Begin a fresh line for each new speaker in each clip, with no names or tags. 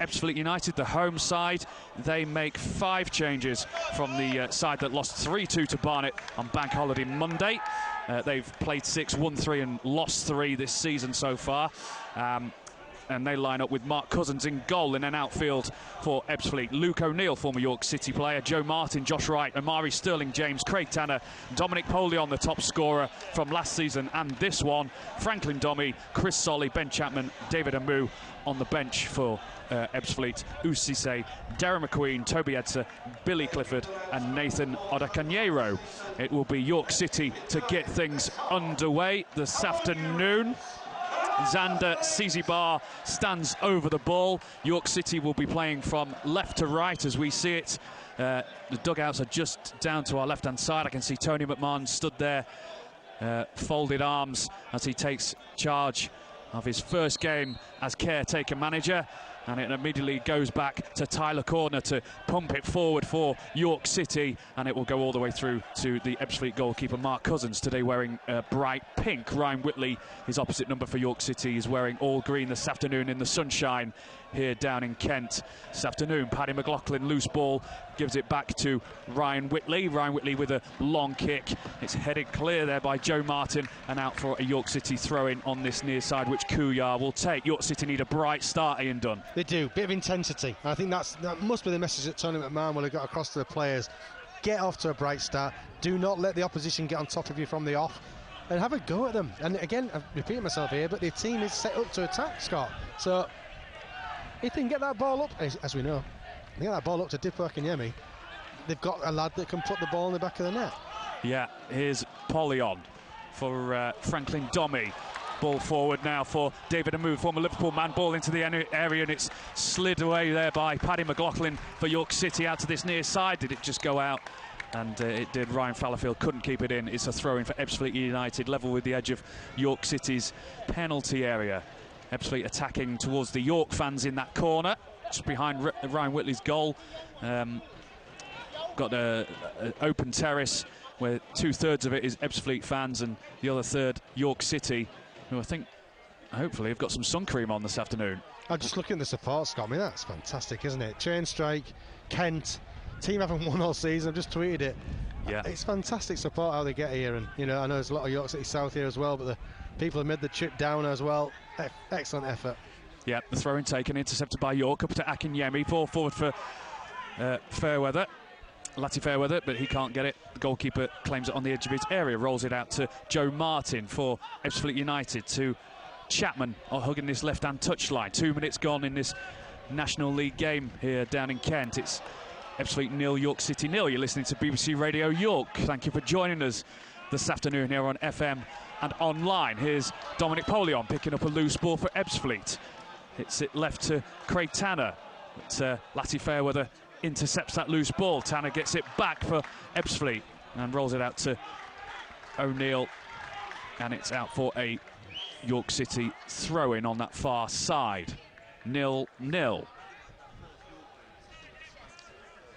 Ebbsfleet United, the home side. They make 5 changes from the side that lost 3-2 to Barnet on Bank Holiday Monday. They've played 6, won 3 and lost 3 this season so far. And they line up with Mark Cousins in goal, in an outfield for Ebbsfleet. Luke O'Neill, former York City player, Joe Martin, Josh Wright, Amari Sterling, James, Craig Tanner, Dominic Polion, the top scorer from last season and this one, Franklin Domi, Chris Solly, Ben Chapman, David Amu on the bench for Ebbsfleet, Usise, Darren McQueen, Toby Edser, Billy Clifford and Nathan Odakanyero. It will be York City to get things underway this afternoon. Xander Cizibar stands over the ball. York City will be playing from left to right as we see it. The dugouts are just down to our left-hand side. I can see Tony McMahon stood there, folded arms as he takes charge of his first game as caretaker manager. And it immediately goes back to Tyler Corner to pump it forward for York City, and it will go all the way through to the Ebbsfleet goalkeeper Mark Cousins, today wearing bright pink. Ryan Whitley, his opposite number for York City, is wearing all green this afternoon in the sunshine here down in Kent. This afternoon, Paddy McLaughlin, loose ball, gives it back to Ryan Whitley. Ryan Whitley with a long kick. It's headed clear there by Joe Martin and out for a York City throw-in on this near side, which Kuyar will take. York City need a bright start, Ian Dunn.
They do, bit of intensity. I think that must be the message that Tony McMahon will have got across to the players. Get off to a bright start. Do not let the opposition get on top of you from the off, and have a go at them. And again, I'm repeating myself here, but the team is set up to attack, Scott. So if they can get that ball up, as we know, they get that ball up to Dipo Akinyemi, they've got a lad that can put the ball in the back of the net. Yeah,
here's Polion for Franklin Domi. Ball forward now for David Amu, former Liverpool man. Ball into the area, and it's slid away there by Paddy McLaughlin for York City out to this near side. Did it just go out? And it did. Ryan Fallowfield couldn't keep it in. It's a throw-in for Ebbsfleet United, level with the edge of York City's penalty area. Ebbsfleet attacking towards the York fans in that corner, just behind Ryan Whitley's goal. Got an open terrace where 2/3 of it is Ebbsfleet fans and the other third York City, who I think, hopefully, have got some sun cream on this afternoon.
I'm just looking at the support, Scott. I mean, that's fantastic, isn't it? Train strike, Kent, team haven't won all season. I've just tweeted it.
Yeah,
it's fantastic support how they get here, and I know there's a lot of York City South here as well, but the people have made the trip down as well. Excellent effort.
Yeah, the throw-in taken, intercepted by York, up to Akinyemi, ball forward for Fairweather. Lati Fairweather, but he can't get it. The goalkeeper claims it on the edge of his area, rolls it out to Joe Martin for Ebbsfleet United, to Chapman hugging this left-hand touchline. 2 minutes gone in this National League game here down in Kent. It's Ebbsfleet 0, York City 0. You're listening to BBC Radio York. Thank you for joining us this afternoon here on FM and online. Here's Dominic Polion picking up a loose ball for Ebbsfleet. It's it left to Craig Tanner, but Lati Fairweather intercepts that loose ball. Tanner gets it back for Ebbsfleet and rolls it out to O'Neill, and it's out for a York City throw-in on that far side. 0-0.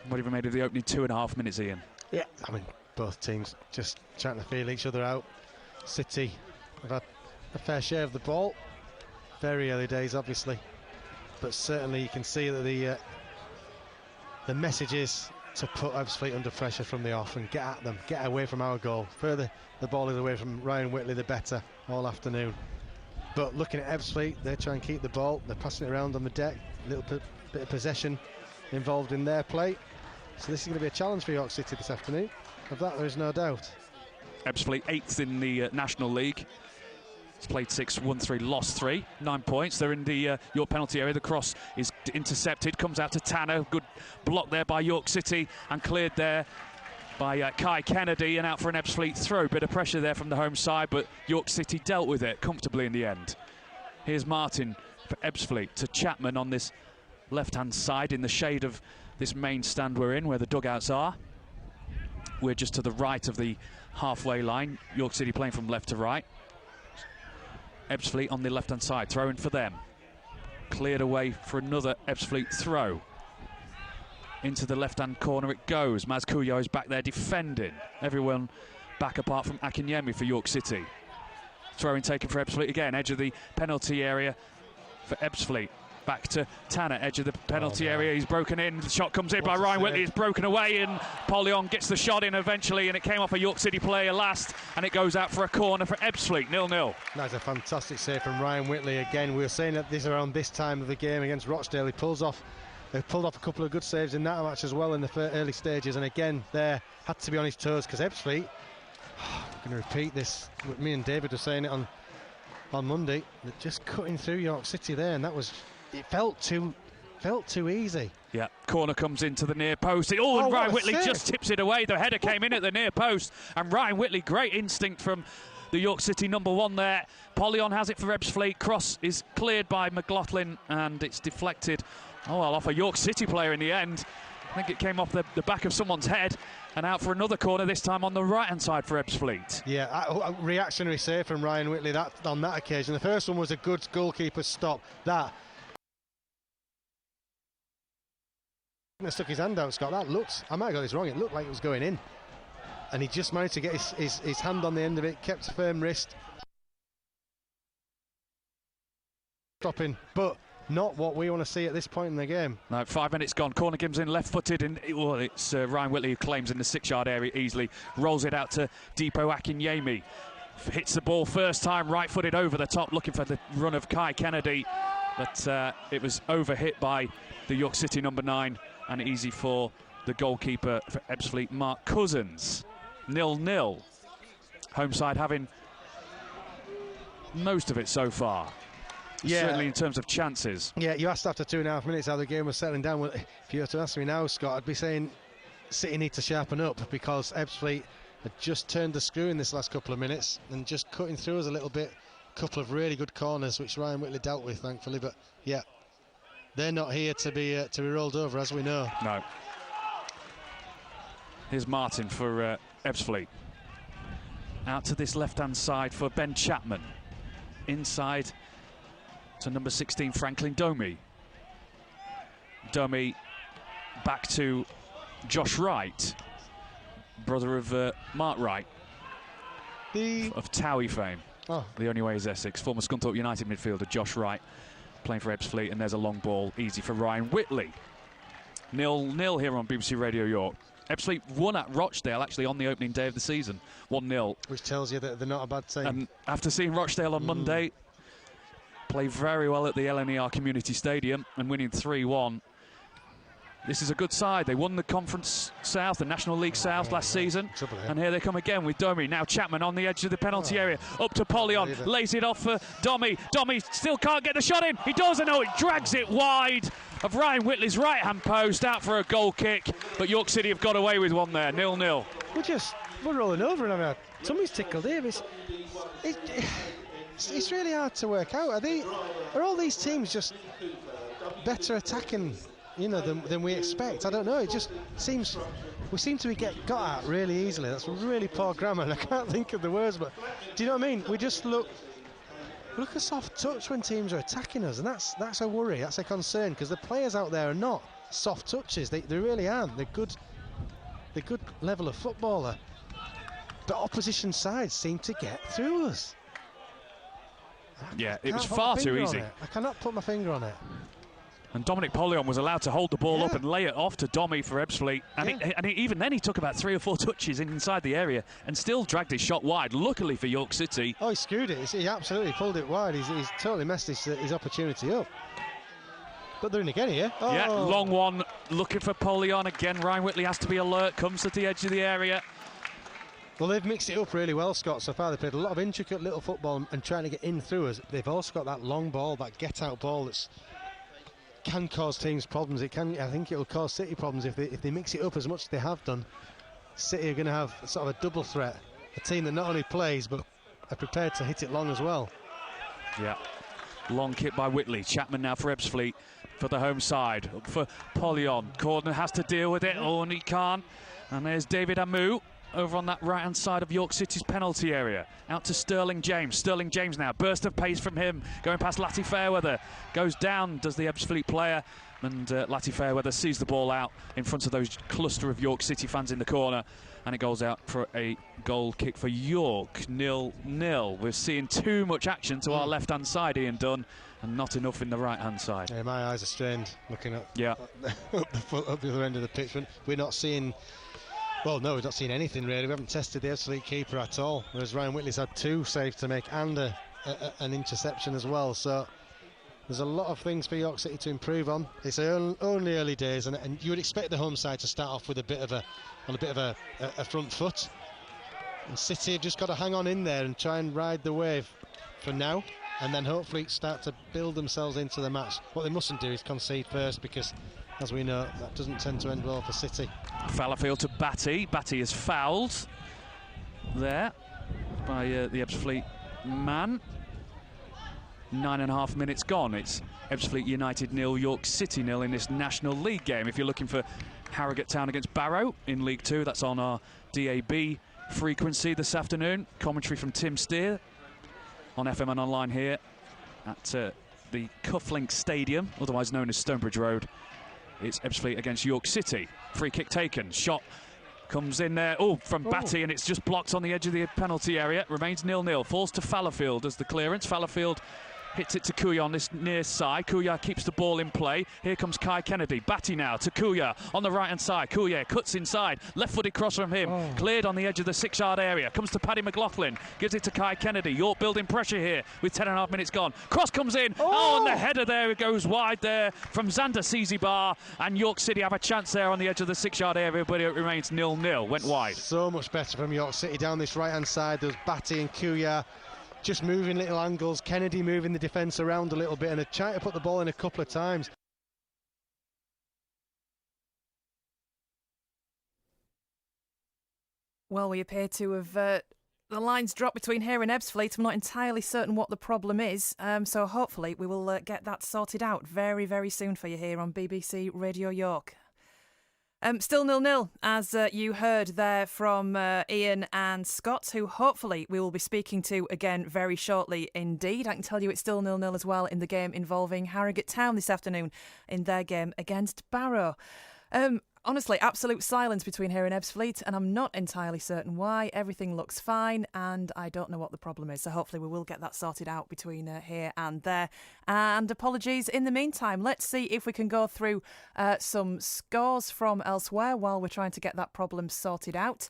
What have you made of the opening 2.5 minutes, Ian?
Yeah, I mean, both teams just trying to feel each other out. City have had a fair share of the ball. Very early days, obviously, but certainly you can see that the message is to put Ebbsfleet under pressure from the off and get at them, get away from our goal. Further the ball is away from Ryan Whitley, the better all afternoon. But looking at Ebbsfleet, they try and keep the ball. They're passing it around on the deck. A little bit of possession involved in their play. So this is going to be a challenge for York City this afternoon. Of that, there is no doubt.
Ebbsfleet 8th in the National League. It's played 6, won 3, lost 3, 9 points. They're in the York penalty area. The cross is intercepted, comes out to Tanner. Good block there by York City and cleared there by Kai Kennedy, and out for an Ebbsfleet throw. Bit of pressure there from the home side, but York City dealt with it comfortably in the end. Here's Martin for Ebbsfleet to Chapman on this left-hand side in the shade of this main stand we're in, where the dugouts are. We're just to the right of the halfway line. York City playing from left to right. Ebbsfleet on the left-hand side, throwing for them. Cleared away for another Ebbsfleet throw. Into the left-hand corner it goes. Maz Kuyo is back there defending. Everyone back apart from Akinyemi for York City. Throwing taken for Ebbsfleet again, edge of the penalty area for Ebbsfleet. Back to Tanner, edge of the penalty area. He's broken in. The shot comes in by Ryan Whitley. It's broken away, and Polion gets the shot in eventually, and it came off a York City player last, and it goes out for a corner for Ebbsfleet, 0-0.
That's a fantastic save from Ryan Whitley. Again, we were saying that this around this time of the game against Rochdale. They pulled off a couple of good saves in that match as well in the early stages, and again, there had to be on his toes because Ebbsfleet, I'm going to repeat this, me and David were saying it on Monday, they're just cutting through York City there, and it felt too easy.
Yeah, corner comes into the near post. And Ryan Whitley just tips it away. The header came in at the near post, and Ryan Whitley, great instinct from the York City #1 there. Polion has it for Ebbsfleet. Cross is cleared by McLaughlin, and it's deflected. Off a York City player in the end. I think it came off the back of someone's head and out for another corner, this time on the right-hand side for Ebbsfleet.
Yeah, a reactionary save from Ryan Whitley on that occasion. The first one was a good goalkeeper's stop. That stuck his hand out, Scott. I might have got this wrong, it looked like it was going in. And he just managed to get his hand on the end of it, kept a firm wrist. Stopping, but not what we want to see at this point in the game.
No, 5 minutes gone. Corner comes in left-footed, and it's Ryan Whitley who claims in the 6-yard area easily. Rolls it out to Deepo Akinyemi. Hits the ball first time, right-footed over the top, looking for the run of Kai Kennedy. But it was overhit by the York City #9, and easy for the goalkeeper for Ebbsfleet, Mark Cousins. 0-0. Home side having most of it so far. Yeah. Certainly in terms of chances.
Yeah, you asked after 2.5 minutes how the game was settling down. Well, if you were to ask me now, Scott, I'd be saying City need to sharpen up, because Ebbsfleet had just turned the screw in this last couple of minutes and just cutting through us a little bit. Couple of really good corners which Ryan Whitley dealt with, thankfully, but yeah, they're not here to be rolled over, as we know.
No. Here's Martin for Ebbsfleet. Out to this left-hand side for Ben Chapman. Inside to number 16, Franklin Domi. Domi back to Josh Wright, brother of Mark Wright, of Towie fame. The Only Way is Essex. Former Scunthorpe United midfielder Josh Wright playing for Ebbsfleet, and there's a long ball, easy for Ryan Whitley. 0-0 here on BBC Radio York. Ebbsfleet won at Rochdale actually on the opening day of the season, 1-0.
Which tells you that they're not a bad team.
And after seeing Rochdale on Monday play very well at the LNER Community Stadium and winning 3-1, this is a good side. They won the Conference South, the National League South last season. And here they come again with Domi. Now Chapman on the edge of the penalty area. Up to Polion. Lays it off for Domi. Domi still can't get the shot in. He does, and it drags it wide of Ryan Whitley's right-hand post, out for a goal kick. But York City have got away with one there, 0-0.
We're rolling over and having our tummies tickled here. It's really hard to work out. Are all these teams just better attacking, than we expect? I don't know. It just seems we seem to get got at really easily. That's really poor grammar, and I can't think of the words. But do you know what I mean? We just look a soft touch when teams are attacking us, and that's a worry. That's a concern, because the players out there are not soft touches. They really aren't. They're good level of footballer. But opposition sides seem to get through us.
Yeah, it was far too easy.
I cannot put my finger on it.
And Dominic Polion was allowed to hold the ball up and lay it off to Domi for Ebbsfleet. And even then he took about 3 or 4 touches inside the area and still dragged his shot wide, luckily for York City.
He screwed it. He absolutely pulled it wide. He's totally messed his opportunity up. But they're in again here.
Yeah, long one, looking for Polion again. Ryan Whitley has to be alert, comes to the edge of the area.
Well, they've mixed it up really well, Scott, so far. They've played a lot of intricate little football and trying to get in through us. They've also got that long ball, that get-out ball that's can cause teams problems. I think it will cause City problems if they mix it up as much as they have done. City are going to have sort of a double threat, a team that not only plays but are prepared to hit it long as well.
Yeah, long kick by Whitley. Chapman now for Ebbsfleet for the home side. Up for Polion. Cordner has to deal with it. And he can't. And there's David Amu over on that right-hand side of York City's penalty area. Out to Sterling James. Sterling James now. Burst of pace from him. Going past Lati Fairweather. Goes down, does the Ebbsfleet player. And Lati Fairweather sees the ball out in front of those cluster of York City fans in the corner. And it goes out for a goal kick for York. 0-0. We're seeing too much action to our left-hand side, Ian Dunn. and not enough in the right-hand side.
Yeah, my eyes are strained looking up,
yeah.
up the other end of the pitch. We're not seeing, well, no, we're not seeing anything really. We haven't tested the Ebbsfleet keeper at all, whereas Ryan Whitley's had 2 saves to make and an interception as well. So there's a lot of things for York City to improve on. It's only early days, and you would expect the home side to start off with a bit of a front foot. And City have just got to hang on in there and try and ride the wave for now, and then hopefully start to build themselves into the match. What they mustn't do is concede first, because, as we know, that doesn't tend to end well for City.
Fallowfield to Batty. Batty is fouled there by the Ebbsfleet man. 9.5 minutes gone. It's Ebbsfleet United 0, York City 0 in this National League game. If you're looking for Harrogate Town against Barrow in League 2, that's on our DAB frequency this afternoon. Commentary from Tim Steer on FM and online here at the Cufflink Stadium, otherwise known as Stonebridge Road. It's Ebbsfleet against York City. Free kick taken. Shot comes in there. Oh, from Batty, and it's just blocked on the edge of the penalty area. Remains 0-0. Falls to Fallowfield as the clearance. Fallowfield hits it to Kuya on this near side. Kuya keeps the ball in play. Here comes Kai Kennedy. Batty now to Kuya on the right-hand side. Kuya cuts inside. Left-footed cross from him. Cleared on the edge of the 6-yard area. Comes to Paddy McLaughlin. Gives it to Kai Kennedy. York building pressure here with 10.5 minutes gone. Cross comes in. And the header there. It goes wide there from Xander Cizibar. And York City have a chance there on the edge of the 6-yard area, but it remains 0-0. Went wide.
So much better from York City down this right-hand side. There's Batty and Kuya just moving little angles, Kennedy moving the defence around a little bit, and trying to put the ball in a couple of times.
Well, we appear to have the lines dropped between here and Ebbsfleet. I'm not entirely certain what the problem is, so hopefully we will get that sorted out very, very soon for you here on BBC Radio York. Still 0-0, as you heard there from Ian and Scott, who hopefully we will be speaking to again very shortly indeed. I can tell you it's still 0-0 as well in the game involving Harrogate Town this afternoon in their game against Barrow. Honestly, absolute silence between here and Ebbsfleet, and I'm not entirely certain why. Everything looks fine, and I don't know what the problem is. So hopefully we will get that sorted out between here and there. And apologies in the meantime. Let's see if we can go through some scores from elsewhere while we're trying to get that problem sorted out.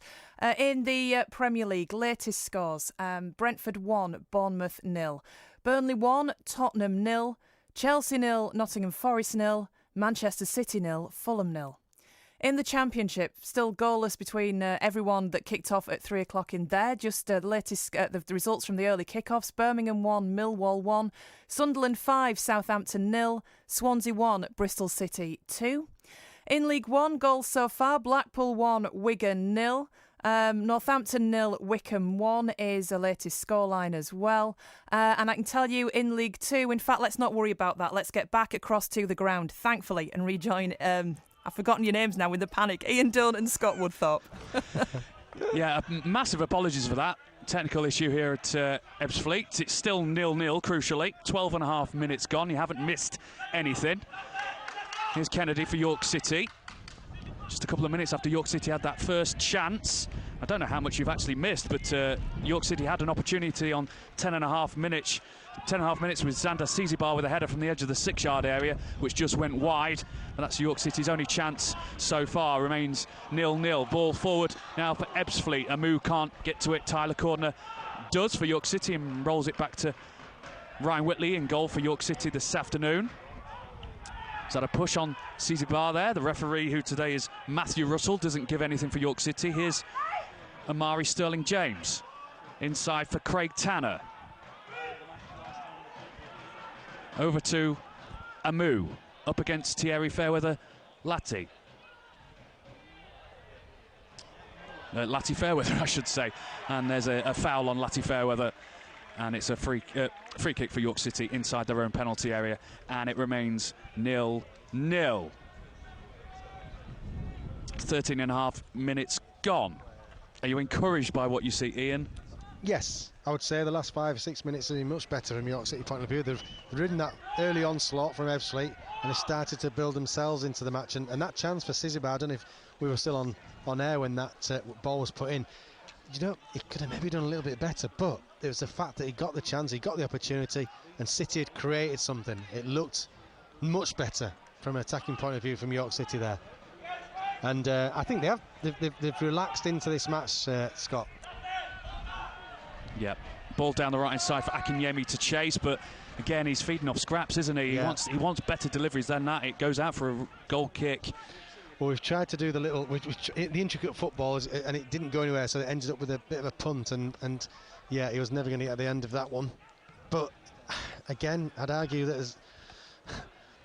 In the Premier League, latest scores. Brentford 1, Bournemouth 0. Burnley 1, Tottenham 0. Chelsea 0, Nottingham Forest 0. Manchester City 0, Fulham 0. In the Championship, still goalless between everyone that kicked off at 3 o'clock in there. Just the latest the results from the early kickoffs. Birmingham 1, Millwall 1. Sunderland 5, Southampton 0. Swansea 1, Bristol City 2. In League 1, goals so far. Blackpool 1, Wigan 0. Northampton 0, Wickham 1 is the latest scoreline as well. And I can tell you in League 2, in fact, let's not worry about that. Let's get back across to the ground, thankfully, and rejoin... I've forgotten your names now in the panic. Ian Dunn and Scott Woodthorpe.
Yeah, massive apologies for that. Technical issue here at Ebbsfleet. It's still 0-0, crucially. 12.5 minutes gone. You haven't missed anything. Here's Kennedy for York City. Just a couple of minutes after York City had that first chance. I don't know how much you've actually missed, but York City had an opportunity on 10.5 minutes. 10.5 minutes with Xander Cizibar with a header from the edge of the 6-yard area, which just went wide. And that's York City's only chance so far. Remains 0-0. Ball forward now for Ebbsfleet. Amu can't get to it. Tyler Cordner does for York City and rolls it back to Ryan Whitley in goal for York City this afternoon. Is that a push on Cizibar there? The referee, who today is Matthew Russell, doesn't give anything for York City. Here's Amari Sterling-James inside for Craig Tanner. Over to Amu, up against Thierry Fairweather Lati. Lati Fairweather, I should say. And there's a foul on Lati Fairweather. And it's a free kick for York City inside their own penalty area. And it remains 0-0. 13.5 minutes gone. Are you encouraged by what you see, Ian?
Yes, I would say the last 5 or 6 minutes are much better from York City point of view. They've ridden that early onslaught from Ebbsfleet and have started to build themselves into the match. And that chance for Cizibar, I don't know if we were still on air when that ball was put in. You know, he could have maybe done a little bit better, but It was the fact that he got the chance, he got the opportunity, and City had created something. It looked much better from an attacking point of view from York City there. And I think they've relaxed into this match, Scott.
Yeah, ball down the right-hand side for Akinyemi to chase, but again, he's feeding off scraps, isn't he?
Yeah.
He wants better deliveries than that. It goes out for a goal kick.
Well, we've tried to do the little, the intricate footballs, and it didn't go anywhere, so it ended up with a bit of a punt, and yeah, he was never going to get at the end of that one. But again, I'd argue that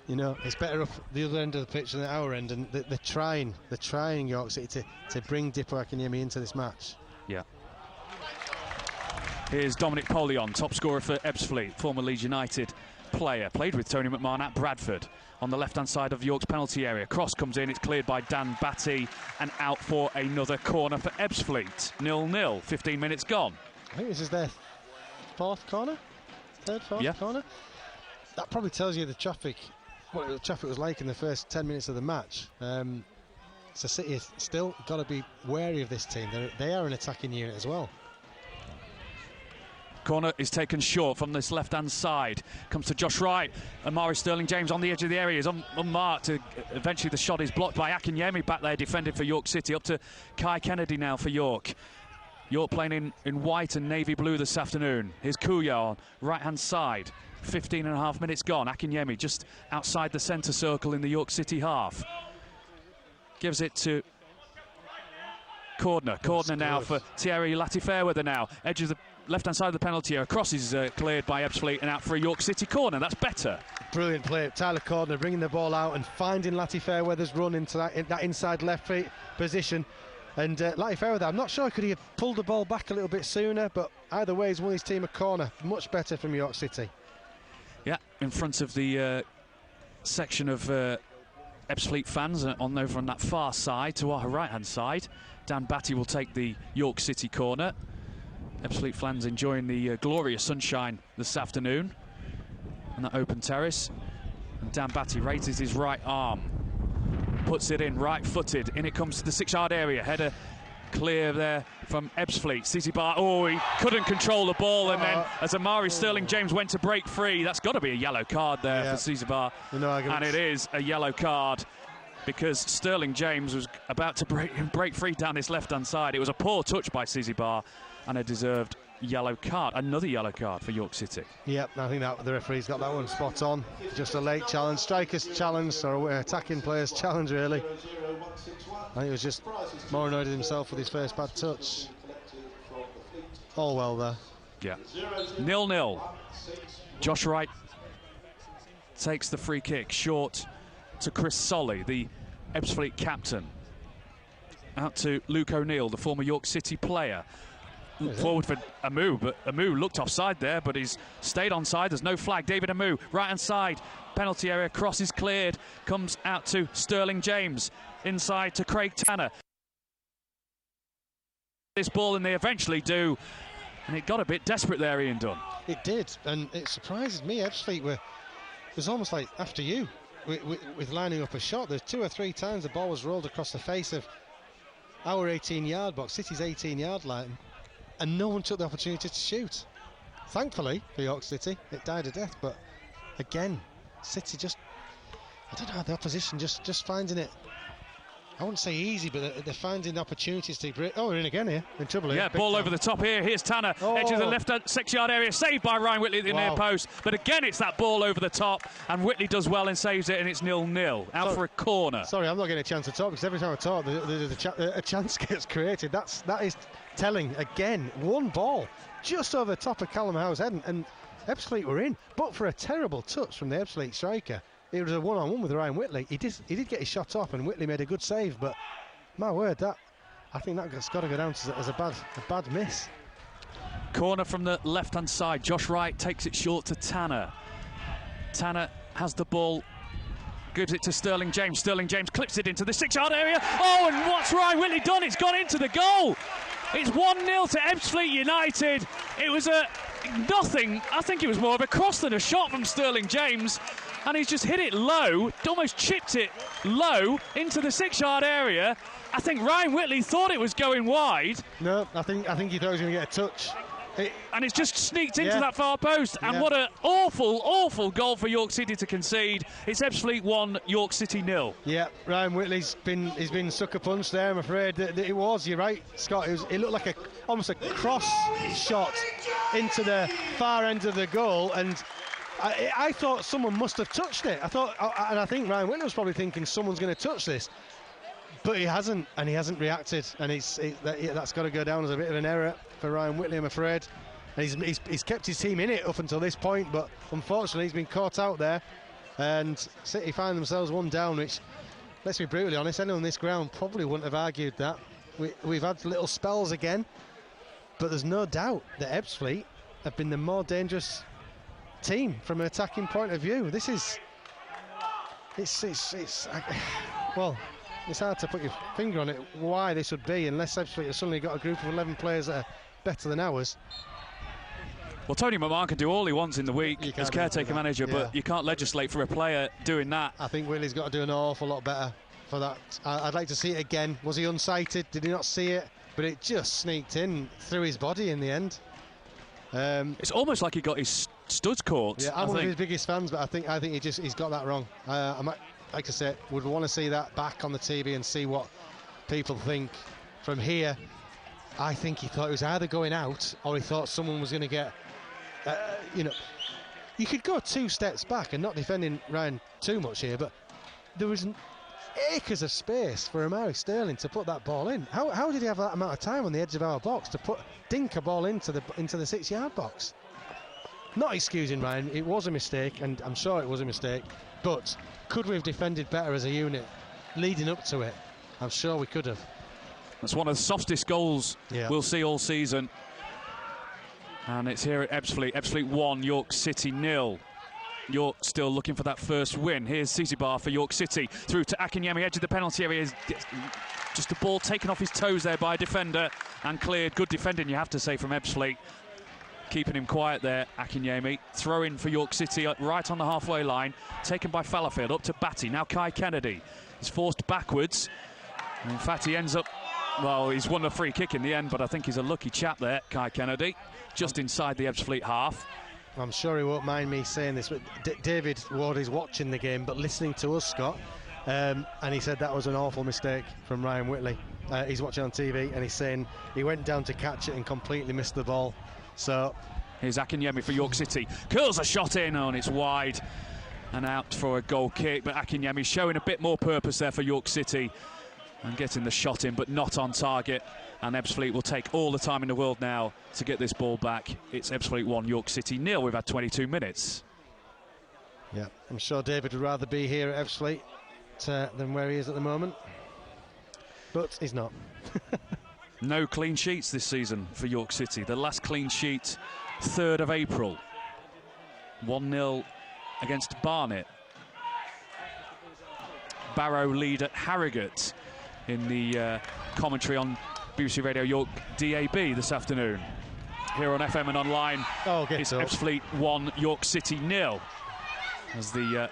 it's better up the other end of the pitch than our end, and they're trying York City to bring Dipo Akinyemi into this match.
Yeah. Here's Dominic Polion, top scorer for Ebbsfleet, former Leeds United player. Played with Tony McMahon at Bradford. On the left-hand side of York's penalty area. Cross comes in, it's cleared by Dan Batty, and out for another corner for Ebbsfleet. 0-0, 15 minutes gone.
I think this is their fourth corner? Third, fourth corner? That probably tells you the traffic, what the traffic was like in the first 10 minutes of the match. So City has still got to be wary of this team. They are an attacking unit as well.
Corner is taken short from this left-hand side. Comes to Josh Wright. Amari Sterling-James on the edge of the area is unmarked. Eventually the shot is blocked by Akinyemi back there, defended for York City. Up to Kai Kennedy now for York. York playing in white and navy blue this afternoon. Here's Kuya on right-hand side. 15 and a half minutes gone. Akinyemi just outside the centre circle in the York City half. Gives it to Cordner. Cordner now for Thierry Latifairweather now. Edge of the left-hand side of the penalty area. Cross is cleared by Ebbsfleet and out for a York City corner. That's better.
Brilliant play. Tyler Cordner bringing the ball out and finding Latifairweather's run into that inside left feet position. And Latifairweather, I'm not sure, could he have pulled the ball back a little bit sooner, but either way he's won his team a corner. Much better from York City.
Yeah, in front of the section of Ebbsfleet fans over on that far side to our right-hand side. Dan Batty will take the York City corner. Ebbsfleet fans enjoying the glorious sunshine this afternoon on that open terrace. And Dan Batty raises his right arm, puts it in right-footed. In it comes to the 6-yard area. Header clear there from Ebbsfleet. City Bar, he couldn't control the ball, and then as Amari Sterling-James went to break free, that's got to be a yellow card there for City Bar. And it is a yellow card because Sterling-James was about to break free down this left-hand side. It was a poor touch by City Bar and a deserved yellow card. Another yellow card for York City.
Yep, I think that the referee's got that one spot on. Just a late challenge, striker's challenge, or attacking player's challenge, really. I think he was just more annoyed at himself with his first bad touch. All well there.
Yeah. 0-0. Josh Wright takes the free kick short to Chris Solly, the Ebbsfleet captain. Out to Luke O'Neill, the former York City player. Forward for Amu, but Amu looked offside there, but he's stayed onside. There's no flag. David Amu, right-hand side, penalty area, cross is cleared, comes out to Sterling-James, inside to Craig Tanner. This ball, and they eventually do, and it got a bit desperate there, Ian Dunn.
It did, and it surprises me. Ebbsfleet was almost like after you with lining up a shot. There's 2 or 3 times the ball was rolled across the face of our 18-yard box, City's 18-yard line, and no one took the opportunity to shoot. Thankfully for York City, it died a death, but again, City just, I don't know, the opposition just finding it, I wouldn't say easy, but they're finding opportunities to break. Oh, we're in again here, in trouble here.
Yeah, ball over the top here. Here's Tanner, edge of the left 6-yard area, saved by Ryan Whitley at the near post. But again, it's that ball over the top, and Whitley does well and saves it, and it's 0-0. Out for a corner.
Sorry, I'm not getting a chance to talk, because every time I talk, a chance gets created. That is telling. Again, one ball just over the top of Callum Howe's head, and Ebbsfleet were in, but for a terrible touch from the Ebbsfleet striker. It was a one-on-one with Ryan Whitley. He did get his shot off, and Whitley made a good save. But my word, I think that's got to go down as a bad miss.
Corner from the left-hand side. Josh Wright takes it short to Tanner. Tanner has the ball, gives it to Sterling-James. Sterling-James clips it into the 6-yard area. Oh, and what's Ryan Whitley done? It's gone into the goal. It's 1-0 to Ebbsfleet United. It was nothing. I think it was more of a cross than a shot from Sterling-James. And he's just hit it low, almost chipped it low into the 6-yard area. I think Ryan Whitley thought it was going wide.
No, I think he thought he was going to get a touch.
And it's just sneaked into
Yeah.
that far post. And
Yeah.
what an awful, awful goal for York City to concede. It's Ebbsfleet 1, York City 0.
Yeah, Ryan Whitley's been sucker punched there. I'm afraid that it was. You're right, Scott. It looked like almost a cross shot into the far end of the goal, and I thought someone must have touched it. I think Ryan Whitley was probably thinking someone's going to touch this, but he hasn't, and he hasn't reacted, and that's got to go down as a bit of an error for Ryan Whitley, I'm afraid. And he's kept his team in it up until this point, but unfortunately he's been caught out there, and City find themselves one down, which, let's be brutally honest, anyone on this ground probably wouldn't have argued that. We've had little spells again, but there's no doubt that Ebbsfleet have been the more dangerous team from an attacking point of view. This is well, it's hard to put your finger on it why this would be, unless Ebbsfleet have suddenly got a group of 11 players that are better than ours.
Well, Tony McMahon can do all he wants in the week as caretaker manager, but you can't legislate for a player doing that.
I think Whitley's got to do an awful lot better for that. I'd like to see it again. Was he unsighted? Did he not see it? But it just sneaked in through his body in the end.
It's almost like he got his studs caught.
Yeah, I'm one of his biggest fans, but I think he's got that wrong. Like I said, would want to see that back on the TV and see what people think. From here, I think he thought it was either going out or he thought someone was going to get. You could go 2 steps back and not defending Ryan too much here, but there was acres of space for Amari Sterling to put that ball in. How did he have that amount of time on the edge of our box to dink a ball into the 6-yard box? Not excusing Ryan, it was a mistake, and I'm sure it was a mistake, but could we have defended better as a unit leading up to it? I'm sure we could have.
That's one of the softest goals we'll see all season. And it's here at Ebbsfleet. Ebbsfleet 1, York City 0. York still looking for that first win. Here's Zizibar for York City. Through to Akinyemi, edge of the penalty area. Just the ball taken off his toes there by a defender and cleared. Good defending, you have to say, from Ebbsfleet. Keeping him quiet there, Akinyemi. Throw in for York City right on the halfway line. Taken by Fallowfield, up to Batty. Now Kai Kennedy is forced backwards. And in fact, he ends up... Well, he's won a free kick in the end, but I think he's a lucky chap there, Kai Kennedy. Just inside the Ebbsfleet half.
I'm sure he won't mind me saying this, but David Ward is watching the game, but listening to us, Scott, and he said that was an awful mistake from Ryan Whitley. He's watching on TV, and he's saying he went down to catch it and completely missed the ball. So
here's Akinyemi for York City. Curls a shot in, and it's wide and out for a goal kick, but Akinyemi showing a bit more purpose there for York City and getting the shot in, but not on target. And Ebbsfleet will take all the time in the world now to get this ball back. It's Ebbsfleet 1, York City 0. We've had 22 minutes.
Yeah, I'm sure David would rather be here at Ebbsfleet than where he is at the moment. But he's not.
No clean sheets this season for York City. The last clean sheet, 3rd of April. 1-0 against Barnet. Barrow lead at Harrogate in the commentary on BBC Radio York DAB this afternoon. Here on FM and online, it's Ebbsfleet 1, York City 0. As the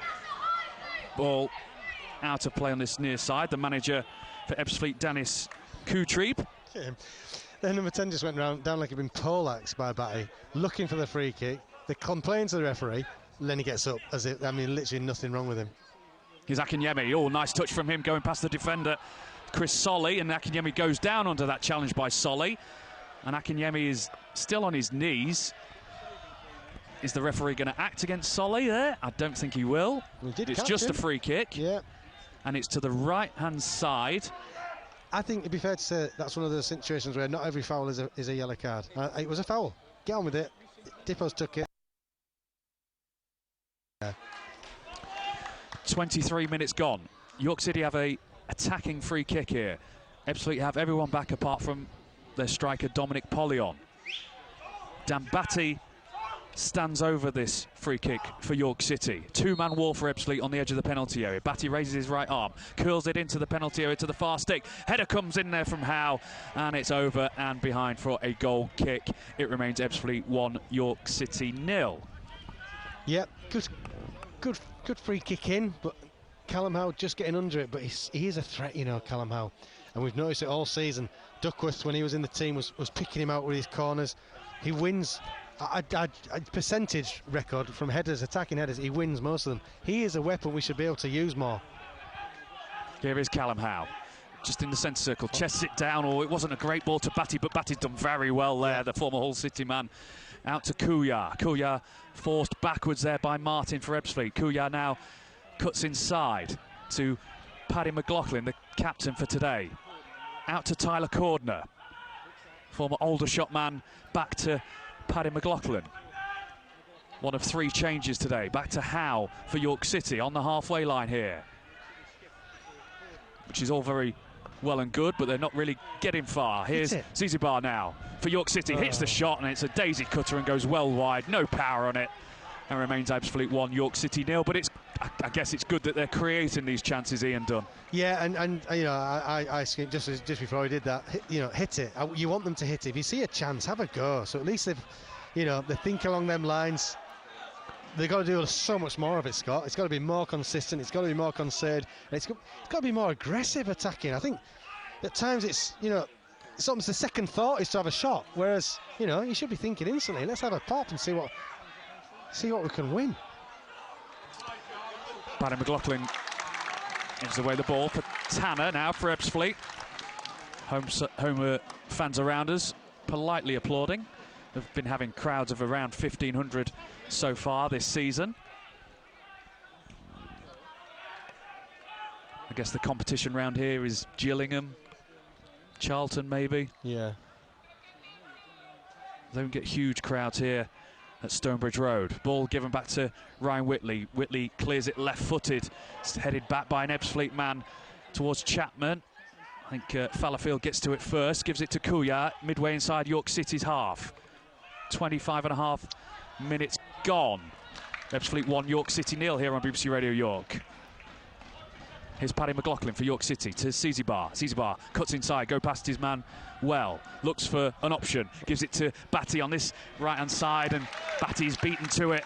ball out of play on this near side, the manager for Ebbsfleet, Dennis Kutrieb.
Then number 10 just went down like he'd been poleaxed by Batty, looking for the free kick. They complain to the referee, and then he gets up as if, literally nothing wrong with him.
Here's Akinyemi. Oh, nice touch from him going past the defender, Chris Solly, and Akinyemi goes down under that challenge by Solly. And Akinyemi is still on his knees. Is the referee going to act against Solly there? I don't think he will. It's just a free kick.
Yeah.
And it's to the right-hand side.
I think it'd be fair to say that's one of those situations where not every foul is a yellow card. It was a foul. Get on with it. Dippo's took it.
23 minutes gone. York City have a attacking free kick here. Ebbsfleet have everyone back apart from their striker Dominic Pollion. Dan Batty stands over this free kick for York City. 2-man wall for Ebbsfleet on the edge of the penalty area. Batty raises his right arm, curls it into the penalty area to the far stick. Header comes in there from Howe, and it's over and behind for a goal kick. It remains Ebbsfleet 1, York City 0.
Yep, good free kick in, but Callum Howe just getting under it, but he is a threat, Callum Howe. And we've noticed it all season. Duckworth, when he was in the team, was picking him out with his corners. He wins a percentage record from headers, attacking headers. He wins most of them. He is a weapon we should be able to use more.
Here is Callum Howe, just in the centre circle, chests it down. Oh, it wasn't a great ball to Batty, but Batty's done very well there, the former Hull City man. Out to Kouya. Kouya forced backwards there by Martin for Ebbsfleet. Kouya now cuts inside to Paddy McLaughlin, the captain for today. Out to Tyler Cordner, former Aldershot man, back to Paddy McLaughlin. One of 3 changes today. Back to Howe for York City on the halfway line here. Which is all very well and good, but they're not really getting far. Here's vsYork now for York City. Hits the shot, and it's a daisy cutter and goes well wide. No power on it. And remains Ebbsfleet 1, York City 0. But it's, I guess it's good that they're creating these chances, Ian Dunn.
Yeah, and you know, I just before I did that, hit it. You want them to hit it. If you see a chance, have a go. So at least they think along them lines. They've got to do so much more of it, Scott. It's got to be more consistent. It's got to be more concerted. And it's got to be more aggressive attacking. I think at times it's almost the second thought is to have a shot, whereas you should be thinking instantly. Let's have a pop and see what we can win.
Paddy McLaughlin gives away the ball for Tanner now for Ebbsfleet. Home fans around us politely applauding. They've been having crowds of around 1,500 so far this season. I guess the competition round here is Gillingham, Charlton maybe.
Yeah.
They don't get huge crowds here at Stonebridge Road. Ball given back to Ryan Whitley. Whitley clears it left-footed. It's headed back by an Ebbsfleet man towards Chapman. I think Fallowfield gets to it first, gives it to Kouya, midway inside York City's half. 25.5 minutes gone. Ebbsfleet 1, York City 0 here on BBC Radio York. Here's Paddy McLaughlin for York City to vsYork. vsYork cuts inside, go past his man well. Looks for an option, gives it to Batty on this right-hand side, and Batty's beaten to it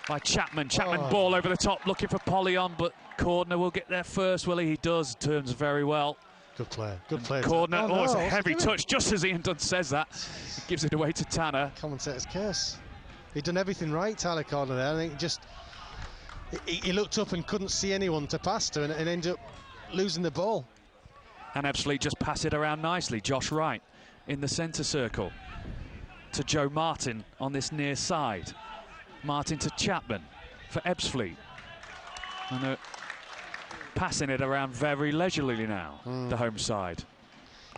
by Chapman. Chapman ball over the top, looking for Polyon, but Cordner will get there first, will he? He does, turns very well.
Good player, good player.
Cordner, it's a heavy touch, just as Ian Dunn says that. He gives it away to Tanner.
Commentator's curse. He'd done everything right, Tyler Cordner there. I think he looked up and couldn't see anyone to pass to and ended up losing the ball.
And Ebbsfleet just pass it around nicely. Josh Wright in the centre circle to Joe Martin on this near side. Martin to Chapman for Ebbsfleet. And they're passing it around very leisurely now, the home side.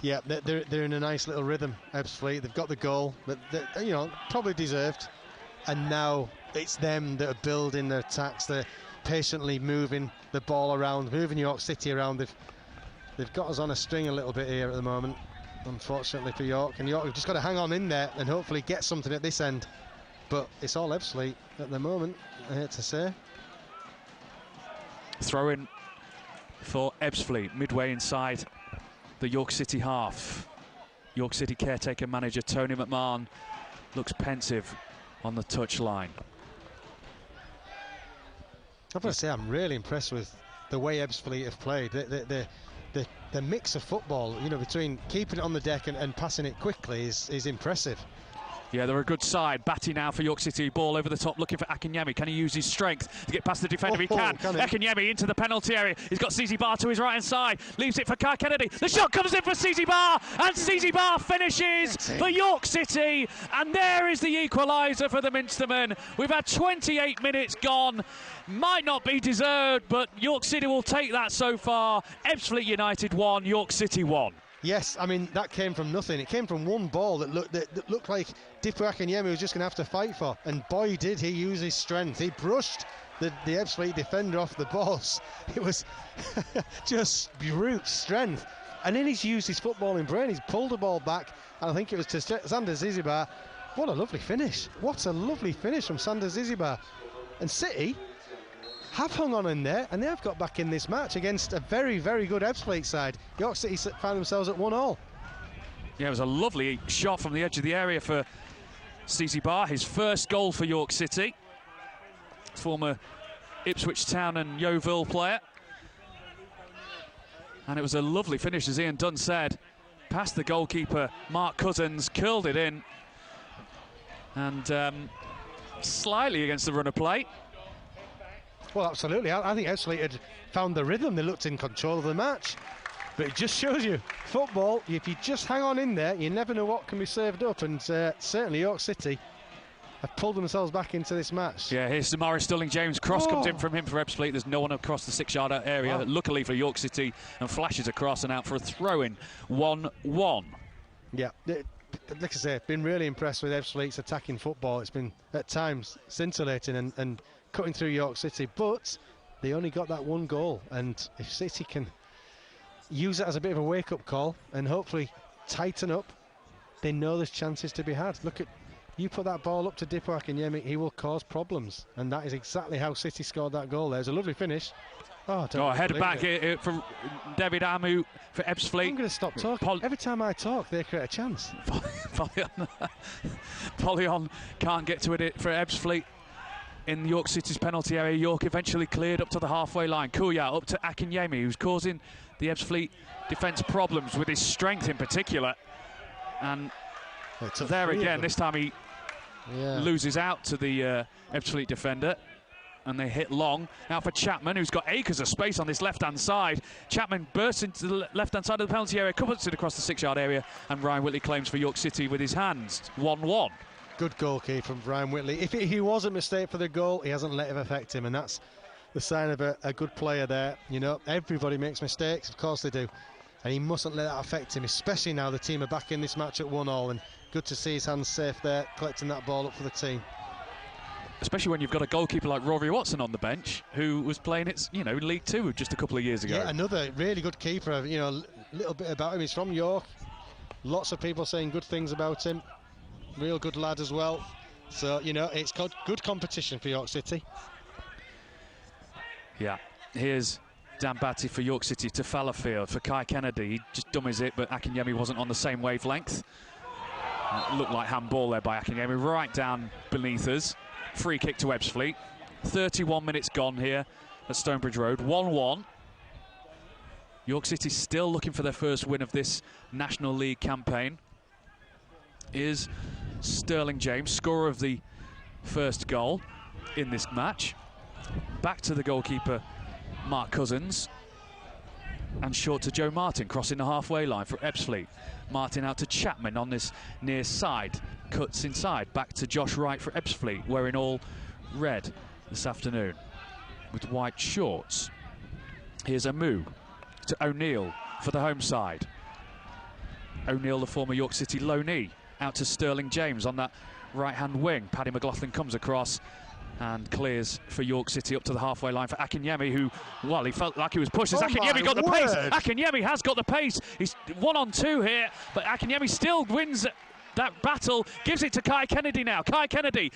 Yeah, they're in a nice little rhythm, Ebbsfleet. They've got the goal that probably deserved. And now it's them that are building their attacks. They're patiently moving the ball around, moving York City around. They've got us on a string a little bit here at the moment, unfortunately for York. And York have just got to hang on in there and hopefully get something at this end. But it's all Ebbsfleet at the moment, I hate to say.
Throw in for Ebbsfleet, midway inside the York City half. York City caretaker manager Tony McMahon looks pensive on the touchline.
I've got to say, I'm really impressed with the way Ebbsfleet have played. The mix of football, between keeping it on the deck and passing it quickly is impressive.
Yeah, they're a good side. Batty now for York City. Ball over the top, looking for Akinyemi. Can he use his strength to get past the defender? He can. Akinyemi into the penalty area. He's got vsYork to his right-hand side. Leaves it for Kai Kennedy. The shot comes in for vsYork, and vsYork finishes for York City. And there is the equaliser for the Minstermen. We've had 28 minutes gone. Might not be deserved, but York City will take that so far. Ebbsfleet United 1, York City 1.
Yes, I mean, that came from nothing. It came from one ball that looked like Dipu Akinyemi was just going to have to fight for. And boy, did he use his strength. He brushed the Ebbsfleet defender off the balls. It was just brute strength. And then he's used his footballing brain. He's pulled the ball back. And I think it was to Sander vsYork. What a lovely finish. What a lovely finish from Sander vsYork. And City have hung on in there, and they have got back in this match against a very, very good Ebbsfleet side. York City found themselves at 1-1.
Yeah, it was a lovely shot from the edge of the area for vsYork, his first goal for York City. Former Ipswich Town and Yeovil player. And it was a lovely finish, as Ian Dunn said. Past the goalkeeper, Mark Cousins, curled it in. and slightly against the run of play.
Well, absolutely. I think Ebbsfleet had found the rhythm. They looked in control of the match. But it just shows you, football, if you just hang on in there, you never know what can be served up. And certainly York City have pulled themselves back into this match.
Yeah, here's Samari Sterling-James. Cross comes in from him for Ebbsfleet. There's no one across the 6-yard area, luckily for York City, and flashes across and out for a throw-in. 1-1.
Yeah, like I say, been really impressed with Ebbsfleet's attacking football. It's been, at times, scintillating and cutting through York City. But they only got that one goal. And if City can use it as a bit of a wake-up call and hopefully tighten up, they know there's chances to be had. Look at, you put that ball up to Dipo Akinyemi, he will cause problems, and that is exactly how City scored that goal. There's a lovely finish.
Header back from David Amu for Ebbsfleet.
I'm going to stop talking. Every time I talk, they create a chance.
Polyon can't get to it for Ebbsfleet in York City's penalty area. York eventually cleared up to the halfway line. Kuya up to Akinyemi, who's causing the Ebbsfleet defence problems with his strength in particular. And there again, this time he loses out to the Ebbsfleet defender. And they hit long. Now for Chapman, who's got acres of space on this left-hand side. Chapman bursts into the left-hand side of the penalty area, cuts it across the 6-yard area, and Ryan Whitley claims for York City with his hands. 1-1.
Good goalkeeper from Ryan Whitley. If he was a mistake for the goal, he hasn't let it affect him, and that's the sign of a good player there. You know, everybody makes mistakes, of course they do, and he mustn't let that affect him, especially now the team are back in this match at 1-1, and good to see his hands safe there, collecting that ball up for the team.
Especially when you've got a goalkeeper like Rory Watson on the bench, who was playing in League Two just a couple of years ago.
Yeah, another really good keeper. You know, a little bit about him. He's from York. Lots of people saying good things about him. Real good lad as well. So, you know, it's got good competition for York City.
Yeah, here's Dan Batty for York City to Fallowfield for Kai Kennedy. He just dummies it, but Akinyemi wasn't on the same wavelength. It looked like handball there by Akinyemi, right down beneath us. Free kick to Ebbsfleet. 31 minutes gone here at Stonebridge Road. 1-1. York City still looking for their first win of this National League campaign. Is Sterling-James, scorer of the first goal in this match. Back to the goalkeeper, Mark Cousins. And short to Joe Martin, crossing the halfway line for Ebbsfleet. Martin out to Chapman on this near side. Cuts inside, back to Josh Wright for Ebbsfleet, wearing all red this afternoon with white shorts. Here's Amu to O'Neill for the home side. O'Neill, the former York City loanee, out to Sterling-James on that right-hand wing. Paddy McLaughlin comes across and clears for York City up to the halfway line for Akinyemi, who, well, he felt like he was pushed. Akinyemi got the pace. Akinyemi has got the pace. He's 1-on-2 here, but Akinyemi still wins that battle, gives it to Kai Kennedy now. Kai Kennedy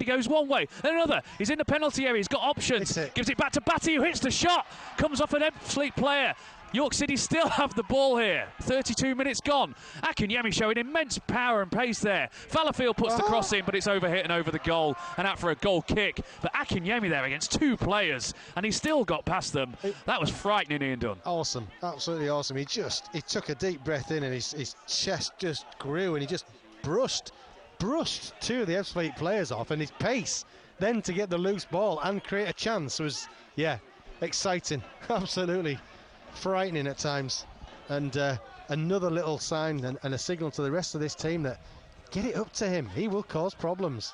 goes one way, then another. He's in the penalty area, he's got options. Gives it back to Batty, who hits the shot. Comes off an Ebbsfleet player. York City still have the ball here. 32 minutes gone. Akinyemi showing immense power and pace there. Fallowfield puts the cross in, but it's overhit and over the goal and out for a goal kick. But Akinyemi there against two players, and he still got past them. That was frightening, Ian Dunn.
Awesome, absolutely awesome. He took a deep breath in, and his chest just grew, and he just brushed two of the Ebbsfleet players off, and his pace then to get the loose ball and create a chance was, exciting. Absolutely frightening at times, and another little sign and a signal to the rest of this team that get it up to him, he will cause problems.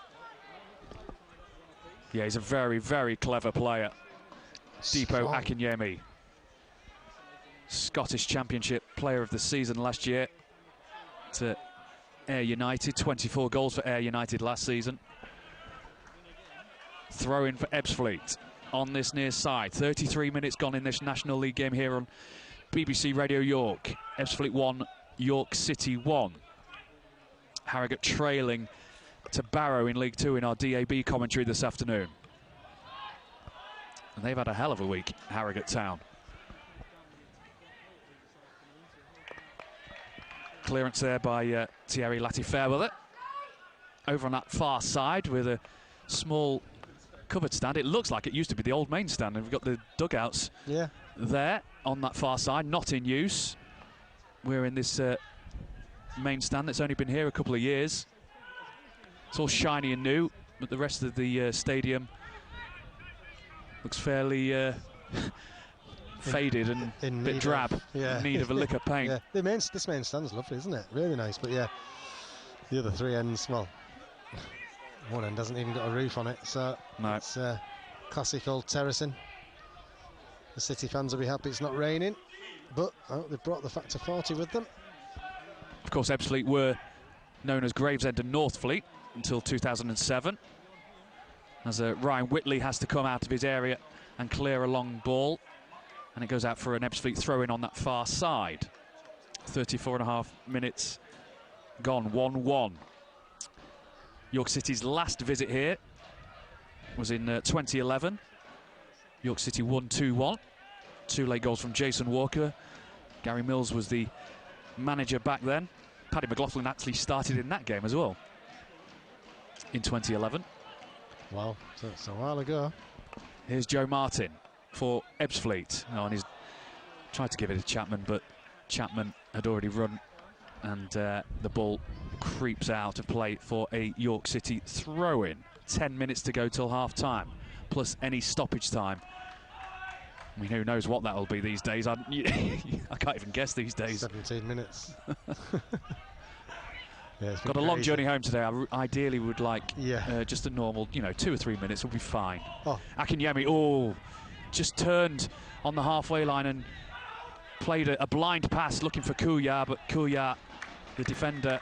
Yeah, he's a very, very clever player. Dipo Akinyemi, Scottish Championship Player of the Season last year to Ayr United, 24 goals for Ayr United last season. Throw in for Ebbsfleet on this near side. 33 minutes gone in this National League game here on BBC Radio York. Ebbsfleet 1, York City 1. Harrogate trailing to Barrow in League 2 in our DAB commentary this afternoon. And they've had a hell of a week, Harrogate Town. Clearance there by Thierry Lati-Fairweather. Over on that far side with a small covered stand. It looks like it used to be the old main stand, and we've got the dugouts there on that far side, not in use. We're in this main stand that's only been here a couple of years. It's all shiny and new, but the rest of the stadium looks fairly faded and a bit drab. In need of a lick of paint.
Yeah. This main stand's lovely, isn't it? Really nice. But yeah, the other three ends, well, one end hasn't even got a roof on it, so
no.
It's classic old terracing. The City fans will be happy it's not raining, but they've brought the factor 40 with them.
Of course, Ebbsfleet were known as Gravesend and Northfleet until 2007, as Ryan Whitley has to come out of his area and clear a long ball, and it goes out for an Ebbsfleet throw-in on that far side. 34.5 minutes gone, 1-1. York City's last visit here was in 2011. York City won 2-1. 2 late goals from Jason Walker. Gary Mills was the manager back then. Paddy McLaughlin actually started in that game as well in 2011.
Wow, so it's a while ago.
Here's Joe Martin for Ebbsfleet. Oh, and he's tried to give it to Chapman, but Chapman had already run, and the ball creeps out of play for a York City throw-in. 10 minutes to go till half-time, plus any stoppage time. I mean, who knows what that'll be these days? I can't even guess these days.
17 minutes. Yeah,
got a long journey home today. I ideally would like just a normal, 2 or 3 minutes will be fine.
Oh.
Akinyemi, just turned on the halfway line and played a blind pass looking for Kuya, but Kuya, the defender,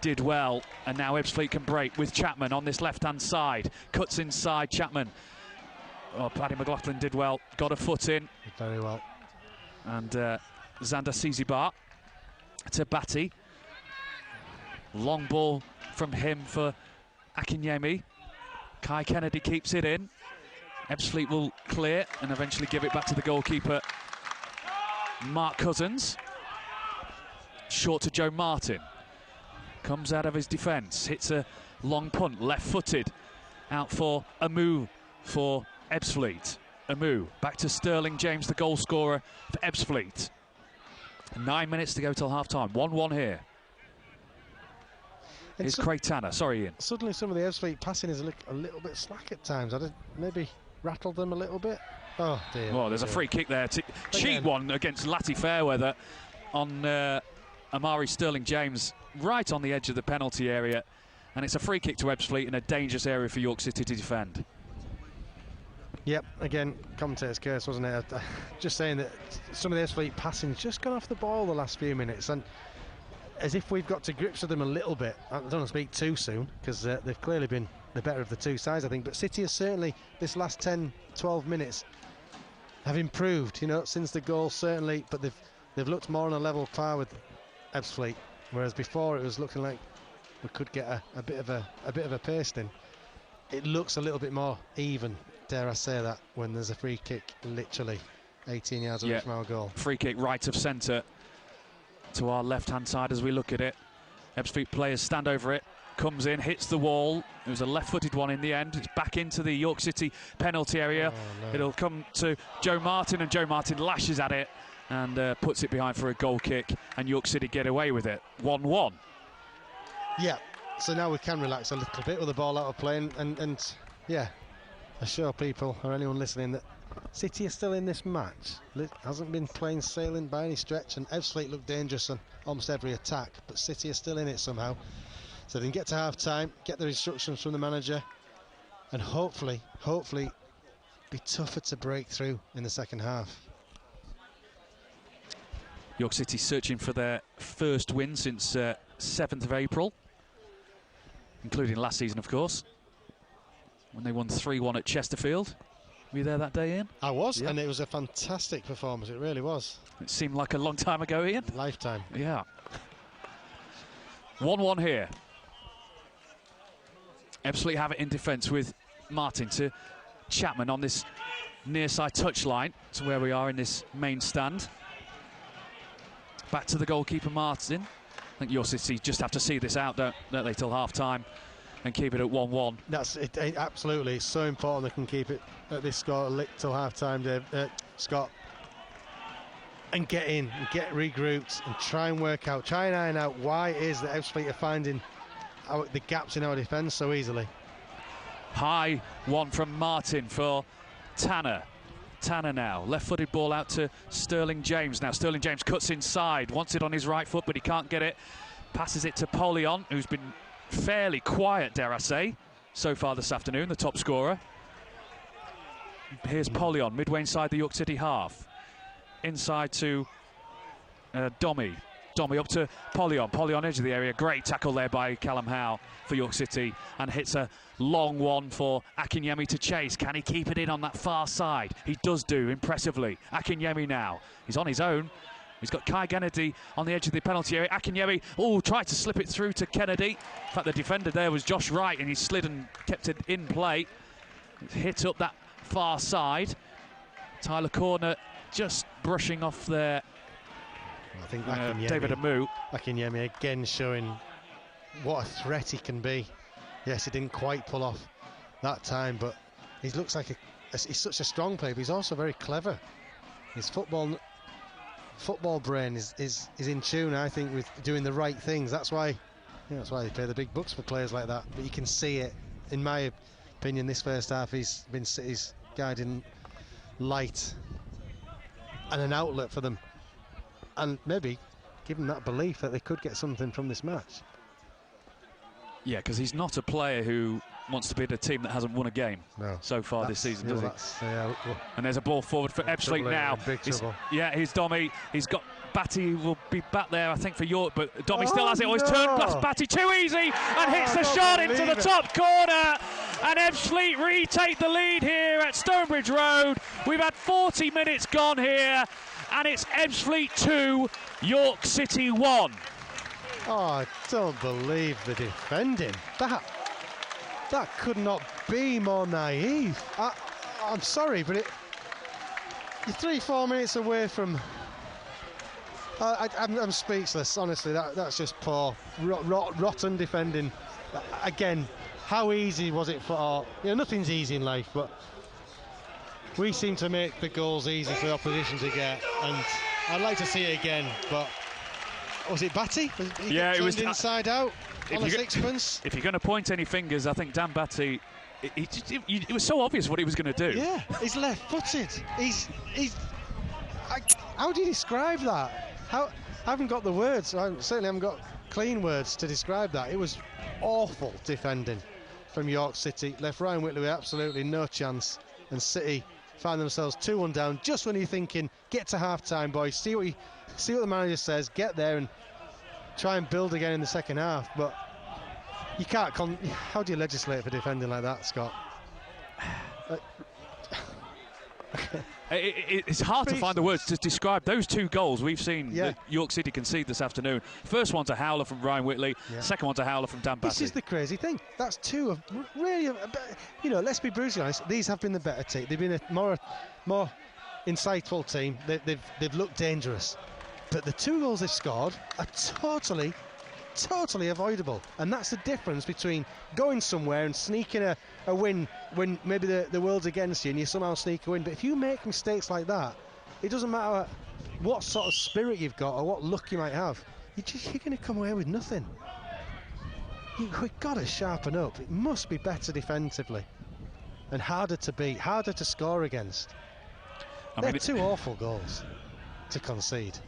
did well. And now Ebbsfleet can break with Chapman on this left-hand side. Cuts inside, Chapman. Oh, Paddy McLaughlin did well, got a foot in.
Very well.
And Xander Sizibar to Batty. Long ball from him for Akinyemi. Kai Kennedy keeps it in. Ebbsfleet will clear and eventually give it back to the goalkeeper, Mark Cousins. Short to Joe Martin. Comes out of his defence, hits a long punt, left-footed. Out for Amu for Ebbsfleet. Amu back to Sterling James, the goal scorer for Ebbsfleet. 9 minutes to go till half-time. 1-1 here. Here's Craig Tanner. Sorry, Ian.
Suddenly some of the Ebbsfleet passing is a little bit slack at times. Maybe rattled them a little bit. Oh, dear.
Oh, there's a free kick there. Cheat one against Lati Fairweather on Amari Sterling James, right on the edge of the penalty area. And it's a free kick to Ebbsfleet in a dangerous area for York City to defend.
Yep, again, commentator's curse, wasn't it? Just saying that some of the Ebbsfleet passing's just gone off the ball the last few minutes, and as if we've got to grips with them a little bit. I don't want to speak too soon, because they've clearly been the better of the two sides, I think, but City has certainly, this last 10-12 minutes, have improved, since the goal, certainly, but they've looked more on a level par with Ebbsfleet, whereas before it was looking like we could get a bit of a pasting. It looks a little bit more even, dare I say that, when there's a free kick literally 18 yards away from our goal.
Free kick right of centre to our left-hand side as we look at it. Ebbsfleet players stand over it, comes in, hits the wall. It was a left-footed one in the end. It's back into the York City penalty area. Oh, no. It'll come to Joe Martin, and Joe Martin lashes at it and puts it behind for a goal kick, and York City get away with it. 1-1. Yeah,
so now we can relax a little bit with the ball out of play, and assure people or anyone listening that City are still in this match. Hasn't been plain sailing by any stretch, and Ebbsfleet look dangerous on almost every attack, but City are still in it somehow. So they can get to half-time, get their instructions from the manager, and hopefully be tougher to break through in the second half.
York City searching for their first win since 7th of April, including last season, of course, when they won 3-1 at Chesterfield. Were you there that day, Ian?
I was, and it was a fantastic performance. It really was.
It seemed like a long time ago, Ian.
Lifetime.
Yeah. 1-1 here. Ebbsfleet have it in defence with Martin to Chapman on this near side touchline to where we are in this main stand. Back to the goalkeeper, Martin. I think York City just have to see this out, don't they, till half-time and keep it at 1-1.
That's it, absolutely. It's so important they can keep it at this score till half-time, Dave, Scott. And get in, and get regrouped, and try and iron out why it is that Ebbsfleet are finding the gaps in our defence so easily.
High one from Martin for Tanner. Tanner now, left-footed ball out to Sterling James. Now Sterling James cuts inside, wants it on his right foot, but he can't get it. Passes it to Polion, who's been fairly quiet, dare I say, so far this afternoon, the top scorer. Here's Polion, midway inside the York City half. Inside to Dommy. Dommy up to Polion. Polion edge of the area. Great tackle there by Callum Howe for York City, and hits a long one for Akinyemi to chase. Can he keep it in on that far side? He does do, impressively. Akinyemi now. He's on his own. He's got Kai Kennedy on the edge of the penalty area. Akinyemi, tried to slip it through to Kennedy. In fact, the defender there was Josh Wright, and he slid and kept it in play. Hit up that far side. Tyler Corner just brushing off there.
I think
David Amu.
Akinyemi again showing what a threat he can be. Yes, he didn't quite pull off that time, but he looks like he's such a strong player, but he's also very clever. His football brain is in tune, I think, with doing the right things. That's why they pay the big bucks for players like that. But you can see it, in my opinion, this first half. He's been City's guiding light and an outlet for them, and maybe give them that belief that they could get something from this match. Yeah,
because he's not a player who wants to be at a team that hasn't won a game so far this season, does he? And there's a ball forward for Ebbsfleet now.
Big trouble.
Here's Dommy. He's got Batty, will be back there, I think, for York, but Dommy still has it. He's turned past Batty too easy and hits the shot into the top corner. And Ebbsfleet retake the lead here at Stonebridge Road. We've had 40 minutes gone here, and it's Ebbsfleet 2, York City 1.
Oh, I don't believe the defending. That could not be more naive. I'm sorry, but you're 3-4 minutes away from... I'm speechless, honestly. That's just poor, rotten defending. Again, how easy was it for... nothing's easy in life, but we seem to make the goals easy for the opposition to get, and I'd like to see it again, but... Was it Batty?
It was
inside out on a sixpence.
If you're going to point any fingers, I think Dan Batty. It was so obvious what he was going to do.
Yeah, he's left-footed. How do you describe that? I haven't got the words. I certainly haven't got clean words to describe that. It was awful defending from York City. Left Ryan Whitley with absolutely no chance, and City found themselves 2-1 down just when you're thinking, get to half-time, boys. See what the manager says, get there and try and build again in the second half. But you can't... How do you legislate for defending like that, Scott?
It's hard to find the words to describe those two goals we've seen that York City concede this afternoon. First one's a howler from Ryan Whitley, second one's a howler from Dan Batty.
This is the crazy thing. That's two of really... let's be brutally honest, these have been the better team. They've been a more insightful team. They've looked dangerous. But the two goals they've scored are totally avoidable, and that's the difference between going somewhere and sneaking a win when maybe the world's against you and you somehow sneak a win. But if you make mistakes like that, it doesn't matter what sort of spirit you've got or what luck you might have, you're going to come away with nothing. We've got to sharpen up. It must be better defensively and harder to beat, harder to score against. They're two awful goals to concede.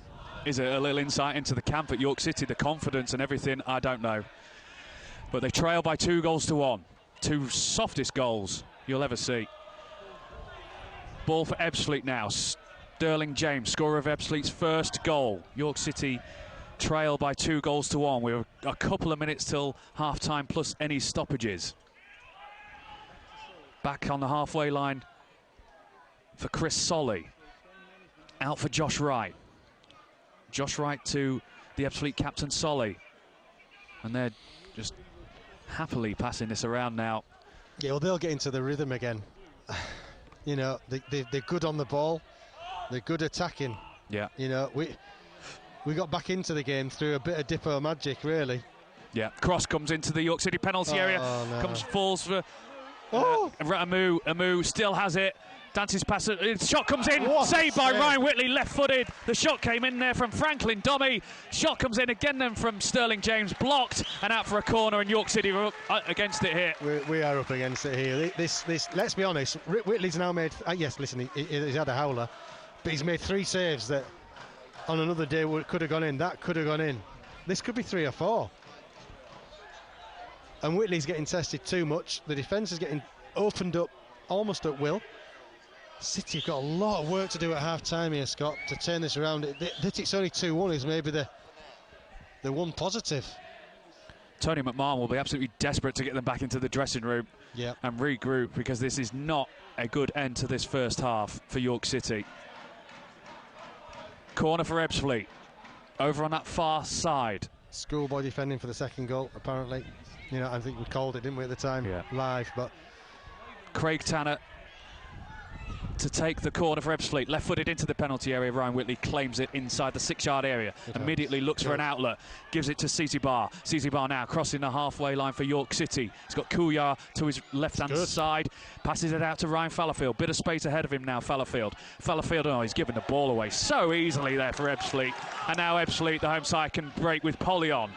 Is it a little insight into the camp at York City, the confidence and everything? I don't know. But they trail by 2-1. Two softest goals you'll ever see. Ball for Ebbsfleet now. Sterling James, scorer of Ebbsfleet's first goal. York City trail by 2-1. We're a couple of minutes till half-time plus any stoppages. Back on the halfway line for Chris Solly. Out for Josh Wright. Josh Wright to the Ebbsfleet captain Solly, and they're just happily passing this around now.
Yeah, well, they'll get into the rhythm again. They're good on the ball, they're good attacking.
Yeah.
We got back into the game through a bit of Dippo magic, really.
Yeah. Cross comes into the York City penalty area.
No.
Falls for Amu. Amu still has it. Dances past it. Shot comes in.
What
Saved by
save.
Ryan Whitley, left-footed. The shot came in there from Franklin Dommie. Shot comes in again then from Sterling James, blocked and out for a corner. And York City are up against it here.
We are up against it here. This. Let's be honest. Whitley's now made. Yes, listen, he's had a howler, but he's made 3 saves that on another day could have gone in. That could have gone in. This could be 3 or 4. And Whitley's getting tested too much. The defence is getting opened up almost at will. City have got a lot of work to do at half-time here, Scott, to turn this around. That it's only 2-1 is maybe the one positive.
Tony McMahon will be absolutely desperate to get them back into the dressing room and regroup, because this is not a good end to this first half for York City. Corner for Ebbsfleet. Over on that far side.
Schoolboy defending for the second goal, apparently. You know, I think we called it, didn't we, at the time, live. But
Craig Tanner to take the corner for Ebbsfleet. Left-footed into the penalty area. Ryan Whitley claims it inside the 6-yard area. Immediately looks for an outlet. Gives it to Cece Barr. Cece Barr now crossing the halfway line for York City. He's got Kouya to his left-hand side. Passes it out to Ryan Fallowfield. Bit of space ahead of him now, Fallowfield. Fallowfield, he's given the ball away so easily there for Ebbsfleet. And now Ebbsfleet, the home side, can break with Polly on.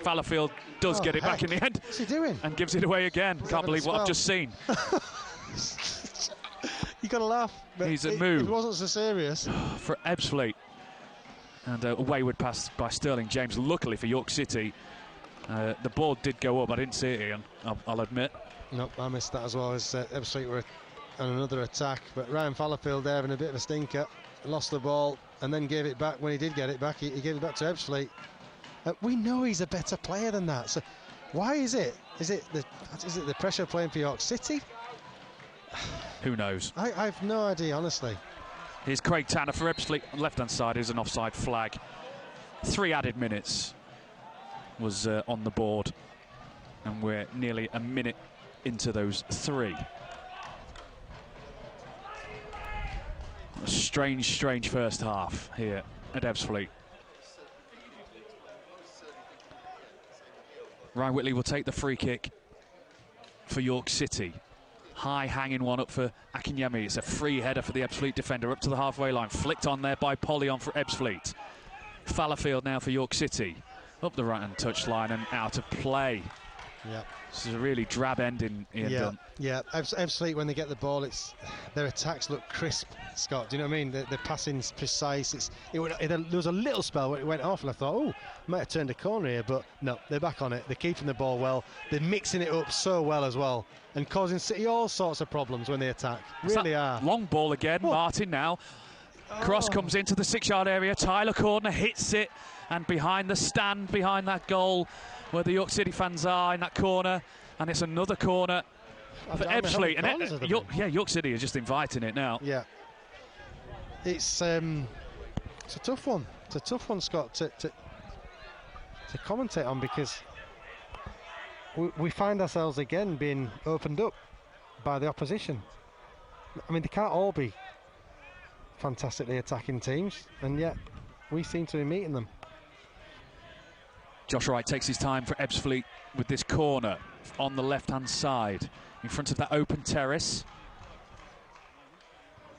Fallowfield does get it back in the end.
What's he doing?
And gives it away again. Can't believe what I've just seen.
You got to laugh. But
He's a move.
It wasn't so serious.
For Ebbsfleet. And a wayward pass by Sterling James. Luckily for York City, the ball did go up. I didn't see it, Ian, I'll admit.
No, I missed that as well, as Ebbsfleet were on another attack. But Ryan Fallowfield there having a bit of a stinker. Lost the ball and then gave it back. When he did get it back, he gave it back to Ebbsfleet. We know he's a better player than that. So why is it? Is it the pressure playing for York City?
Who knows?
I've no idea, honestly.
Here's Craig Tanner for Ebbsfleet. Left-hand side is an offside flag. 3 added minutes was on the board. And we're nearly a minute into those 3. A strange first half here at Ebbsfleet. Ryan Whitley will take the free kick for York City. High hanging one up for Akinyemi. It's a free header for the Ebbsfleet defender up to the halfway line. Flicked on there by Polyon for Ebbsfleet. Fallowfield now for York City. Up the right-hand touchline and out of play.
Yeah.
This is a really drab ending.
Yeah. Ebbsfleet, when they get the ball, their attacks look crisp, Scott. Do you know what I mean? The passing's precise. There was a little spell where it went off and I thought, oh, might have turned a corner here, but no, they're back on it. They're keeping the ball well. They're mixing it up so well as well and causing City all sorts of problems when they attack. Really are.
Long ball again. What? Martin now. Cross comes into the 6-yard area. Tyler Cordner hits it, and behind the stand, behind that goal, where the York City fans are in that corner, and it's another corner for Ebbsfleet. And York City are just inviting it now.
Yeah, it's a tough one. It's a tough one, Scott, to commentate on, because we find ourselves again being opened up by the opposition. I mean, they can't all be fantastically attacking teams, and yet we seem to be meeting them.
Josh Wright takes his time for Ebbsfleet with this corner on the left-hand side in front of that open terrace.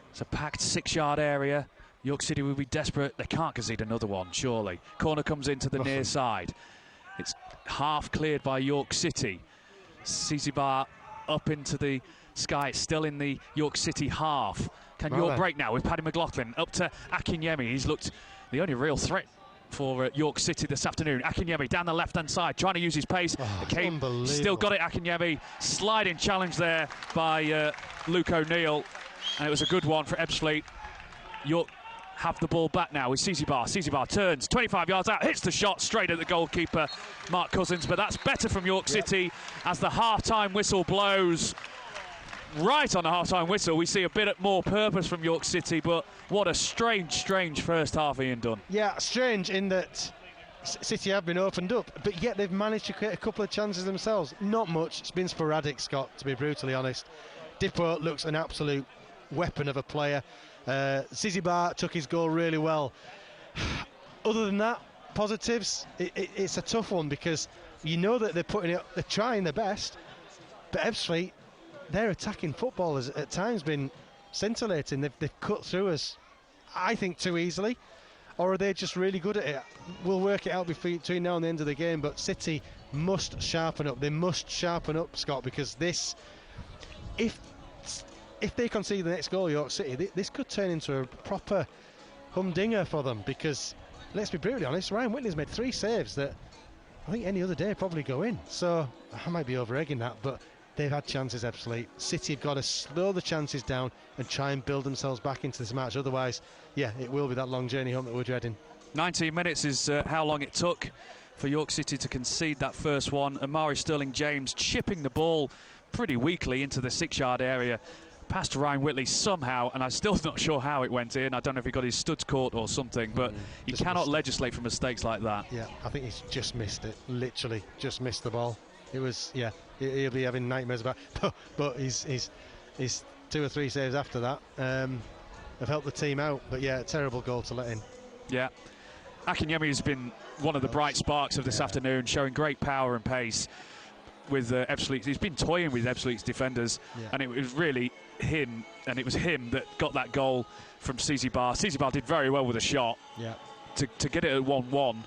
It's a packed 6-yard area. York City will be desperate. They can't concede another one, surely. Corner comes into the near side. It's half cleared by York City. Cece Barr up into the sky. It's still in the York City half. Can York break now with Paddy McLaughlin up to Akinyemi? He's looked the only real threat for York City this afternoon. Akinyemi down the left-hand side, trying to use his pace. Still got it, Akinyemi. Sliding challenge there by Luke O'Neill. And it was a good one for Ebbsfleet. York have the ball back now with Cece Barr. Cece Barr turns 25 yards out, hits the shot straight at the goalkeeper, Mark Cousins. But that's better from York City as the half-time whistle blows. Right on the half-time whistle, we see a bit more purpose from York City, but what a strange first half, Ian Dunn.
Yeah, strange in that City have been opened up, but yet they've managed to create a couple of chances themselves. Not much. It's been sporadic, Scott, to be brutally honest. Dippo looks an absolute weapon of a player. Cece Barr took his goal really well. Other than that, positives, it's a tough one, because you know that they're trying their best, but Ebbsfleet, their attacking football has at times been scintillating. They've cut through us, I think, too easily. Or are they just really good at it? We'll work it out between now and the end of the game, but City must sharpen up. They must sharpen up, Scott, because this, if they concede the next goal, York City, this could turn into a proper humdinger for them, because let's be brutally honest, Ryan Whitley's made 3 saves that I think any other day probably go in. So I might be over-egging that, but they've had chances, Ebbsfleet. City have got to slow the chances down and try and build themselves back into this match. Otherwise, yeah, it will be that long journey home that we're dreading.
19 minutes is how long it took for York City to concede that first one. Amari Sterling-James chipping the ball pretty weakly into the 6-yard area past Ryan Whitley somehow, and I'm still not sure how it went in. I don't know if he got his studs caught or something, but you cannot legislate for mistakes like that.
Yeah, I think he's just missed it. Literally just missed the ball. It was, yeah, he'll be having nightmares about it. But his 2 or 3 saves after that have helped the team out. But yeah, a terrible goal to let in.
Yeah. Akinyemi has been one of the bright sparks of this afternoon, showing great power and pace with Ebbsfleet. He's been toying with Ebbsfleet's defenders, and it was really him, and it was him that got that goal from CZ Bar. CZ Bar did very well with a shot to get it at 1-1.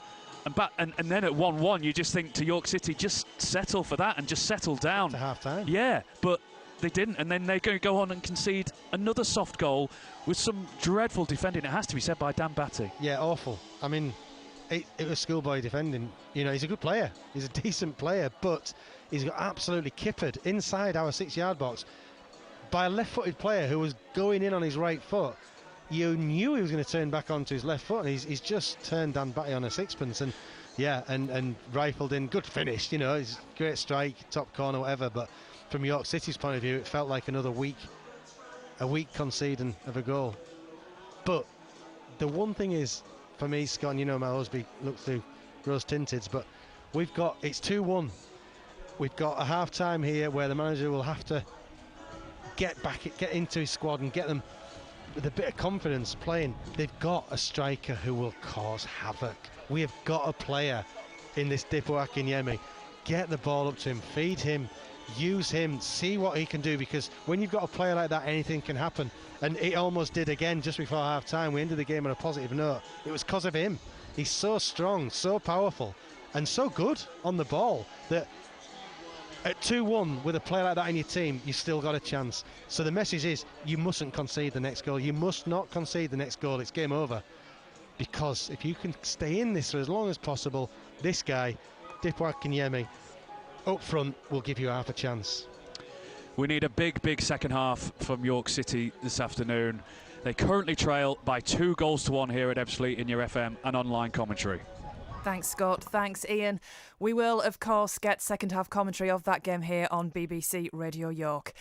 And then at 1-1, you just think to York City, just settle for that and just settle down.
To half-time.
Yeah, but they didn't, and then they're going to go on and concede another soft goal with some dreadful defending, it has to be said, by Dan Batty.
Yeah, awful. I mean, it was schoolboy defending. You know, he's a good player. He's a decent player, but he's got absolutely kippered inside our 6-yard box by a left-footed player who was going in on his right foot. You knew he was going to turn back onto his left foot, and he's just turned Dan Batty on a sixpence, and yeah, and rifled in. Good finish, you know, it's a great strike, top corner, whatever, but from York City's point of view, it felt like another week conceding of a goal. But the one thing is, for me, Scott, and you know, my husband looked through rose-tinteds, but it's 2-1. We've got a half-time here where the manager will have to get into his squad and get them with a bit of confidence playing. They've got a striker who will cause havoc. We have got a player in this Dipo Akinyemi. Get the ball up to him, feed him, use him, see what he can do, because when you've got a player like that, anything can happen. And it almost did again just before half-time. We ended the game on a positive note. It was because of him. He's so strong, so powerful, and so good on the ball that at 2-1 with a player like that in your team, you've still got a chance. So the message is, you mustn't concede the next goal. You must not concede the next goal. It's game over. Because if you can stay in this for as long as possible, this guy, Dipo Akinyemi, up front will give you half a chance.
We need a big second half from York City this afternoon. They currently trail by 2-1 here at Ebbsfleet in your FM and online commentary.
Thanks, Scott. Thanks, Ian. We will, of course, get second half commentary of that game here on BBC Radio York.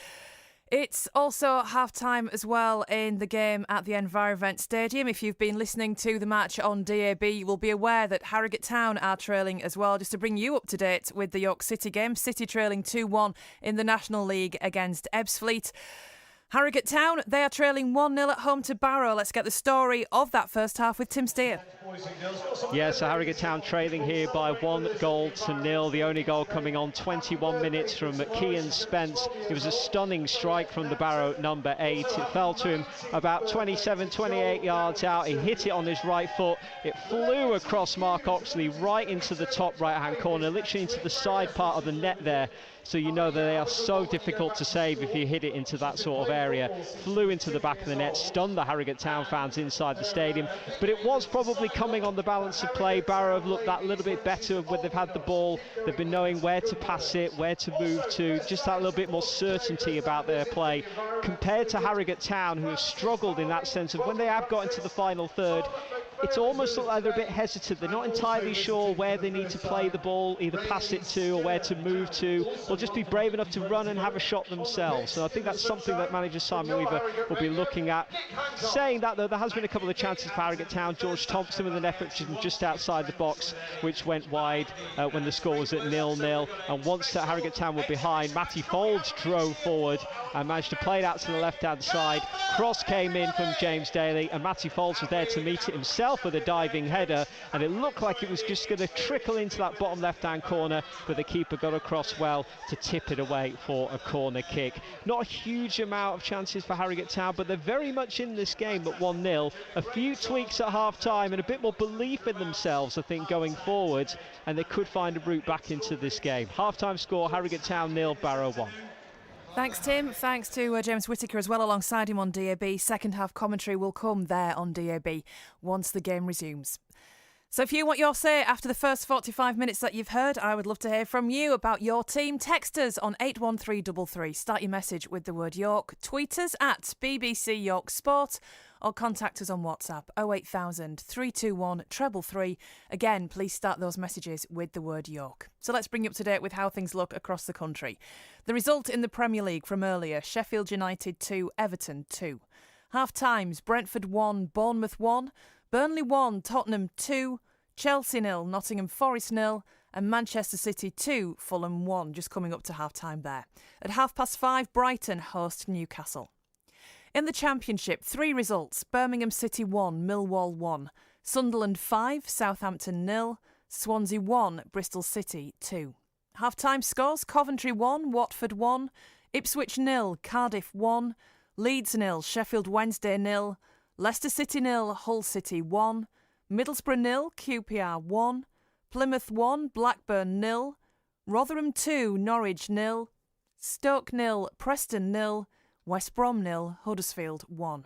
It's also half-time as well in the game at the Environment Stadium. If you've been listening to the match on DAB, you will be aware that Harrogate Town are trailing as well. Just to bring you up to date with the York City game, City trailing 2-1 in the National League against Ebbsfleet. Harrogate Town, they are trailing 1-0 at home to Barrow. Let's get the story of that first half with Tim Steer.
Yes, so Harrogate Town trailing here by 1-0. The only goal coming on 21 minutes from Kean Spence. It was a stunning strike from the Barrow number 8. It fell to him about 27, 28 yards out. He hit it on his right foot. It flew across Mark Oxley right into the top right-hand corner, literally into the side part of the net there. So you know that they are so difficult to save if you hit it into that sort of area. Flew into the back of the net, stunned the Harrogate Town fans inside the stadium. But it was probably coming on the balance of play. Barrow have looked that little bit better when they've had the ball. They've been knowing where to pass it, where to move to, just that little bit more certainty about their play. Compared to Harrogate Town, who have struggled in that sense of when they have got into the final third, it's almost like they're a bit hesitant. They're not entirely sure where they need to play the ball, either pass it to or where to move to, or just be brave enough to run and have a shot themselves. So I think that's something that manager Simon Weaver will be looking at. Saying that, though, there has been a couple of chances for Harrogate Town. George Thompson with an effort just outside the box, which went wide when the score was at 0-0. And once Harrogate Town were behind, Matty Folds drove forward and managed to play it out to the left-hand side. Cross came in from James Daly, and Matty Folds was there to meet it himself. himself with a diving header, and it looked like it was just going to trickle into that bottom left-hand corner, but the keeper got across well to tip it away for a corner kick. Not a huge amount of chances for Harrogate Town, but they're very much in this game at 1-0. A few tweaks at half-time and a bit more belief in themselves, I think, going forward, and they could find a route back into this game. Half-time score, Harrogate Town 0, Barrow 1.
Thanks, Tim. Thanks to James Whittaker as well alongside him on DAB. Second half commentary will come there on DAB once the game resumes. So if you want your say after the first 45 minutes that you've heard, I would love to hear from you about your team. Text us on 81333. Start your message with the word York. Tweet us at BBC York Sport or contact us on WhatsApp 08000 321 333. Again, please start those messages with the word York. So let's bring you up to date with how things look across the country. The result in the Premier League from earlier: Sheffield United 2, Everton 2. Half times: Brentford 1, Bournemouth 1, Burnley 1, Tottenham 2, Chelsea 0, Nottingham Forest 0, and Manchester City 2, Fulham 1, just coming up to half-time there. At 5:30, Brighton host Newcastle. In the Championship, 3 results: Birmingham City 1, Millwall 1, Sunderland 5, Southampton 0, Swansea 1, Bristol City 2. Half-time scores: Coventry 1, Watford 1, Ipswich 0, Cardiff 1, Leeds 0, Sheffield Wednesday 0, Leicester City 0, Hull City 1, Middlesbrough 0, QPR 1, Plymouth 1, Blackburn 0, Rotherham 2, Norwich 0, Stoke 0, Preston 0, West Brom 0, Huddersfield 1.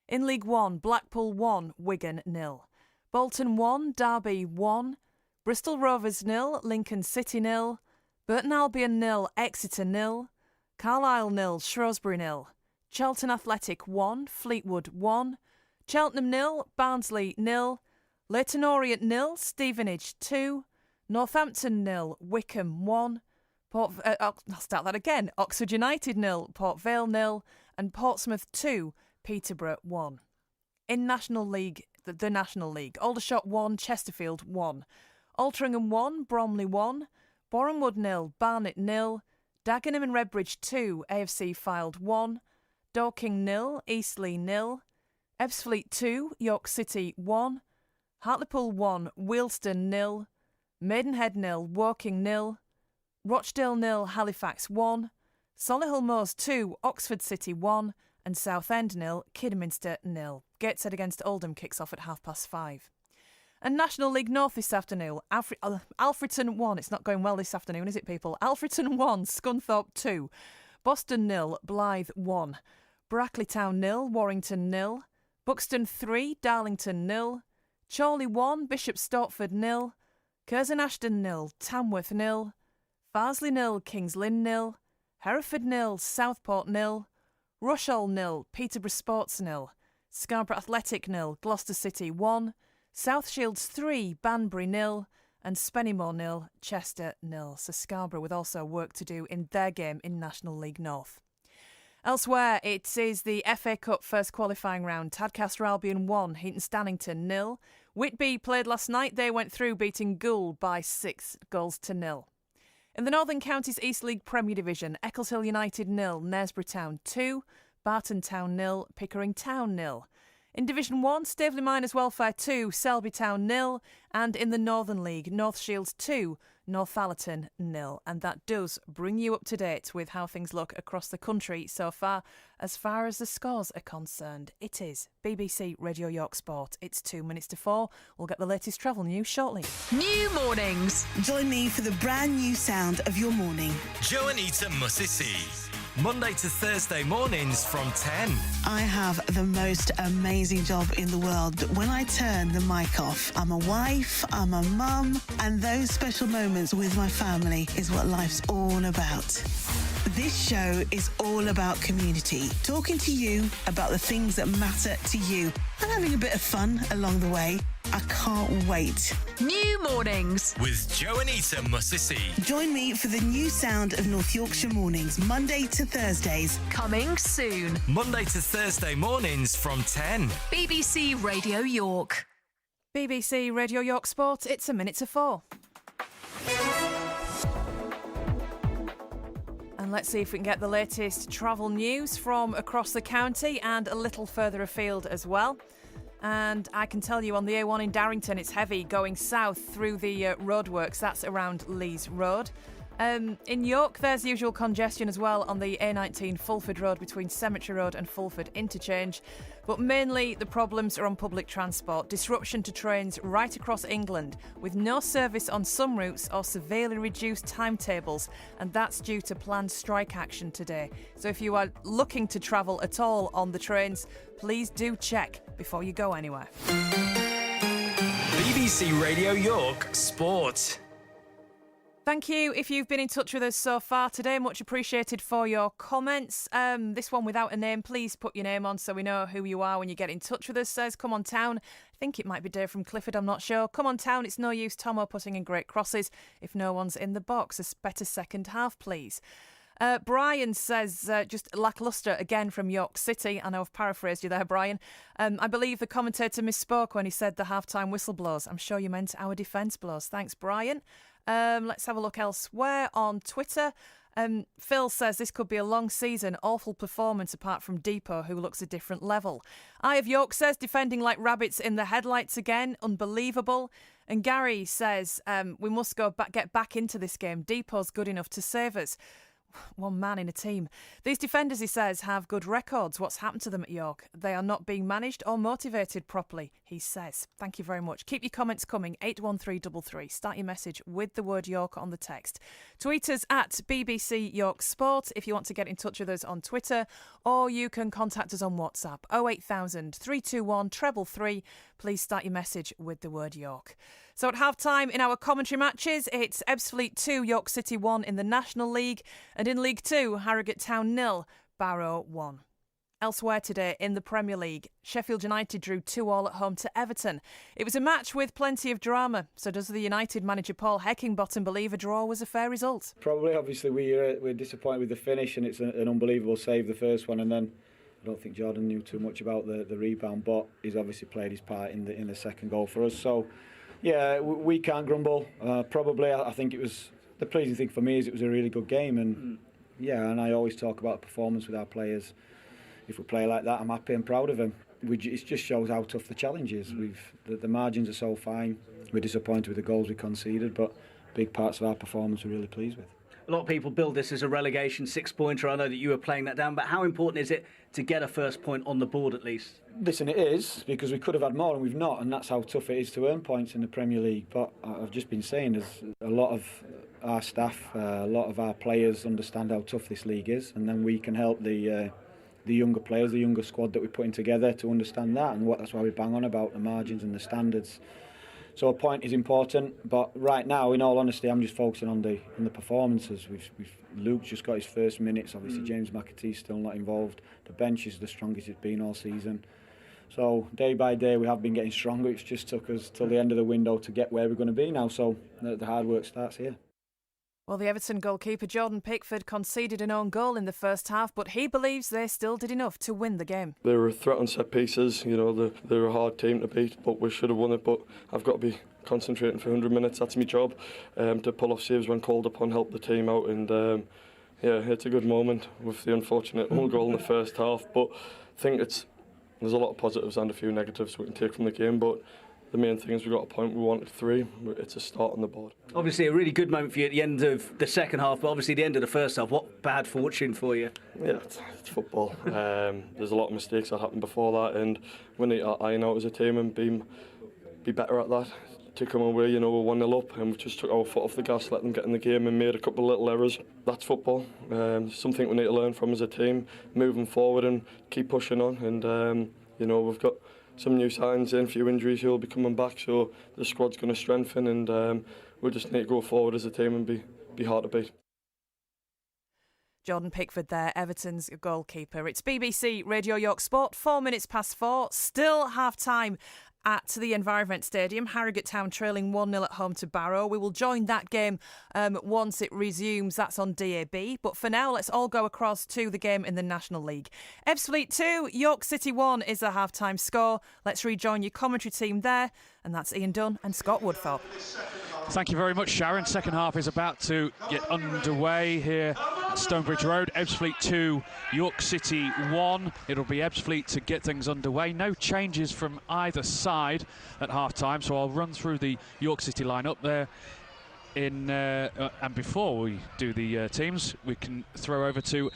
In League 1, Blackpool 1, Wigan 0, Bolton 1, Derby 1, Bristol Rovers 0, Lincoln City 0, Burton Albion 0, Exeter 0, Carlisle 0, Shrewsbury 0, Charlton Athletic 1, Fleetwood 1, Cheltenham 0, Barnsley 0, Leyton Orient 0, Stevenage 2, Northampton 0, Wickham 1, Oxford United 0, Port Vale 0, and Portsmouth 2, Peterborough 1. In National League, the National League, Aldershot 1, Chesterfield 1, Altrincham 1, Bromley 1, Bournemouth 0, Barnet 0, Dagenham and Redbridge 2, AFC Fylde 1, Dorking 0, Eastleigh 0, Ebbsfleet 2, York City 1, Hartlepool 1, Wealdstone 0, Maidenhead 0, Woking 0, Rochdale 0, Halifax 1, Solihull Moors 2, Oxford City 1, and Southend 0, Kidderminster 0. Gateshead against Oldham kicks off at 5:30. And National League North this afternoon, Alfreton 1, it's not going well this afternoon, is it, people? Alfreton 1, Scunthorpe 2, Boston 0, Blythe 1, Brackley Town 0, Warrington 0, Buxton 3, Darlington 0, Chorley 1, Bishop Stortford 0, Curzon Ashton 0, Tamworth 0, Farsley 0, Kings Lynn 0, Hereford 0, Southport 0, Rushall 0, Peterborough Sports 0, Scarborough Athletic 0, Gloucester City 1, South Shields 3, Banbury 0, and Spennymoor 0, Chester 0. So Scarborough with also work to do in their game in National League North. Elsewhere, it is the FA Cup first qualifying round. Tadcaster Albion 1, Heaton Stannington 0. Whitby played last night. They went through, beating Goole by 6-0. In the Northern Counties East League Premier Division, Eccleshill United 0, Knaresborough Town 2, Barton Town 0, Pickering Town 0. In Division 1, Staveley Miners Welfare 2, Selby Town 0, and in the Northern League, North Shields 2, Northallerton 0. And that does bring you up to date with how things look across the country so far. As far as the scores are concerned, it is BBC Radio York Sport. It's 2 minutes to 4. We'll get the latest travel news shortly.
New mornings.
Join me for the brand new sound of your morning.
Joe and Anita Musisi. Monday to Thursday mornings from 10.
I have the most amazing job in the world. When I turn the mic off, I'm a wife, I'm a mum, and those special moments with my family is what life's all about. This show is all about community, talking to you about the things that matter to you and having a bit of fun along the way. I can't wait.
New mornings
with Joe and Anita Musisi.
Join me for the new sound of North Yorkshire mornings, Monday to Thursdays.
Coming soon.
Monday to Thursday mornings from 10.
BBC Radio York.
BBC Radio York Sport, it's 1 minute to 4. And let's see if we can get the latest travel news from across the county and a little further afield as well. And I can tell you on the A1 in Darrington, it's heavy going south through the roadworks. That's around Lees Road. In York, there's usual congestion as well on the A19 Fulford Road between Cemetery Road and Fulford Interchange. But mainly the problems are on public transport. Disruption to trains right across England with no service on some routes or severely reduced timetables. And that's due to planned strike action today. So if you are looking to travel at all on the trains, please do check before you go anywhere.
BBC Radio York Sport.
Thank you if you've been in touch with us so far today. Much appreciated for your comments. This one without a name, please put your name on so we know who you are when you get in touch with us. Says, come on town. I think it might be Dave from Clifford, I'm not sure. Come on town, it's no use Tomo putting in great crosses if no one's in the box. A better second half, please. Brian says, just lacklustre again from York City. I know I've paraphrased you there, Brian. I believe the commentator misspoke when he said the half-time whistle blows. I'm sure you meant our defence blows. Thanks, Brian. Let's have a look elsewhere on Twitter. Phil says this could be a long season, awful performance apart from Depot, who looks a different level. Eye of York says defending like rabbits in the headlights again, unbelievable. And Gary says we must get back into this game. Depot's good enough to save us. One man in a team. These defenders, he says, have good records. What's happened to them at York? They are not being managed or motivated properly, he says. Thank you very much. Keep your comments coming. 81333. Start your message with the word York on the text. Tweet us at BBC York Sport if you want to get in touch with us on Twitter, or you can contact us on WhatsApp 08000 321 333. Please start your message with the word York. So at half-time in our commentary matches, it's Ebbsfleet 2, York City 1 in the National League. And in League 2, Harrogate Town 0, Barrow 1. Elsewhere today in the Premier League, Sheffield United drew 2-2 at home to Everton. It was a match with plenty of drama. So does the United manager Paul Heckingbottom believe a draw was a fair result?
Probably. Obviously, we're disappointed with the finish, and it's an unbelievable save, the first one. And then I don't think Jordan knew too much about the rebound, but he's obviously played his part in the second goal for us. So, yeah, we can't grumble. Probably, I think it was the pleasing thing for me is it was a really good game, and and I always talk about performance with our players. If we play like that, I'm happy and proud of them. It just shows how tough the challenge is. The margins are so fine. We're disappointed with the goals we conceded, but big parts of our performance we're really pleased with.
A lot of people build this as a relegation six-pointer. I know that you were playing that down, but how important is it to get a first point on the board at least?
Listen, it is, because we could have had more and we've not, and that's how tough it is to earn points in the Premier League. But I've just been saying, there's a lot of our staff, a lot of our players understand how tough this league is, and then we can help the younger players, the younger squad that we're putting together to understand that, and that's why we bang on about the margins and the standards. So a point is important, but right now, in all honesty, I'm just focusing on the performances. Luke's just got his first minutes. Obviously, James McAtee's still not involved. The bench is the strongest it's been all season. So day by day, we have been getting stronger. It's just took us till the end of the window to get where we're going to be now. So the hard work starts here.
Well, the Everton goalkeeper Jordan Pickford conceded an own goal in the first half, but he believes they still did enough to win the game.
They were a threat on set pieces, they're a hard team to beat, but we should have won it. But I've got to be concentrating for 100 minutes, that's my job, to pull off saves when called upon, help the team out, and it's a good moment with the unfortunate own goal in the first half, but I think there's a lot of positives and a few negatives we can take from the game, but the main thing is we got a point, we wanted 3, it's a start on the board.
Obviously a really good moment for you at the end of the second half, but obviously the end of the first half, what bad fortune for you? Yeah, it's
football. There's a lot of mistakes that happened before that, and we need to iron out as a team and be better at that. To come away, we're 1-0 up and we just took our foot off the gas, let them get in the game and made a couple of little errors. That's football. Something we need to learn from as a team, moving forward and keep pushing on. And, we've got some new signs in, a few injuries who will be coming back, so the squad's going to strengthen, and we just need to go forward as a team and be hard to beat.
Jordan Pickford there, Everton's goalkeeper. It's BBC Radio York Sport, 4 minutes past 4, still half-time at the Environment Stadium. Harrogate Town trailing 1-0 at home to Barrow. We will join that game once it resumes. That's on DAB. But for now, let's all go across to the game in the National League. Ebbsfleet 2, York City 1 is the half-time score. Let's rejoin your commentary team there. And that's Ian Dunn and Scott Woodthorpe.
Thank you very much, Sharon. Second half is about to get underway here at at Stonebridge Road. Ebbsfleet 2, York City 1. It'll be Ebbsfleet to get things underway. No changes from either side at half-time, so I'll run through the York City lineup there. And before we do the teams, we can throw over to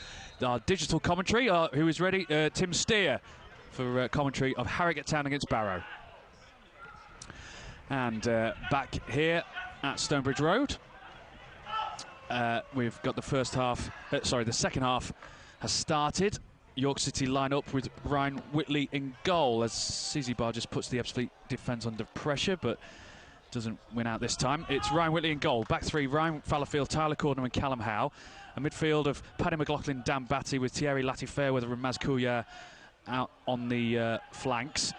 our digital commentary, who is ready, Tim Steer, for commentary of Harrogate Town against Barrow. And back here at Stonebridge Road, we've got the second half has started. York City line up with Ryan Whitley in goal, as CZ Bar just puts the Ebbsfleet defence under pressure, but doesn't win out this time. It's Ryan Whitley in goal. Back three, Ryan Fallowfield, Tyler Cordner and Callum Howe. A midfield of Paddy McLaughlin, Dan Batty, with Thierry Latifairweather and Maz Kouya out on the flanks.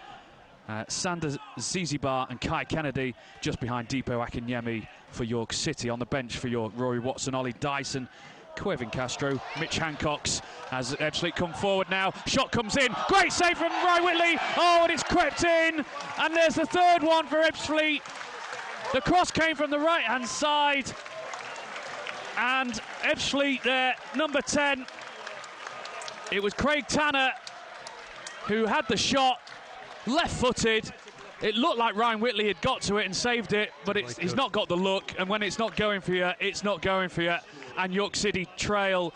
Sanders, Zizi Bar and Kai Kennedy just behind Deepo Akinyemi for York City. On the bench for York, Rory Watson, Ollie Dyson, Quevin Castro, Mitch Hancocks. As Ebbsfleet come forward now, shot comes in, great save from Ryan Whitley, oh, and it's crept in, and there's the third one for Ebbsfleet. The cross came from the right-hand side, and Ebbsfleet there, number 10. It was Craig Tanner who had the shot, left-footed. It looked like Ryan Whitley had got to it and saved it, but he's not got the look, and when it's not going for you, it's not going for you. And York City trail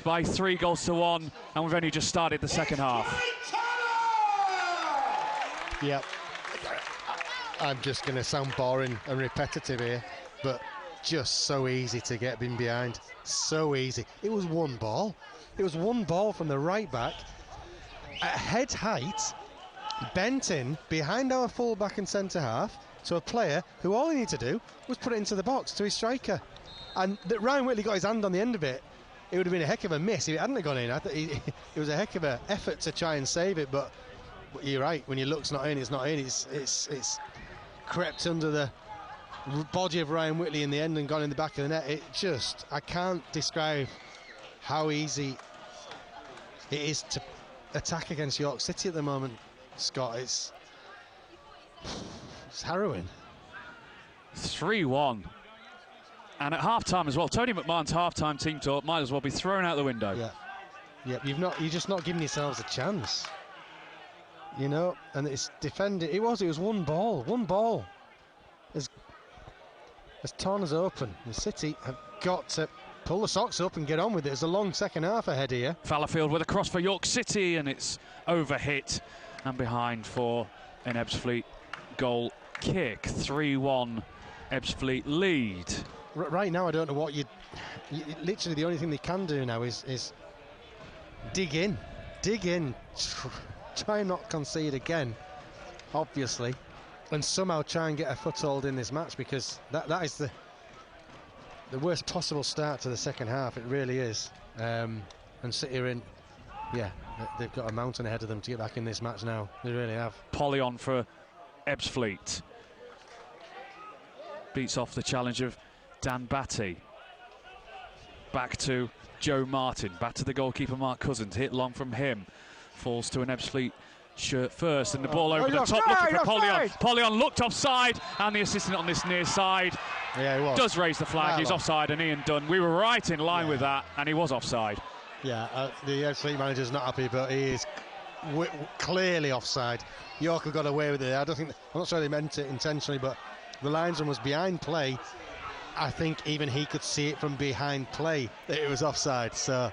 by 3-1, and we've only just started the second half.
Yep. I'm just going to sound boring and repetitive here, but just so easy to get in behind. So easy. It was one ball. It was one ball from the right back at head height, bent in behind our full-back and centre-half to a player who all he needed to do was put it into the box to his striker. And that Ryan Whitley got his hand on the end of it. It would have been a heck of a miss if it hadn't gone in. It was a heck of an effort to try and save it, but you're right. When your look's not in, it's not in. It's crept under the body of Ryan Whitley in the end and gone in the back of the net. I can't describe how easy it is to attack against York City at the moment, Scott. It's harrowing.
3-1. And at half-time as well, Tony McMahon's half-time team talk might as well be thrown out the window.
Yeah, you're just not giving yourselves a chance. You know, and it's defended. It was one ball. Has torn us open. The City have got to pull the socks up and get on with it. There's a long second half ahead here.
Fallowfield with a cross for York City, and it's overhit and behind for an Ebbsfleet goal kick. 3-1 Ebbsfleet lead.
Right now, I don't know what you literally the only thing they can do now is dig in, try and not concede again, obviously, and somehow try and get a foothold in this match, because that is the worst possible start to the second half. It really is. And City are in, they've got a mountain ahead of them to get back in this match now. They really have.
Polly on for Ebbsfleet. Beats off the challenge of Dan Batty. Back to Joe Martin. Back to the goalkeeper Mark Cousins. Hit long from him. Falls to an Ebbsfleet shirt first, and the ball over the top, looking for Polly. Polly looked offside, and the assistant on this near side does raise the flag. He's offside, and Ian Dunn. We were right in line with that, and he was offside.
Yeah, the Ebbsfleet manager's not happy, but he is clearly offside. York have got away with it. I'm not sure they meant it intentionally, but the linesman was behind play. I think even he could see it from behind play that it was offside. So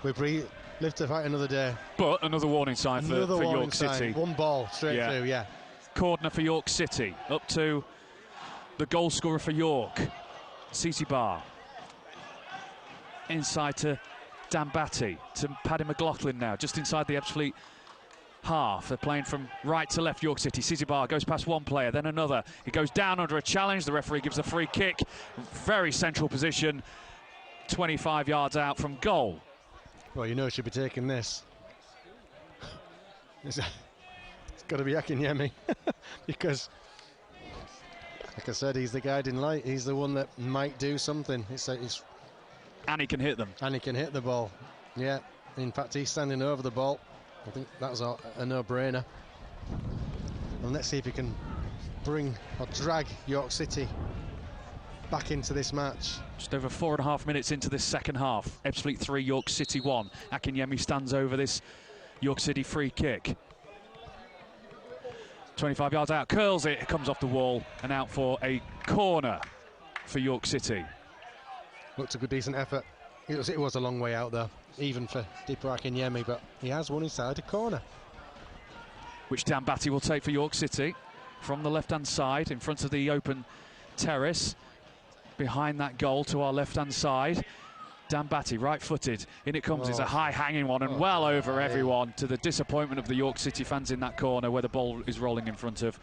we live to fight another day.
But another warning sign for York City.
One ball straight through,
Cordner for York City. Up to the goal scorer for York, CC Bar. Inside to Dan Batty, to Paddy McLaughlin now, just inside the Ebbsfleet half. They're playing from right to left, York City. CC Bar goes past one player, then another. He goes down under a challenge. The referee gives a free kick. Very central position, 25 yards out from goal.
Well, you know it should be taking this. It's got to be Akinyemi because, like I said, he's the guiding light. He's the one that might do something.
And he can hit them.
And he can hit the ball. Yeah, in fact, he's standing over the ball. I think that was a no-brainer. And let's see if he can bring or drag York City back into this match.
Just over 4.5 minutes into this second half. Ebbsfleet 3, York City 1. Akinyemi stands over this York City free kick. 25 yards out, curls it, comes off the wall and out for a corner for York City.
Looked a good, decent effort. It was a long way out though, even for Dipo Akinyemi, but he has won inside a corner.
Which Dan Batty will take for York City from the left-hand side in front of the open terrace. Behind that goal to our left-hand side. Dan Batty, right-footed. In it comes. It's a high-hanging one and well over everyone, to the disappointment of the York City fans in that corner where the ball is rolling in front of,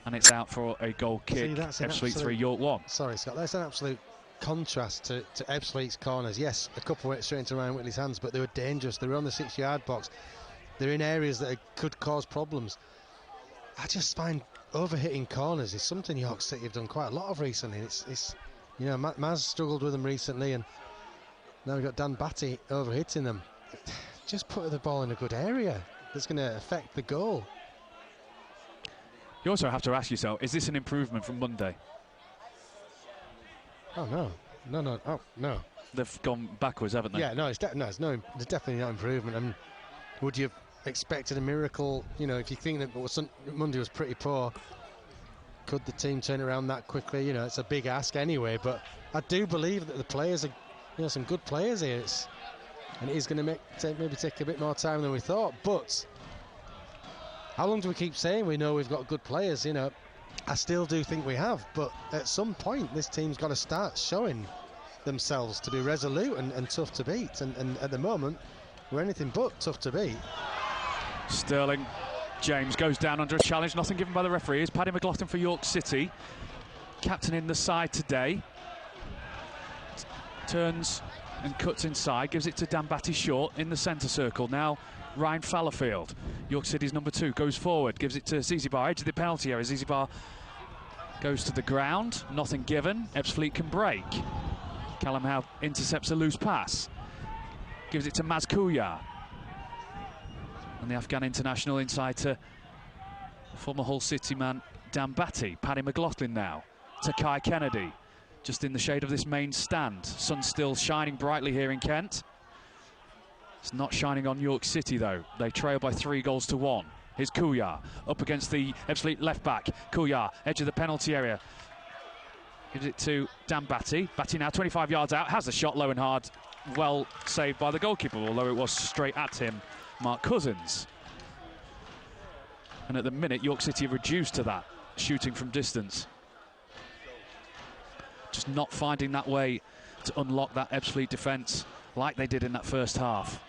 and it's out for a goal kick. Ebbsfleet 3, York 1.
Sorry, Scott, that's an absolute contrast to Ebbsfleet's corners. Yes, a couple went straight into Ryan Whitley's hands, but they were dangerous. They were on the 6-yard box. They're in areas that could cause problems. I just find overhitting corners is something York City have done quite a lot of recently. It's you know, Maz struggled with them recently, and now we've got Dan Batty overhitting them. Just put the ball in a good area that's going to affect the goal.
You also have to ask yourself, is this an improvement from Monday?
Oh no, oh no.
They've gone backwards, haven't they?
Yeah, no, there's definitely no improvement. I mean, would you have expected a miracle? You know, if you think that Monday was pretty poor, could the team turn around that quickly? You know, it's a big ask anyway, but I do believe that the players are, you know, some good players here. And it is going to maybe take a bit more time than we thought. But how long do we keep saying we know we've got good players? You know, I still do think we have, but at some point this team's got to start showing themselves to be resolute and tough to beat. And at the moment, we're anything but tough to beat.
Sterling James goes down under a challenge, nothing given by the referee. It's Paddy McLaughlin for York City, captain in the side today. Turns and cuts inside, gives it to Dan Batty short in the centre circle. Now Ryan Fallowfield, York City's number 2, goes forward, gives it to Zizibar, edge of the penalty area. Zizibar goes to the ground, nothing given. Ebbsfleet can break. Callum Howe intercepts a loose pass, gives it to Maz Kuya. And the Afghan international inside to former Hull City man Dan Batty. Paddy McLaughlin now to Kai Kennedy, just in the shade of this main stand. Sun still shining brightly here in Kent. It's not shining on York City though. They trail by 3-1. Here's Kuya up against the Ebbsfleet left back. Kuya, edge of the penalty area. Gives it to Dan Batty. Batty now 25 yards out, has a shot low and hard. Well saved by the goalkeeper, although it was straight at him, Mark Cousins. And at the minute, York City have reduced to that, shooting from distance. Just not finding that way to unlock that Ebbsfleet defence like they did in that first half.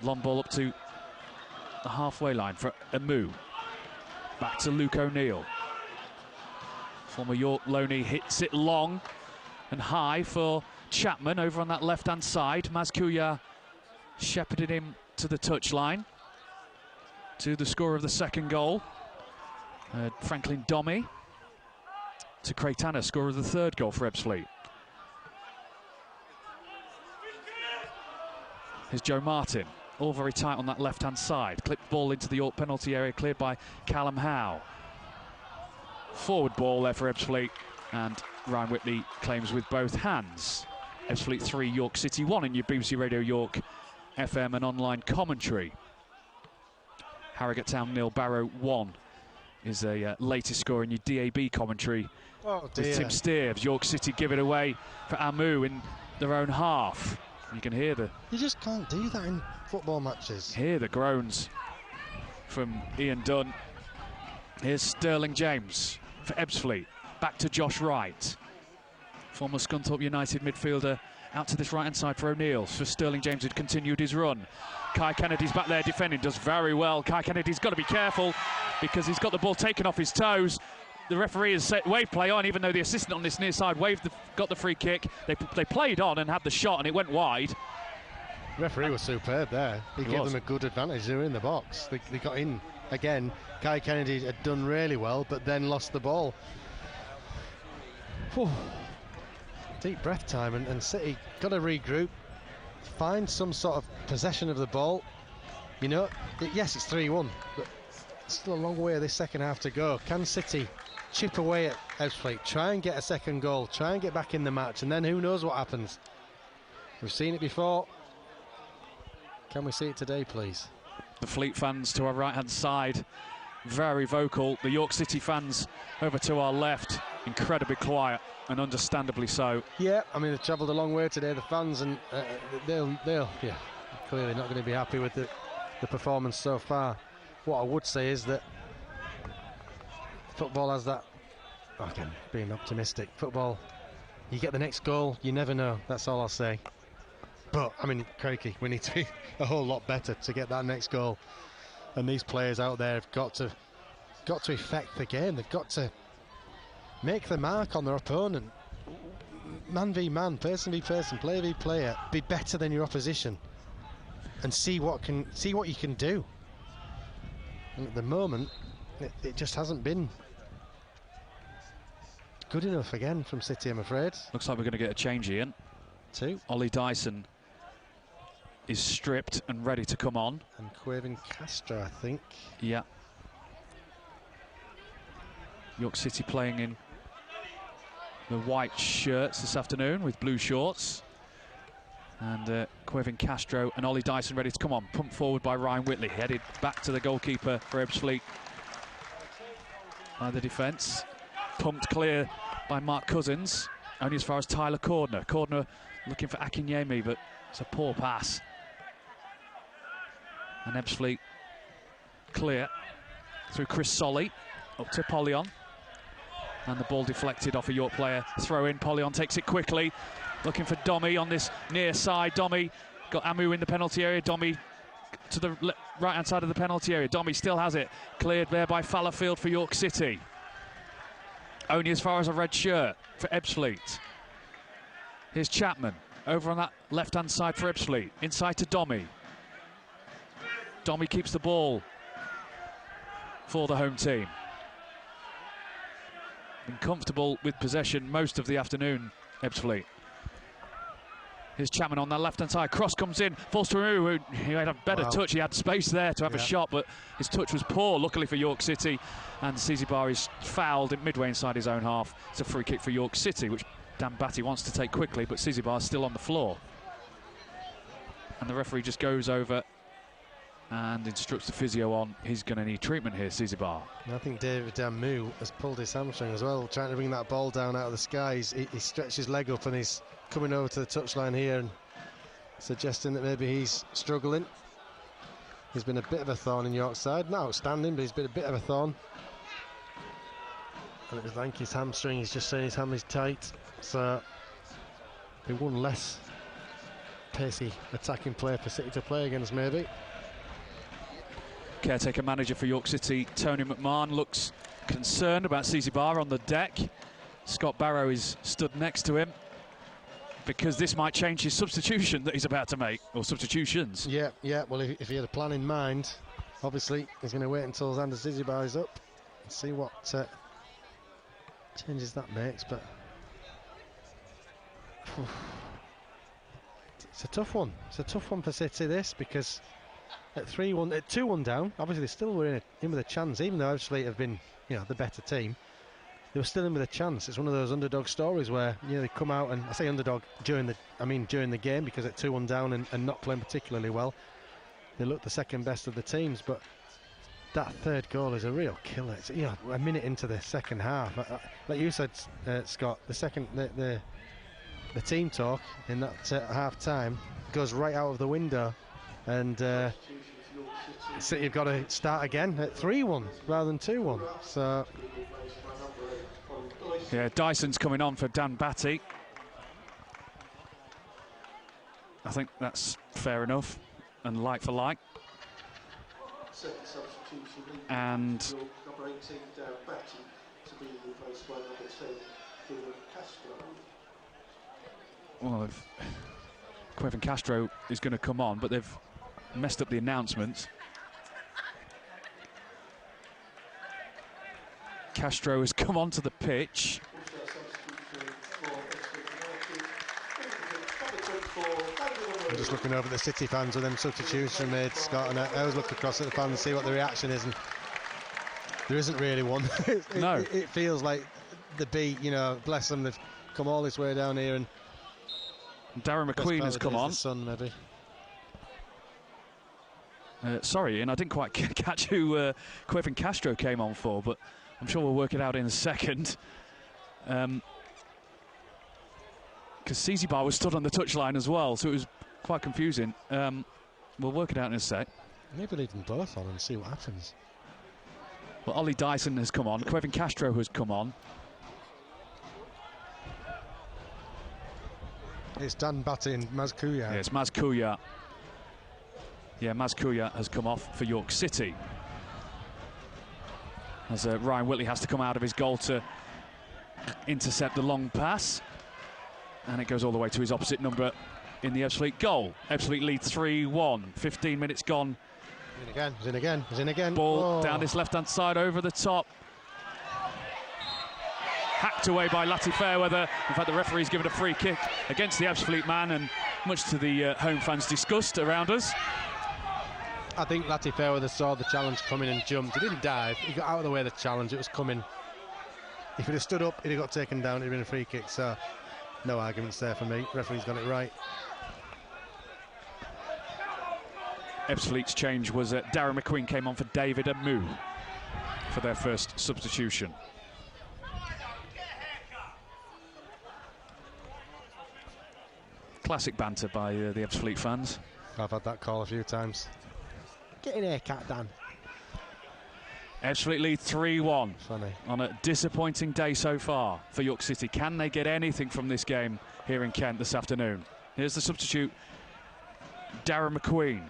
Long ball up to the halfway line for Amu. Back to Luke O'Neill. Former York loanee hits it long and high for Chapman over on that left-hand side. Maz Kuya shepherded him to the touchline, to the scorer of the second goal, Franklin Domi, to Creitana, scorer of the third goal for Ebbsfleet. Here's Joe Martin, all very tight on that left-hand side. Clipped ball into the York penalty area, cleared by Callum Howe. Forward ball there for Ebbsfleet, and Ryan Whitley claims with both hands. Ebbsfleet 3, York City 1 in your BBC Radio York FM and online commentary. Harrogate Town 0, Barrow 1 is a latest score in your DAB commentary.
Oh dear.
With Tim Steeves. York City give it away for Amu in their own half. You can hear
You just can't do that in football matches.
Hear the groans from Ian Dunn. Here's Sterling James for Ebbsfleet. Back to Josh Wright. Former Scunthorpe United midfielder out to this right-hand side for O'Neill. For Sterling James, who'd continued his run. Kai Kennedy's back there defending, does very well. Kai Kennedy's got to be careful because he's got the ball taken off his toes. The referee has set wave play on, even though the assistant on this near side got the free kick. They played on and had the shot, and it went wide.
The referee was superb there. He gave them a good advantage. They were in the box. They got in again. Kai Kennedy had done really well, but then lost the ball. Whew. Deep breath time, and City got to regroup, find some sort of possession of the ball. You know, yes, it's 3-1, but still a long way of this second half to go. Can City chip away at Ebbsfleet, try and get a second goal, try and get back in the match, and then who knows what happens. We've seen it before. Can we see it today, please?
The Fleet fans to our right-hand side, very vocal. The York City fans over to our left, incredibly quiet, and understandably so.
Yeah, I mean, they've travelled a long way today, the fans, and they'll clearly not going to be happy with the performance so far. What I would say is that football has that, again, being optimistic, football, you get the next goal, you never know, that's all I'll say. But, I mean, crikey, we need to be a whole lot better to get that next goal. And these players out there have got to affect the game. They've got to make the mark on their opponent. Man v man, person v person, player v player. Be better than your opposition, and see what you can do. And at the moment, it just hasn't been good enough again from City, I'm afraid.
Looks like we're going to get a change, Ian.
2.
Ollie Dyson is stripped and ready to come on.
And Quavin Castro, I think.
Yeah. York City playing in the white shirts this afternoon with blue shorts. And Quavin Castro and Ollie Dyson ready to come on. Pumped forward by Ryan Whitley, headed back to the goalkeeper for Ebbsfleet by the defence. Pumped clear by Mark Cousins, only as far as Tyler Cordner. Cordner looking for Akinyemi, but it's a poor pass. And Ebbsfleet clear through Chris Solly, up to Polyon. And the ball deflected off a York player. Throw in, Polyon takes it quickly. Looking for Domi on this near side. Domi got Amu in the penalty area. Domi to the right-hand side of the penalty area. Domi still has it. Cleared there by Fallowfield for York City. Only as far as a red shirt for Ebbsfleet. Here's Chapman over on that left-hand side for Ebbsfleet. Inside to Domi. Domi keeps the ball for the home team. Been comfortable with possession most of the afternoon, Ebbsfleet. Here's Chapman on that left-hand side. Cross comes in, falls to Amu, who had a better touch. He had space there to have a shot, but his touch was poor, luckily for York City. And Zizibar is fouled at midway inside his own half. It's a free kick for York City, which Dan Batty wants to take quickly, but Zizibar is still on the floor. And the referee just goes over and instructs the physio on he's going to need treatment here, Zizibar.
I think David Amu has pulled his hamstring as well, trying to bring that ball down out of the skies. He stretched his leg up and he's coming over to the touchline here and suggesting that maybe he's struggling. He's been a bit of a thorn in York's side, not outstanding, but he's been a bit of a thorn. And it was like his hamstring, he's just saying his ham is tight, so be one less pacey attacking player for City to play against, maybe.
Caretaker manager for York City, Tony McMahon, looks concerned about Zizibar on the deck. Scott Barrow is stood next to him because this might change his substitution that he's about to make, or substitutions. Yeah,
well, if he had a plan in mind, obviously he's going to wait until Xander Zizibar is up and see what changes that makes, but it's a tough one. It's a tough one for City, this, because at 3-1, at 2-1 down, obviously they still were in with a chance, even though Ebbsfleet have been, the better team. They were still in with a chance. It's one of those underdog stories where they come out, and I say underdog during the game, because at 2-1 down and not playing particularly well, they look the second best of the teams. But that third goal is a real killer. It's, a minute into the second half, like you said, Scott, the team talk in that half time goes right out of the window, and City have got to start again at 3-1 rather than 2-1. So
yeah, Dyson's coming on for Dan Batty. I think that's fair enough and like for like. And well, if Quavin Castro is going to come on, but they've messed up the announcements. Castro has come onto the pitch.
I'm just looking over at the City fans with them substitutions made, Scott, and I always look across at the fans and see what the reaction is. And There isn't really one.
No.
It feels like the beat, you know, bless them, they've come all this way down here, and
Darren McQueen has come on.
The sun, maybe.
Sorry, Ian, I didn't quite catch who Quevin Castro came on for, but I'm sure we'll work it out in a second. Because Czibar was stood on the touchline as well, so it was quite confusing. We'll work it out in a sec.
Maybe leave them both on and see what happens.
Well, Ollie Dyson has come on. Quevin Castro has come on.
It's Dan Batty and Maz Kuyat.
Yeah, it's Maz Kuyat. Yeah, Maz Kuyat has come off for York City. As Ryan Whitley has to come out of his goal to intercept the long pass. And it goes all the way to his opposite number in the Ebbsfleet goal. Ebbsfleet lead 3-1. 15 minutes gone.
He's in again, he's in again, he's in again.
Ball down this left-hand side over the top. Hacked away by Lati Fairweather. In fact, the referee's given a free kick against the Ebbsfleet man, and much to the home fans' disgust around us.
I think Lati Fairweather saw the challenge coming and jumped. He didn't dive, he got out of the way of the challenge, it was coming. If he'd have stood up, he'd have got taken down, it'd have been a free kick, so no arguments there for me. Referee's got it right.
Ebbsfleet's change was Darren McQueen came on for David Amu for their first substitution. Classic banter by the Ebbsfleet fans.
I've had that call a few times. Get in here, cat Dan.
Ebbsfleet lead 3-1.
Funny.
On a disappointing day so far for York City. Can they get anything from this game here in Kent this afternoon? Here's the substitute, Darren McQueen.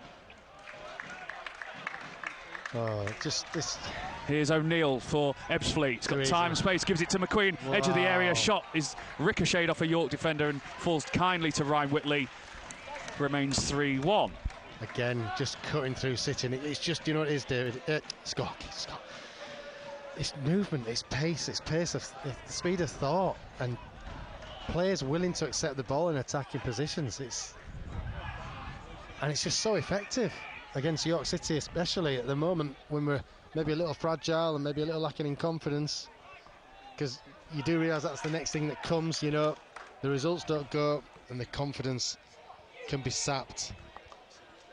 Oh, just this.
Here's O'Neill for Ebbsfleet. He's got time, space, gives it to McQueen. Wow. Edge of the area, shot is ricocheted off a York defender and falls kindly to Ryan Whitley. Remains 3-1.
Again, just cutting through City. It's just, you know what it is, David? Scott. It's movement, it's pace of the speed of thought, and players willing to accept the ball in attacking positions. It's just so effective against York City, especially at the moment when we're maybe a little fragile and maybe a little lacking in confidence, because you do realise that's the next thing that comes. You know, the results don't go and the confidence can be sapped,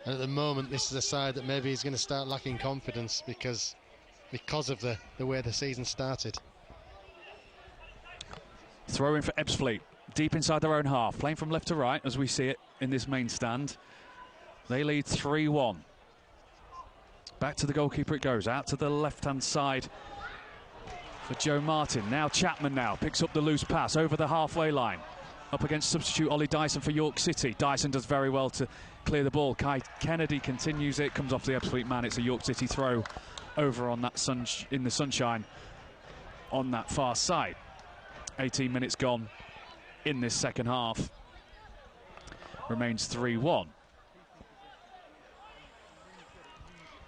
and at the moment this is a side that maybe is going to start lacking confidence because of the way the season started.
Throw in for Ebbsfleet, deep inside their own half, playing from left to right as we see it in this main stand. They lead 3-1. Back to the goalkeeper it goes, out to the left-hand side for Joe Martin. Now Chapman picks up the loose pass over the halfway line. Up against substitute Ollie Dyson for York City. Dyson does very well to clear the ball. Kai Kennedy continues it, comes off the Ebbsfleet man. It's a York City throw over on that in the sunshine on that far side. 18 minutes gone in this second half. Remains 3-1.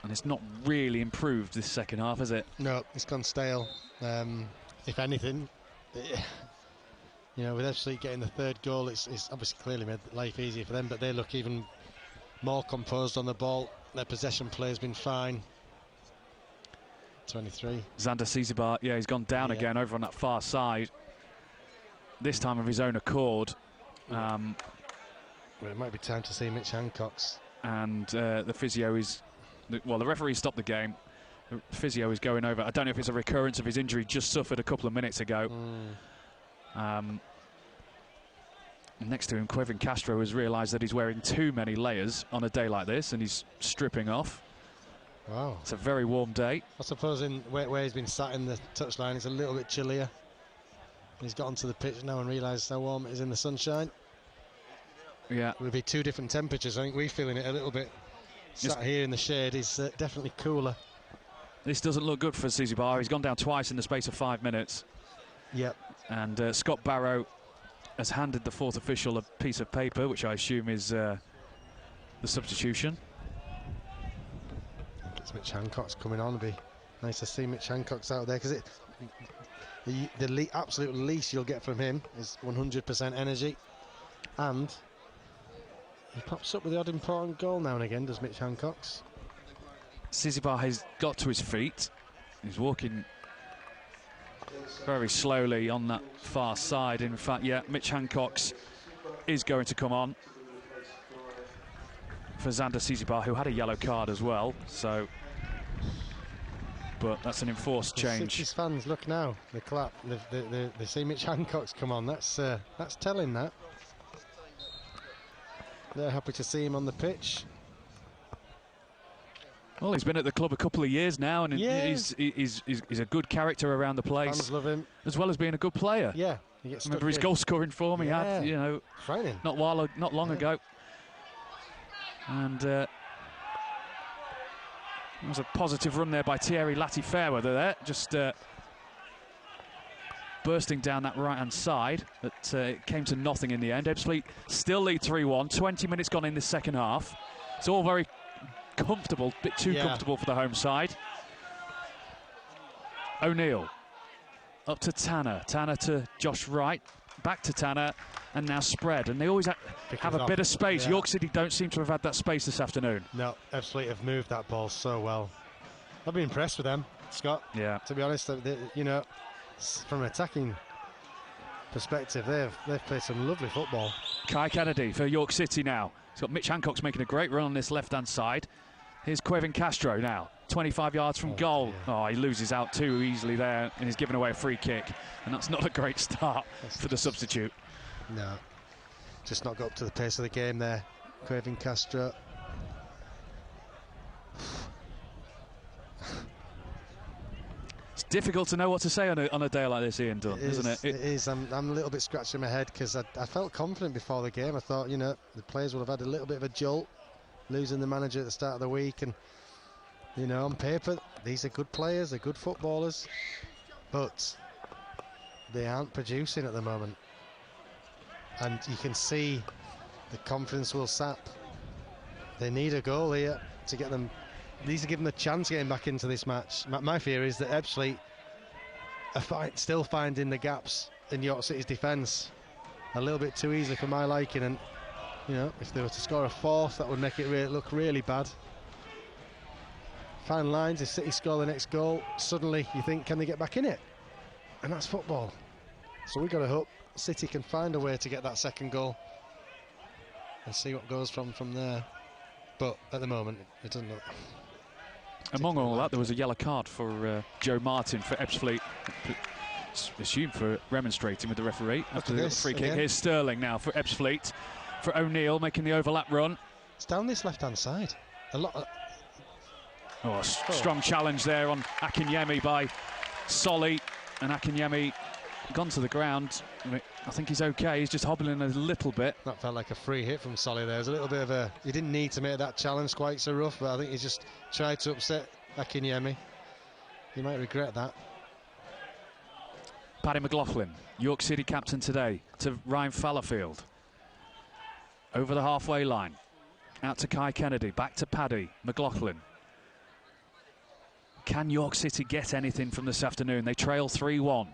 And it's not really improved this second half, has it?
No, it's gone stale. If anything, you know, with Ebbsfleet getting the third goal, it's obviously clearly made life easier for them, but they look even more composed on the ball. Their possession play has been fine. 23.
Xander Czibar, he's gone down again over on that far side. This time of his own accord.
Well, it might be time to see Mitch Hancock's.
And the physio is... Well, the referee stopped the game. The physio is going over. I don't know if it's a recurrence of his injury just suffered a couple of minutes ago. Next to him, Quevin Castro has realised that he's wearing too many layers on a day like this, and he's stripping off.
Wow.
It's a very warm day.
I suppose where he's been sat in the touchline, it's a little bit chillier. He's got onto the pitch now and realised how warm it is in the sunshine.
Yeah.
It would be two different temperatures. I think we're feeling it a little bit. Sat here in the shade is definitely cooler.
This doesn't look good for Czibar. He's gone down twice in the space of 5 minutes.
Yep.
And Scott Barrow has handed the fourth official a piece of paper, which I assume is the substitution.
It's Mitch Hancock's coming on. It'll be nice to see Mitch Hancock's out there, because the absolute least you'll get from him is 100% energy, and he pops up with the odd important goal now and again, does Mitch Hancock's.
Czibar has got to his feet. He's walking very slowly on that far side. In fact, yeah, Mitch Hancock's is going to come on for Xander Tsitsipas, who had a yellow card as well. So, but that's an enforced change.
His fans look now. They clap. They see Mitch Hancock's come on. That's telling. That they're happy to see him on the pitch.
Well, he's been at the club a couple of years now, and he's a good character around the place.
Fans love him,
as well as being a good player.
Yeah, he gets
remember his goal scoring form he had, you know,
frightening.
not long ago. And it was a positive run there by Thierry Lati-Fairweather there, just bursting down that right-hand side, but it came to nothing in the end. Ebbsfleet still lead 3-1, 20 minutes gone in the second half. It's all very comfortable, a bit too comfortable for the home side. O'Neill up to Tanner, Tanner to Josh Wright, back to Tanner, and now spread. And they always have a bit of space.
Yeah.
York City don't seem to have had that space this afternoon.
No, Ebbsfleet have moved that ball so well. I've been impressed with them, Scott.
Yeah.
To be honest, you know, from an attacking perspective, they've played some lovely football.
Kai Kennedy for York City now. He's got Mitch Hancock's making a great run on this left-hand side. Here's Quevin Castro now, 25 yards from goal. Oh, he loses out too easily there, and he's given away a free kick. And that's not a great start for the substitute.
No, just not got up to the pace of the game there, Quevin Castro.
It's difficult to know what to say on a day like this, Ian Dunn, isn't it?
It is. I'm a little bit scratching my head because I felt confident before the game. I thought, you know, the players would have had a little bit of a jolt, losing the manager at the start of the week, and you know, on paper, these are good players, they're good footballers, but they aren't producing at the moment. And you can see the confidence will sap. They need a goal here to get them. These are giving them a chance getting back into this match. My fear is that Ebbsfleet are still finding the gaps in York City's defence a little bit too easily for my liking. And you know, if they were to score a fourth, that would make it look really bad. Fine lines. If City score the next goal, suddenly you think, can they get back in it? And that's football. So we've got to hope City can find a way to get that second goal and see what goes from there. But at the moment, it doesn't look.
Among all that, there was a yellow card for Joe Martin for Ebbsfleet, assumed for remonstrating with the referee after the free kick. Here's Sterling now for Ebbsfleet, for O'Neill making the overlap run.
It's down this left-hand side. A lot.
Strong challenge there on Akinyemi by Solly, and Akinyemi gone to the ground. I think he's okay. He's just hobbling a little bit.
That felt like a free hit from Solly there. There's a little bit of a. He didn't need to make that challenge quite so rough, but I think he just tried to upset Akinyemi. He might regret that.
Paddy McLaughlin, York City captain today, to Ryan Fallowfield. Over the halfway line. Out to Kai Kennedy. Back to Paddy McLaughlin. Can York City get anything from this afternoon? They trail 3-1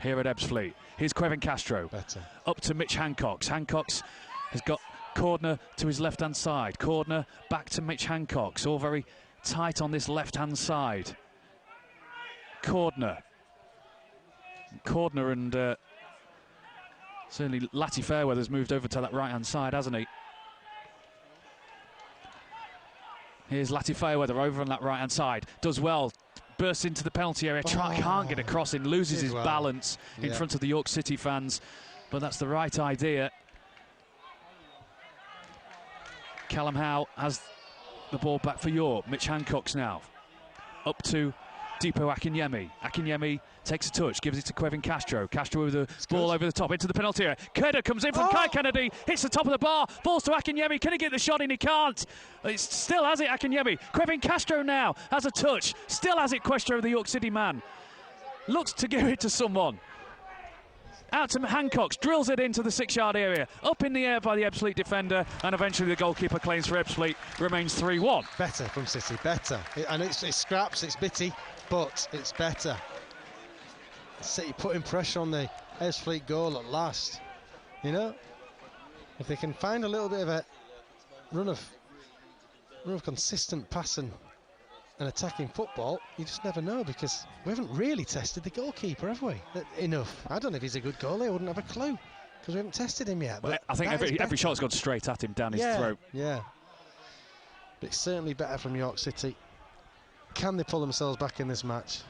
here at Ebbsfleet. Here's Quevin Castro.
Better.
Up to Mitch Hancock. Hancock's has got Cordner to his left-hand side. Cordner back to Mitch Hancock. All very tight on this left-hand side. Cordner and certainly Lati-Fairweather's moved over to that right-hand side, hasn't he? Here's Lati-Fairweather over on that right-hand side. Does well. Bursts into the penalty area. Can't get across in. Loses his balance in front of the York City fans. But that's the right idea. Callum Howe has the ball back for York. Mitch Hancock's now. Up to Deepo Akinyemi. Akinyemi takes a touch, gives it to Quevin Castro. Castro with the ball over the top into the penalty area. Kerder comes in from Kai Kennedy, hits the top of the bar, falls to Akinyemi. Can he get the shot in? He can't. It still has it, Akinyemi. Quevin Castro now has a touch. Still has it, Castro, the York City man. Looks to give it to someone. Out to Hancock, drills it into the 6-yard area. Up in the air by the Ebbsfleet defender, and eventually the goalkeeper claims for Ebbsfleet. Remains 3-1.
Better from City, better. And it's scraps, it's bitty, but it's better. City putting pressure on the Ebbsfleet goal at last. You know, if they can find a little bit of a run of consistent passing and attacking football, you just never know, because we haven't really tested the goalkeeper, have we? Enough. I don't know if he's a good goalie. I wouldn't have a clue, because we haven't tested him yet.
But I think every shot's gone straight at him, down his throat.
Yeah. But it's certainly better from York City. Can they pull themselves back in this match?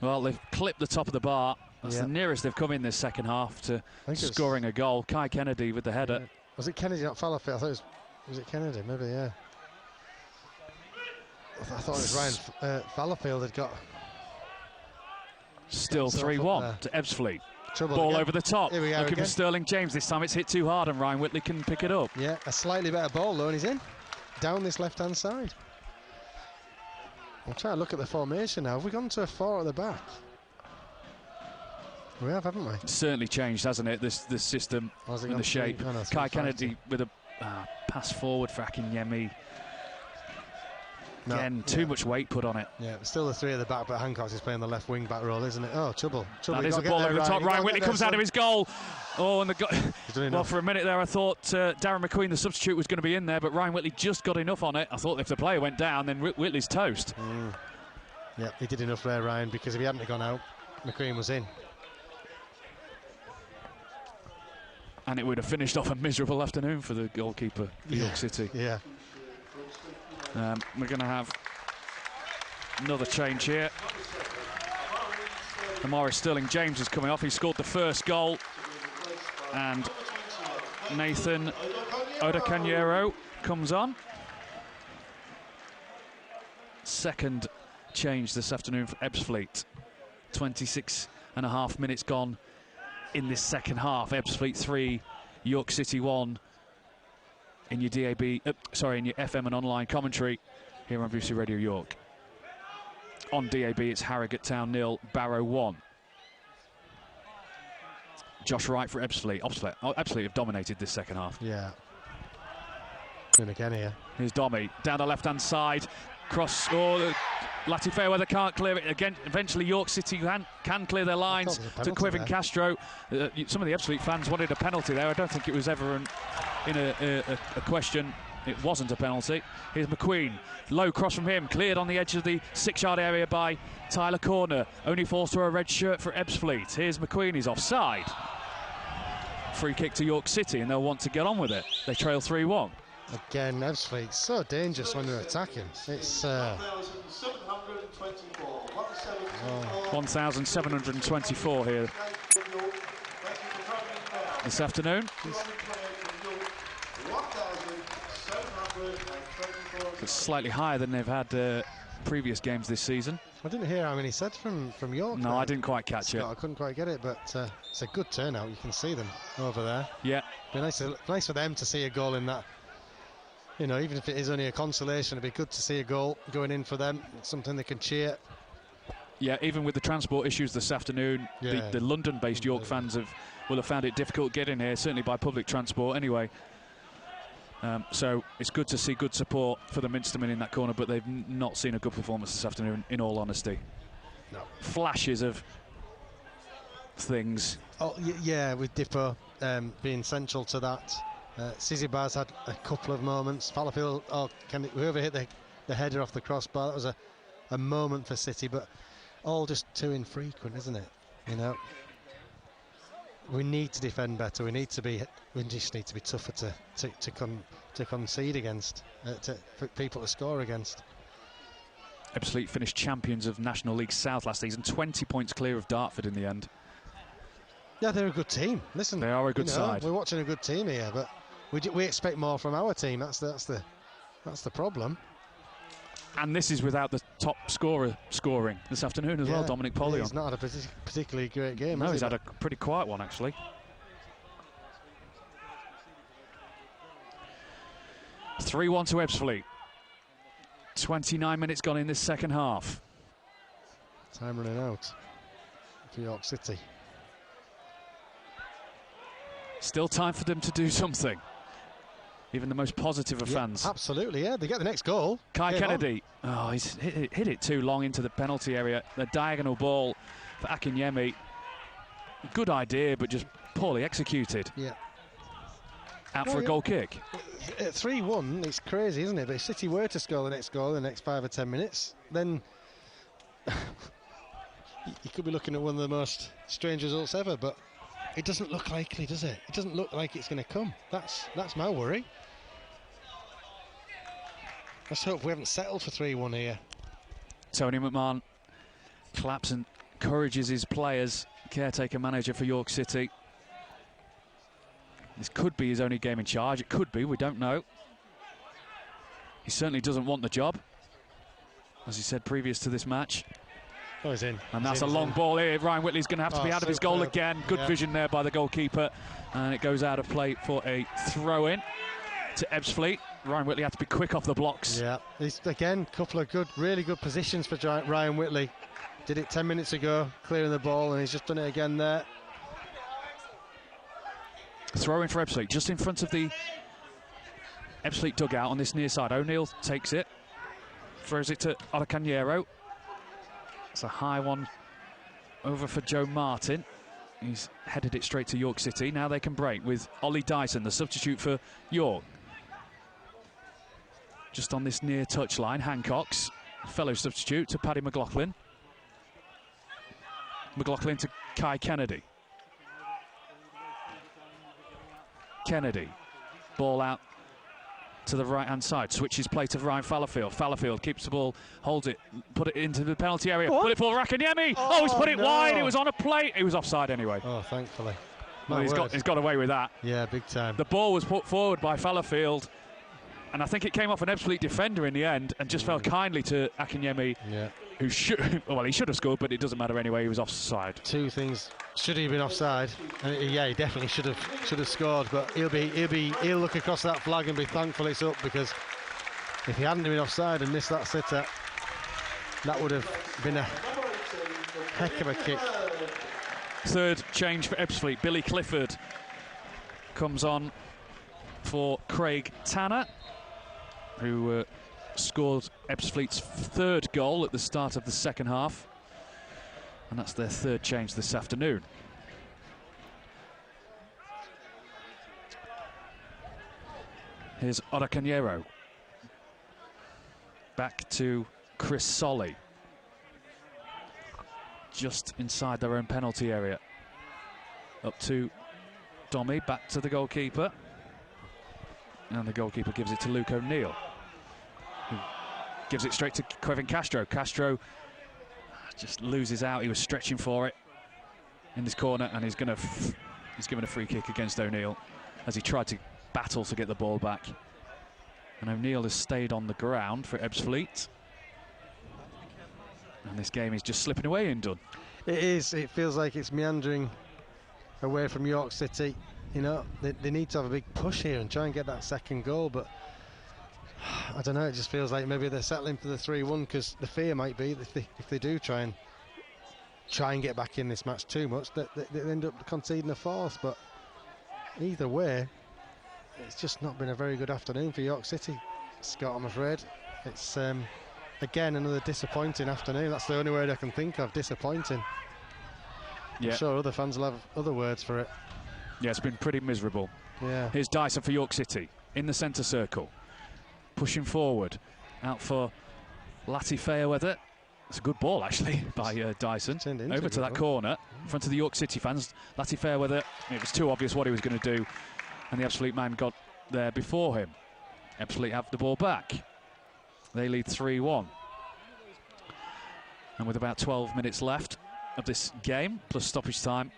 Well, they've clipped the top of the bar. That's the nearest they've come in this second half to scoring a goal. Kai Kennedy with the header.
Yeah. Was it Kennedy, not Fallowfield? I thought was it Kennedy? Maybe, yeah. I thought it was Ryan Fallowfield had got...
Still 3-1 to Ebbsfleet. Ball
again.
Over the top.
Here we go
Looking
again.
for Sterling James. This time it's hit too hard and Ryan Whitley can pick it up.
Yeah, a slightly better ball though, and he's in. Down this left-hand side. I'll try to look at the formation now. Have we gone to a 4 at the back? We have, haven't we?
It's certainly changed, hasn't it? This system and the shape. Kai Kennedy with a pass forward for Akinyemi. Again, too much weight put on it.
Yeah, still the 3 at the back, but Hancock's is playing the left wing back role, isn't it? Oh, trouble.
That is a ball over the top. Ryan Whitley comes out of his goal. Oh, and well, for a minute there, I thought Darren McQueen, the substitute, was going to be in there, but Ryan Whitley just got enough on it. I thought if the player went down, then Whitley's toast.
Yeah, he did enough there, Ryan, because if he hadn't gone out, McQueen was in.
And it would have finished off a miserable afternoon for the goalkeeper for York City.
Yeah.
We're going to have another change here. Morris Sterling James is coming off. He scored the first goal. And Nathan Odakanyero comes on. Second change this afternoon for Ebbsfleet. 26.5 minutes gone in this second half. Ebbsfleet 3, York City 1. In your DAB, in your FM and online commentary here on vsY Radio York. On DAB, it's Harrogate Town 0, Barrow 1. Josh Wright for Ebbsfleet. Ebbsfleet have dominated this second half.
Yeah. And again here.
Here's Domi down the left-hand side. Cross. Oh, Lati Fairweather can't clear it again. Eventually, York City can clear their lines to Quivin Castro. Some of the Ebbsfleet fans wanted a penalty there. I don't think it was ever in a question. It wasn't a penalty. Here's McQueen. Low cross from him. Cleared on the edge of the 6-yard area by Tyler Corner. Only falls to a red shirt for Ebbsfleet. Here's McQueen. He's offside. Free kick to York City, and they'll want to get on with it. They trail 3-1.
Again, Ebbsfleet so dangerous when they're attacking. It's
1,724 here this afternoon. It's slightly higher than they've had previous games this season.
I didn't hear how many said from York.
No, I didn't quite catch it.
I couldn't quite get it, but it's a good turnout. You can see them over there.
Yeah.
It'd be nice for them to see a goal in that. You know, even if it is only a consolation, it'd be good to see a goal going in for them. It's something they can cheer.
Yeah, even with the transport issues this afternoon, the London-based York fans will have found it difficult getting here, certainly by public transport anyway. So it's good to see good support for the Minstermen in that corner, but they've not seen a good performance this afternoon, in all honesty.
No.
Flashes of things.
Oh, yeah, with Dippo being central to that. Sizzibar's had a couple of moments. Fallowfield, whoever hit the header off the crossbar, that was a moment for City, but all just too infrequent, isn't it? You know, we need to defend better. We just need to be tougher to concede against, for people to score against.
Ebbsfleet finished champions of National League South last season, 20 points clear of Dartford in the end.
Yeah, they're a good team. Listen,
they are a good side.
We're watching a good team here, but we expect more from our team. That's the problem.
And this is without the top scorer scoring this afternoon as well, Dominic Polion.
He's not had a particularly great game.
No, he's had a pretty quiet one, actually. 3-1 to Ebbsfleet. 29 minutes gone in this second half.
Time running out for York City.
Still time for them to do something. Even the most positive of fans.
Absolutely, yeah. They get the next goal.
Kai Kennedy. Oh, he's hit it too long into the penalty area. The diagonal ball for Akinyemi. Good idea, but just poorly executed.
Yeah.
out for a goal kick.
At 3-1, it's crazy, isn't it? But if City were to score the next goal in the next 5 or 10 minutes, then you could be looking at one of the most strange results ever. But it doesn't look likely, does it? It doesn't look like it's going to come. That's my worry. Let's hope we haven't settled for 3-1 here.
Tony McMahon claps and encourages his players. Caretaker manager for York City. This could be his only game in charge. It could be, we don't know. He certainly doesn't want the job, as he said previous to this match.
Oh, he's in.
And that's a long ball here. Ryan Whitley's going to have to be out of his goal again. Good vision there by the goalkeeper. And it goes out of play for a throw-in to Ebbsfleet. Ryan Whitley had to be quick off the blocks.
Yeah, he's, again, a couple of really good positions for Ryan Whitley. Did it 10 minutes ago, clearing the ball, and he's just done it again there.
Throw in for Ebbsfleet, just in front of the Ebbsfleet dugout on this near side. O'Neill takes it, throws it to Odacanero. It's a high one over for Joe Martin. He's headed it straight to York City. Now they can break with Ollie Dyson, the substitute for York. Just on this near touchline, Hancock's fellow substitute to Paddy McLaughlin. McLaughlin to Kai Kennedy. Kennedy, ball out to the right-hand side, switches play to Ryan Fallowfield. Fallowfield keeps the ball, holds it, put it into the penalty area. Put it for Rakanyemi. Oh, he's put it wide. It was on a plate. It was offside anyway.
Oh, thankfully.
Well, he's got away with that.
Yeah, big time.
The ball was put forward by Fallowfield, and I think it came off an Ebbsfleet defender in the end and just fell kindly to Akinyemi, who should, well, he should have scored, but it doesn't matter anyway. He was offside.
Two things. Should he have been offside? Yeah, he definitely should have scored. But he'll look across that flag and be thankful it's up, because if he hadn't been offside and missed that sitter, that would have been a heck of a kick.
Third change for Ebbsfleet. Billy Clifford comes on for Craig Tanner, who scored Ebbsfleet's third goal at the start of the second half. And that's their third change this afternoon. Here's Odacanero. Back to Chris Solly. Just inside their own penalty area. Up to Domi, back to the goalkeeper. And the goalkeeper gives it to Luke O'Neill, who gives it straight to Kevin Castro. Castro just loses out. He was stretching for it in this corner, and he's given a free kick against O'Neill as he tried to battle to get the ball back. And O'Neill has stayed on the ground for Ebbsfleet. And this game is just slipping away in Dun.
It is. It feels like it's meandering away from York City. You know, they need to have a big push here and try and get that second goal, but I don't know, it just feels like maybe they're settling for the 3-1, because the fear might be that if they do try and get back in this match too much, that they end up conceding a fourth. But either way, it's just not been a very good afternoon for York City, Scott, I'm afraid. It's again another disappointing afternoon. That's the only word I can think of, disappointing.
Yeah.
I'm sure other fans will have other words for it.
Yeah, it's been pretty miserable.
Yeah.
Here's Dyson for York City in the centre circle, pushing forward, out for Lati Fairweather. It's a good ball actually by Dyson. Over to that corner in front of the York City fans. Lati Fairweather, it was too obvious what he was going to do, and the Ebbsfleet man got there before him. Ebbsfleet have the ball back. They lead 3-1. And with about 12 minutes left of this game, plus stoppage time,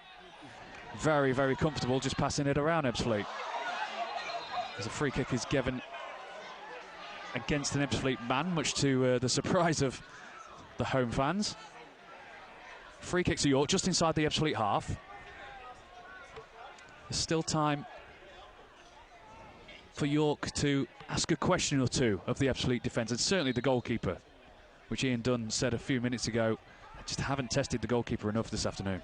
very, very comfortable just passing it around Ebbsfleet. As a free kick is given against an Ebbsfleet man, much to the surprise of the home fans. Free kick to York, just inside the Ebbsfleet half. There's still time for York to ask a question or two of the Ebbsfleet defence, and certainly the goalkeeper, which Ian Dunn said a few minutes ago, just haven't tested the goalkeeper enough this afternoon.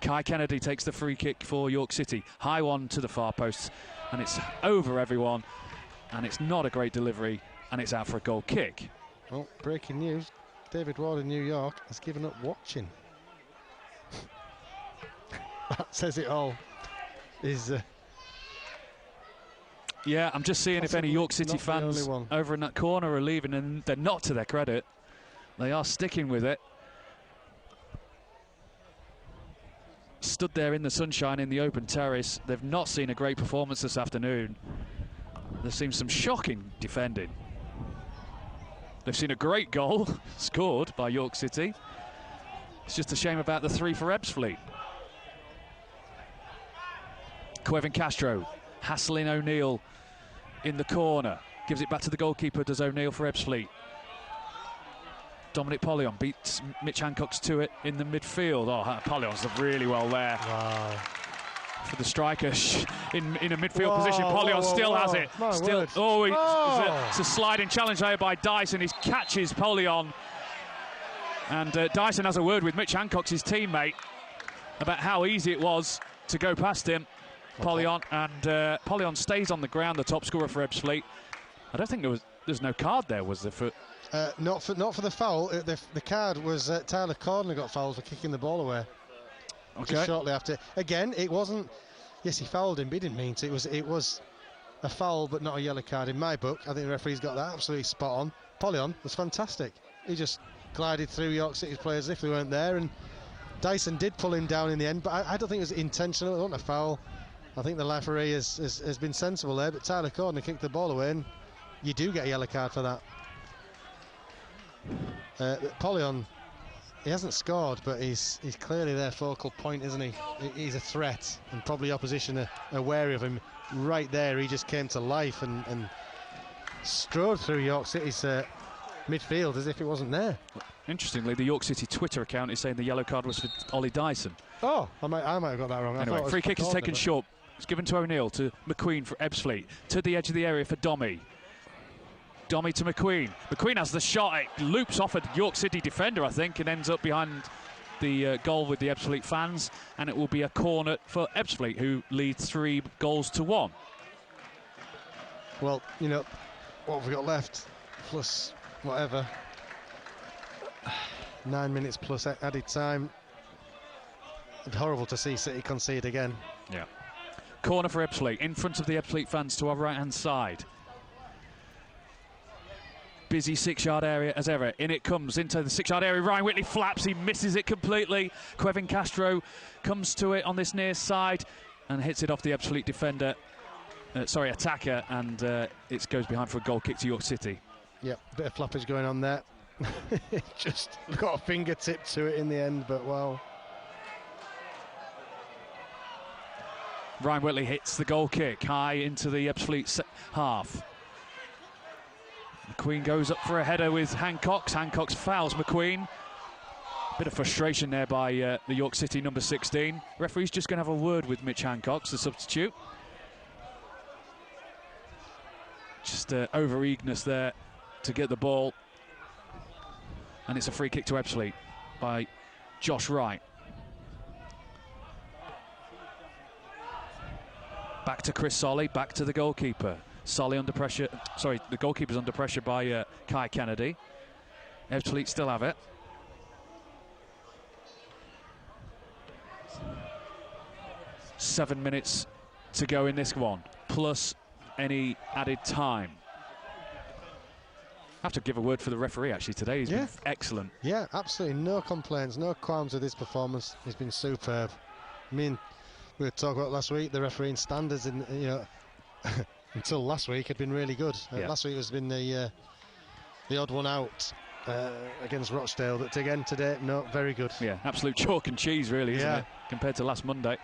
Kai Kennedy takes the free kick for York City. High one to the far post, and it's over everyone, and it's not a great delivery, and it's out for a goal kick.
Well, breaking news, David Ward in New York has given up watching. That says it all. His
Yeah, I'm just seeing if any York City fans over in that corner are leaving, and they're not, to their credit. They are sticking with it. Stood there in the sunshine in the open terrace. They've not seen a great performance this afternoon. They've seen some shocking defending. They've seen a great goal scored by York City. It's just a shame about the 3 for Ebbsfleet. Kevin Castro hassling O'Neill in the corner. Gives it back to the goalkeeper, does O'Neill for Ebbsfleet. Dominic Pollion beats Mitch Hancock's to it in the midfield. Oh, Pollion's really well there.
Wow.
For the striker in a midfield position. Pollion still has it. It's a sliding challenge there by Dyson. He catches Pollion. And Dyson has a word with Mitch Hancock's his teammate about how easy it was to go past him. Pollion, and Pollion stays on the ground, the top scorer for Ebbsfleet. I don't think there's no card there, was there? For
not for the foul. The card was Tyler Cordner got fouled for kicking the ball away.
Okay.
Just shortly after. Again, it wasn't. Yes, he fouled him, but he didn't mean to. It was a foul, but not a yellow card in my book. I think the referee's got that absolutely spot on. Pollion was fantastic. He just glided through York City's players as if they weren't there, and Dyson did pull him down in the end, but I don't think it was intentional. It wasn't a foul. I think the referee has been sensible there, but Tyler Cordner kicked the ball away, and you do get a yellow card for that. Pollion, he hasn't scored, but he's clearly their focal point, isn't he? He's a threat, and probably opposition are wary of him. Right there, he just came to life and strode through York City's midfield as if it wasn't there.
Interestingly, the York City Twitter account is saying the yellow card was for Ollie Dyson.
Oh, I might have got that wrong.
Anyway, free kick is taken short. It's given to O'Neill, to McQueen for Ebbsfleet, to the edge of the area for Dommy. Dommy to McQueen. McQueen has the shot. It loops off a York City defender, I think, and ends up behind the goal with the Ebbsfleet fans, and it will be a corner for Ebbsfleet, who lead 3-1.
Well, you know, what have we got left? Plus whatever. 9 minutes plus added time. It'd be horrible to see City concede again.
Yeah. Corner for Ebbsfleet, in front of the Ebbsfleet fans to our right-hand side. Busy 6-yard area as ever. In it comes into the 6-yard area. Ryan Whitley flaps, he misses it completely. Kevin Castro comes to it on this near side and hits it off the Ebbsfleet defender. Attacker, and it goes behind for a goal kick to York City.
Yep, bit of flappage going on there. Just got a fingertip to it in the end, but wow.
Ryan Whitley hits the goal kick high into the Ebbsfleet half. McQueen goes up for a header with Hancox. Hancox fouls McQueen. Bit of frustration there by the York City number 16. Referee's just going to have a word with Mitch Hancox, the substitute. Just over-eagerness there to get the ball. And it's a free kick to Ebbsfleet by Josh Wright. Back to Chris Solly, back to the goalkeeper. Solly under pressure, the goalkeeper's under pressure by Kai Kennedy. Ebbsfleet still have it. Seven minutes to go in this one, plus any added time. I have to give a word for the referee actually today. He's been excellent.
Yeah, absolutely no complaints, no qualms with his performance. He's been superb. I mean, we were talking about last week, the refereeing standards in, you know, until last week had been really good. Last week has been the odd one out against Rochdale, but again today, no, very good.
Yeah, absolute chalk and cheese really, isn't it, compared to last Monday.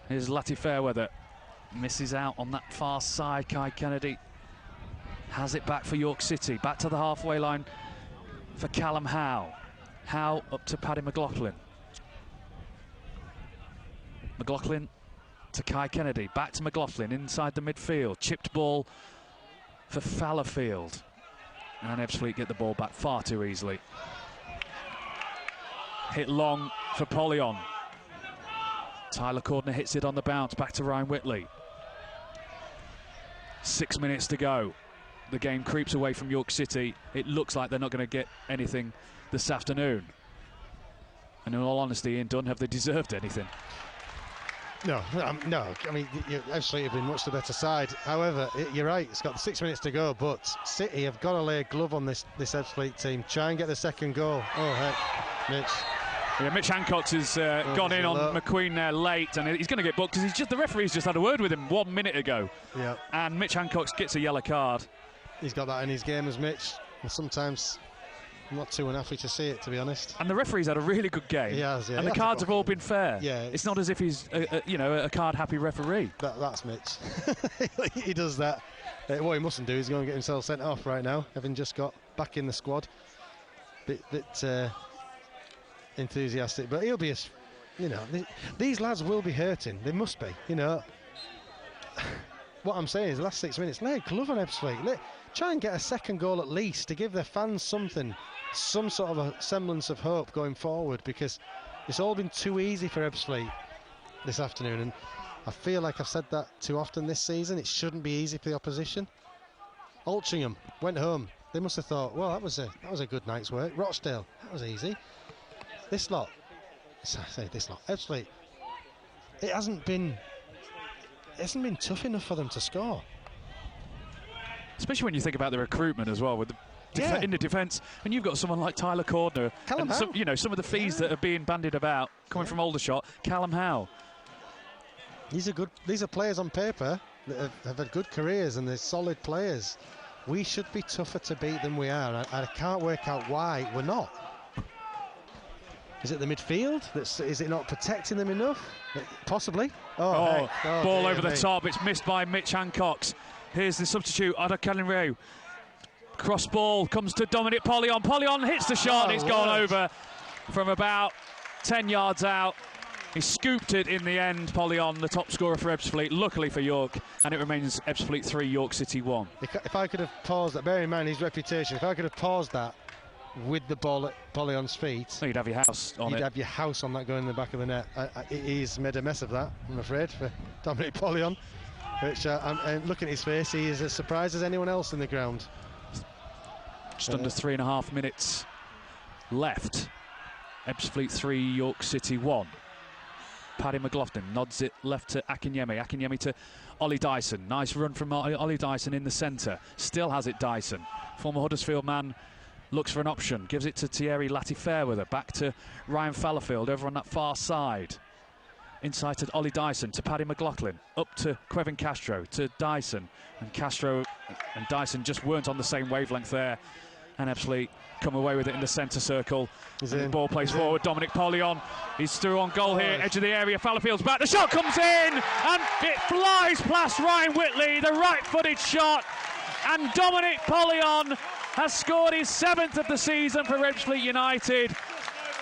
Here's Lati Fairweather, misses out on that far side. Kai Kennedy has it back for York City, back to the halfway line for Callum Howe. Howe up to Paddy McLaughlin. McLaughlin to Kai Kennedy, back to McLaughlin inside the midfield. Chipped ball for Fallowfield. And Ebbsfleet get the ball back far too easily. Hit long for Pollion. Tyler Cordner hits it on the bounce, back to Ryan Whitley. 6 minutes to go. The game creeps away from York City. It looks like they're not going to get anything this afternoon. And in all honesty, Ian Dunn, have they deserved anything?
No. I mean, Ebbsfleet have been much the better side. However, you're right. It's got 6 minutes to go, but City have got to lay a glove on this Ebbsfleet team. Try and get the second goal. Oh heck, Mitch.
Yeah, Mitch Hancock's has gone in on McQueen there late, and he's going to get booked because the referee's just had a word with him 1 minute ago.
Yeah.
And Mitch Hancock gets a yellow card.
He's got that in his game as Mitch. And sometimes I'm not too unhappy to see it, to be honest.
And the referee's had a really good game.
He has, yeah.
And the cards have all been fair.
Yeah.
It's not as if he's a card-happy referee.
That's Mitch. He does that. What he mustn't do is go and get himself sent off right now, having just got back in the squad. Bit enthusiastic, but he'll be these lads will be hurting. They must be, What I'm saying is the last 6 minutes, lay a glove on Ebbsfleet. Try and get a second goal at least to give their fans some sort of a semblance of hope going forward, because it's all been too easy for Ebbsfleet this afternoon, and I feel like I've said that too often this season. It shouldn't be easy for the opposition. Altrincham went home. They must have thought, well, that was a good night's work. Rochdale, that was easy. Ebbsfleet, it hasn't been tough enough for them to score.
Especially when you think about the recruitment as well, with the in the defence, and you've got someone like Tyler Cordner,
Callum Howe.
Some of the fees that are being bandied about coming from Aldershot. Callum Howe.
These are players on paper that have had good careers, and they're solid players. We should be tougher to beat than we are. I can't work out why we're not. Is it the midfield? Is it not protecting them enough? Possibly.
Ball over the
mate.
top. It's missed by Mitch Hancock. Here's the substitute, Ada Calinreu. Cross ball comes to Dominic Pollion. Pollion hits the shot. It's gone over from about 10 yards out. He scooped it in the end, Pollion, the top scorer for Ebbsfleet, luckily for York, and it remains Ebbsfleet 3, York City 1.
If I could have paused that, bear in mind his reputation, if I could have paused that with the ball at Pollion's feet,
you'd have your house on it.
You'd have your house on that going in the back of the net. He's made a mess of that, I'm afraid, for Dominic Pollion, which I'm looking at his face, he is as surprised as anyone else in the ground.
Just under 3.5 minutes left. Ebbsfleet 3, York City 1. Paddy McLaughlin nods it left to Akinyemi. Akinyemi to Ollie Dyson. Nice run from Ollie Dyson in the centre. Still has it Dyson. Former Huddersfield man looks for an option. Gives it to Thierry Latifairweather. Back to Ryan Fallowfield over on that far side. Inside to Ollie Dyson, to Paddy McLaughlin. Up to Quevin Castro, to Dyson. And Castro and Dyson just weren't on the same wavelength there. And Ebbsfleet come away with it in the centre circle. The ball plays forward. Dominic Pollion, he's through on goal here, edge of the area. Fallowfield's back. The shot comes in, and it flies past Ryan Whitley. The right-footed shot, and Dominic Pollion has scored his 7th of the season for Ebbsfleet United.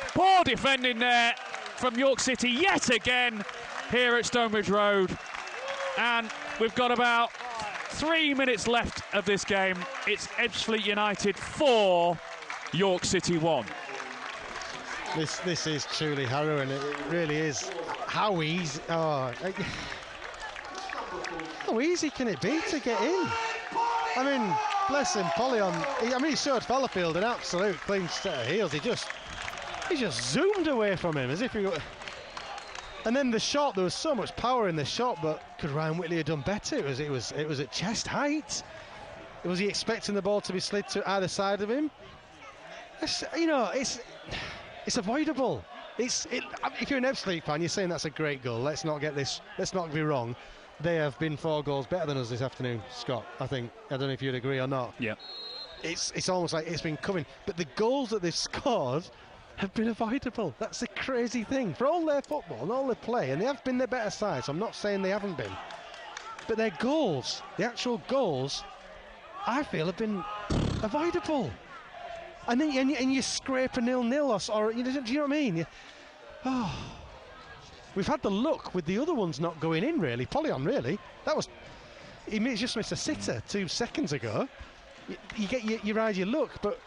Poor defending there from York City yet again here at Stonebridge Road, and we've got about 3 minutes left of this game. It's Ebbsfleet United 4, York City 1.
This is truly harrowing. It really is. How easy? How easy can it be to get in? I mean, bless him, Pollion. He showed Fallowfield an absolute clean set of heels. He just zoomed away from him as if he. And then the shot, there was so much power in the shot, but could Ryan Whitley have done better? It was at chest height. Was he expecting the ball to be slid to either side of him? It's avoidable. If you're an Ebbsfleet fan, you're saying that's a great goal. Let's not be wrong. They have been 4 goals better than us this afternoon, Scott. I think. I don't know if you'd agree or not.
Yeah.
It's almost like it's been coming, but the goals that they've scored have been avoidable. That's the crazy thing. For all their football and all their play, and they have been their better side, so I'm not saying they haven't been, but their goals, the actual goals, I feel have been avoidable. And then you scrape a 0-0 or do you know what I mean? We've had the luck with the other ones not going in, really. Pollion, really. He just missed a sitter 2 seconds ago. You ride your luck, but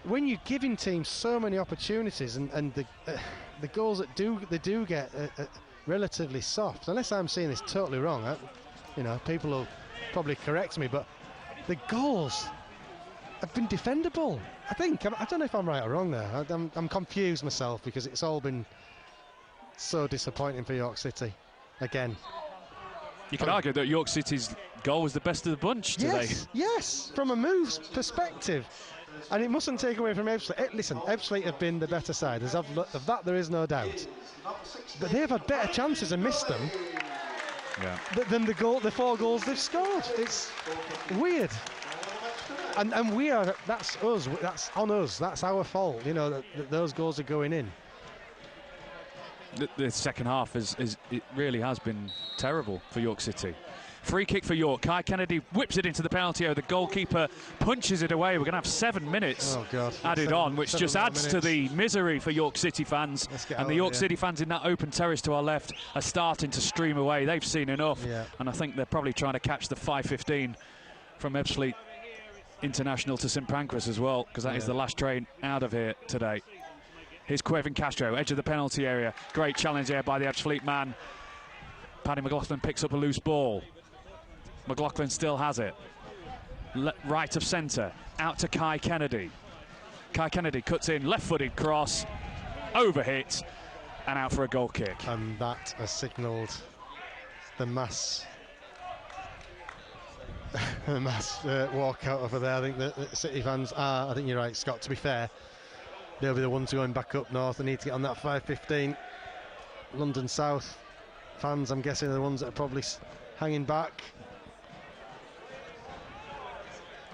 when you're giving teams so many opportunities and the goals that they do get relatively soft, unless I'm seeing this totally wrong, people will probably correct me, but the goals have been defendable. I think. I don't know if I'm right or wrong there. I'm confused myself because it's all been so disappointing for York City. again.
You could argue that York City's goal was the best of the bunch today.
Yes, from a moves perspective. And it mustn't take away from Ebbsfleet. Listen, Ebbsfleet have been the better side. Of that there is no doubt. But they've had better chances and missed them than the 4 goals they've scored. It's weird. And we are, that's us, that's on us, that's our fault, you know, that those goals are going in.
The second half it really has been terrible for York City. Free kick for York. Kai Kennedy whips it into the penalty area. The goalkeeper punches it away. We're going to have 7 minutes added on, which just adds to the misery for York City fans. And the York City fans in that open terrace to our left are starting to stream away. They've seen enough. And I think they're probably trying to catch the 5:15 from Ebbsfleet International to St Pancras as well, because that is the last train out of here today. Here's Quevin Castro, edge of the penalty area. Great challenge there by the Ebbsfleet man. Paddy McLaughlin picks up a loose ball. McLaughlin still has it. Right of centre, out to Kai Kennedy. Kai Kennedy cuts in, left-footed cross, overhit, and out for a goal kick.
And that has signalled the mass walkout over there. I think the City fans are, I think you're right, Scott, to be fair, they'll be the ones going back up north. They need to get on that 5:15. London South fans, I'm guessing, are the ones that are probably hanging back.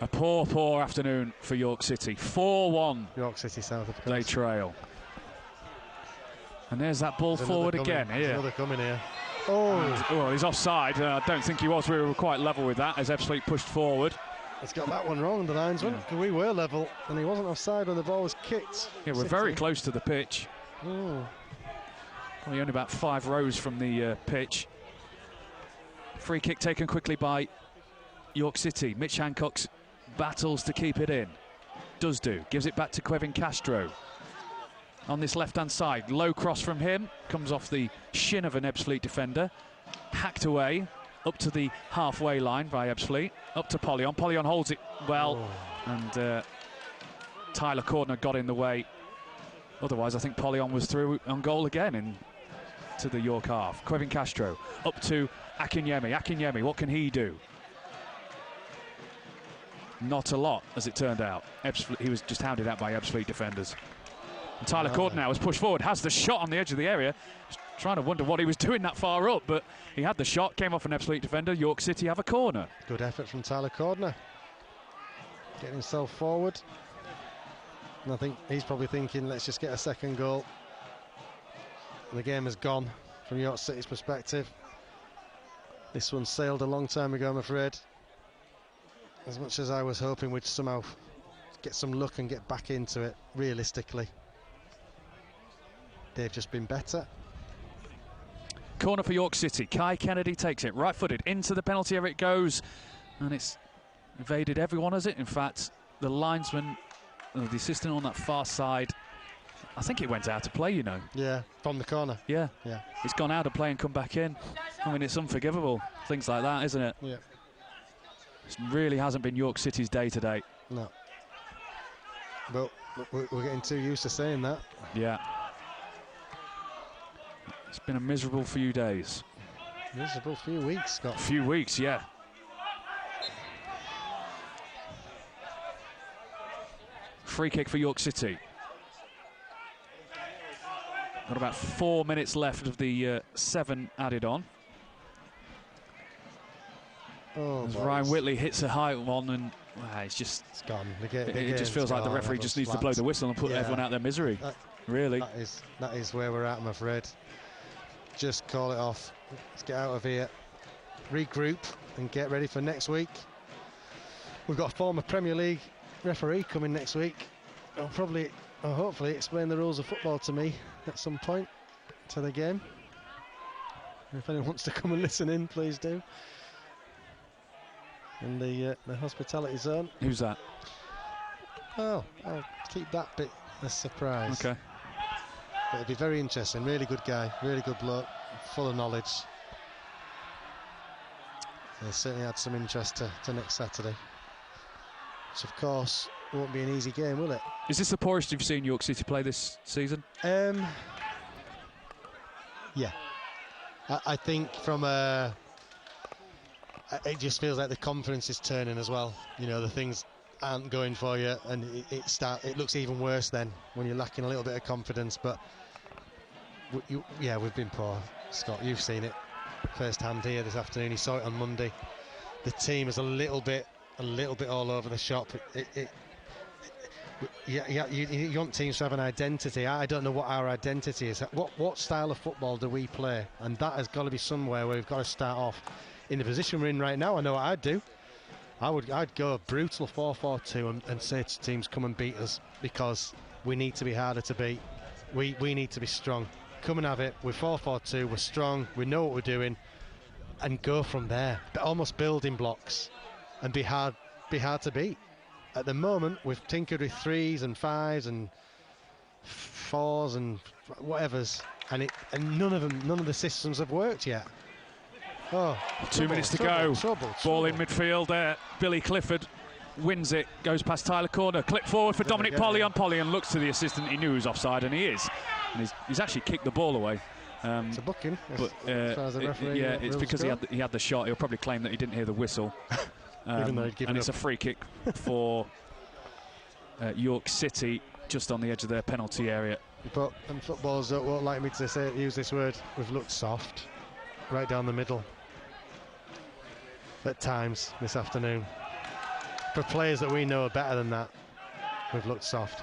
A poor afternoon for York City. 4-1.
York City South, of course.
They trail. And there's that ball forward again here.
Another coming here.
Well, he's offside. I don't think he was. We were quite level with that as Ebbsfleet pushed forward.
He's got that one wrong, the linesman. We were level, and he wasn't offside when the ball was kicked.
Yeah, we're very close to the pitch. Probably only about 5 rows from the pitch. Free kick taken quickly by York City. Mitch Hancock's battles to keep it in. Does do. Gives it back to Quevin Castro. On this left-hand side, low cross from him. Comes off the shin of an Ebbsfleet defender. Hacked away. Up to the halfway line by Ebbsfleet. Up to Polyon. Polyon holds it well. And Tyler Cordner got in the way. Otherwise, I think Polyon was through on goal again to the York half. Quevin Castro up to Akinyemi. Akinyemi, what can he do? Not a lot, as it turned out. He was just hounded out by Ebbsfleet defenders. And Tyler Cordner now has pushed forward, has the shot on the edge of the area. Just trying to wonder what he was doing that far up, but he had the shot, came off an Ebbsfleet defender. York City have a corner.
Good effort from Tyler Cordner. Getting himself forward. And I think he's probably thinking, let's just get a second goal. And the game has gone from York City's perspective. This one sailed a long time ago, I'm afraid. As much as I was hoping we'd somehow get some luck and get back into it, realistically, they've just been better.
Corner for York City. Kai Kennedy takes it, right-footed, into the penalty area it goes. And it's evaded everyone, has it? In fact, the linesman, the assistant on that far side, I think it went out of play, you know.
Yeah, from the corner.
Yeah. It's gone out of play and come back in. I mean, it's unforgivable. Things like that, isn't it?
Yeah.
It really hasn't been York City's day today.
No. But we're getting too used to saying that.
Yeah. It's been a miserable few days.
Miserable few weeks, Scott.
A few weeks, yeah. Free kick for York City. Got about 4 minutes left of the 7 added on. As Ryan Whitley hits a high one, and it's gone. It just feels like the referee just needs to blow the whistle and put everyone out their misery. Really.
That is where we're at, I'm afraid. Just call it off. Let's get out of here. Regroup and get ready for next week. We've got a former Premier League referee coming next week. I'll hopefully explain the rules of football to me at some point to the game. If anyone wants to come and listen in, please do. In the hospitality zone.
Who's that?
Oh, I'll keep that bit a surprise.
Okay.
But it'll be very interesting. Really good guy, really good bloke, full of knowledge. He'll certainly add some interest to next Saturday. Which, of course, won't be an easy game, will it?
Is this the poorest you've seen York City play this season?
Yeah. I think it just feels like the confidence is turning as well. You know, the things aren't going for you, and it looks even worse then when you're lacking a little bit of confidence. But we've been poor, Scott. You've seen it firsthand here this afternoon. You saw it on Monday. The team is a little bit all over the shop. You want teams to have an identity. I don't know what our identity is. What style of football do we play? And that has got to be somewhere where we've got to start off. In the position we're in right now, I know what I'd do. I'd go a brutal 4-4-2 and say to teams, come and beat us, because we need to be harder to beat. We need to be strong. Come and have it. We're 4-4-2. We're strong. We know what we're doing, and go from there. But almost building blocks, and be hard to beat. At the moment, we've tinkered with 3s and 5s and 4s and whatevers, and none of the systems have worked yet. Oh,
2 minutes to go. Ball in midfield. Billy Clifford wins it, goes past Tyler Corner, clip forward for Dominic Pollion. Pollion looks to the assistant. He knew he was offside, and he is. And he's actually kicked the ball away.
It's a booking,
but
as far as the referee.
It's because he had the shot. He'll probably claim that he didn't hear the whistle.
Even though he'd given
and it's
up.
a free kick for York City, just on the edge of their penalty area.
But footballers won't like me to use this word. We've looked soft, right down the middle. At times this afternoon, for players that we know are better than that, we've looked soft.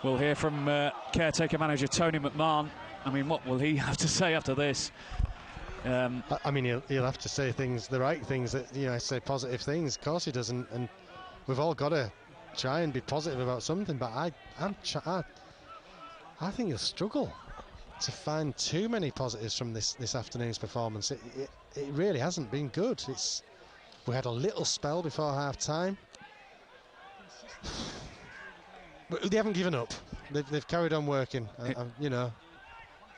We'll hear from caretaker manager Tony McMahon. I mean, what will he have to say after this?
I mean, he'll have to say the right things, that say positive things. Of course he does, and we've all got to try and be positive about something. But I think he'll struggle to find too many positives from this afternoon's performance. It really hasn't been good. We had a little spell before half time, but they haven't given up. They've carried on working. I'll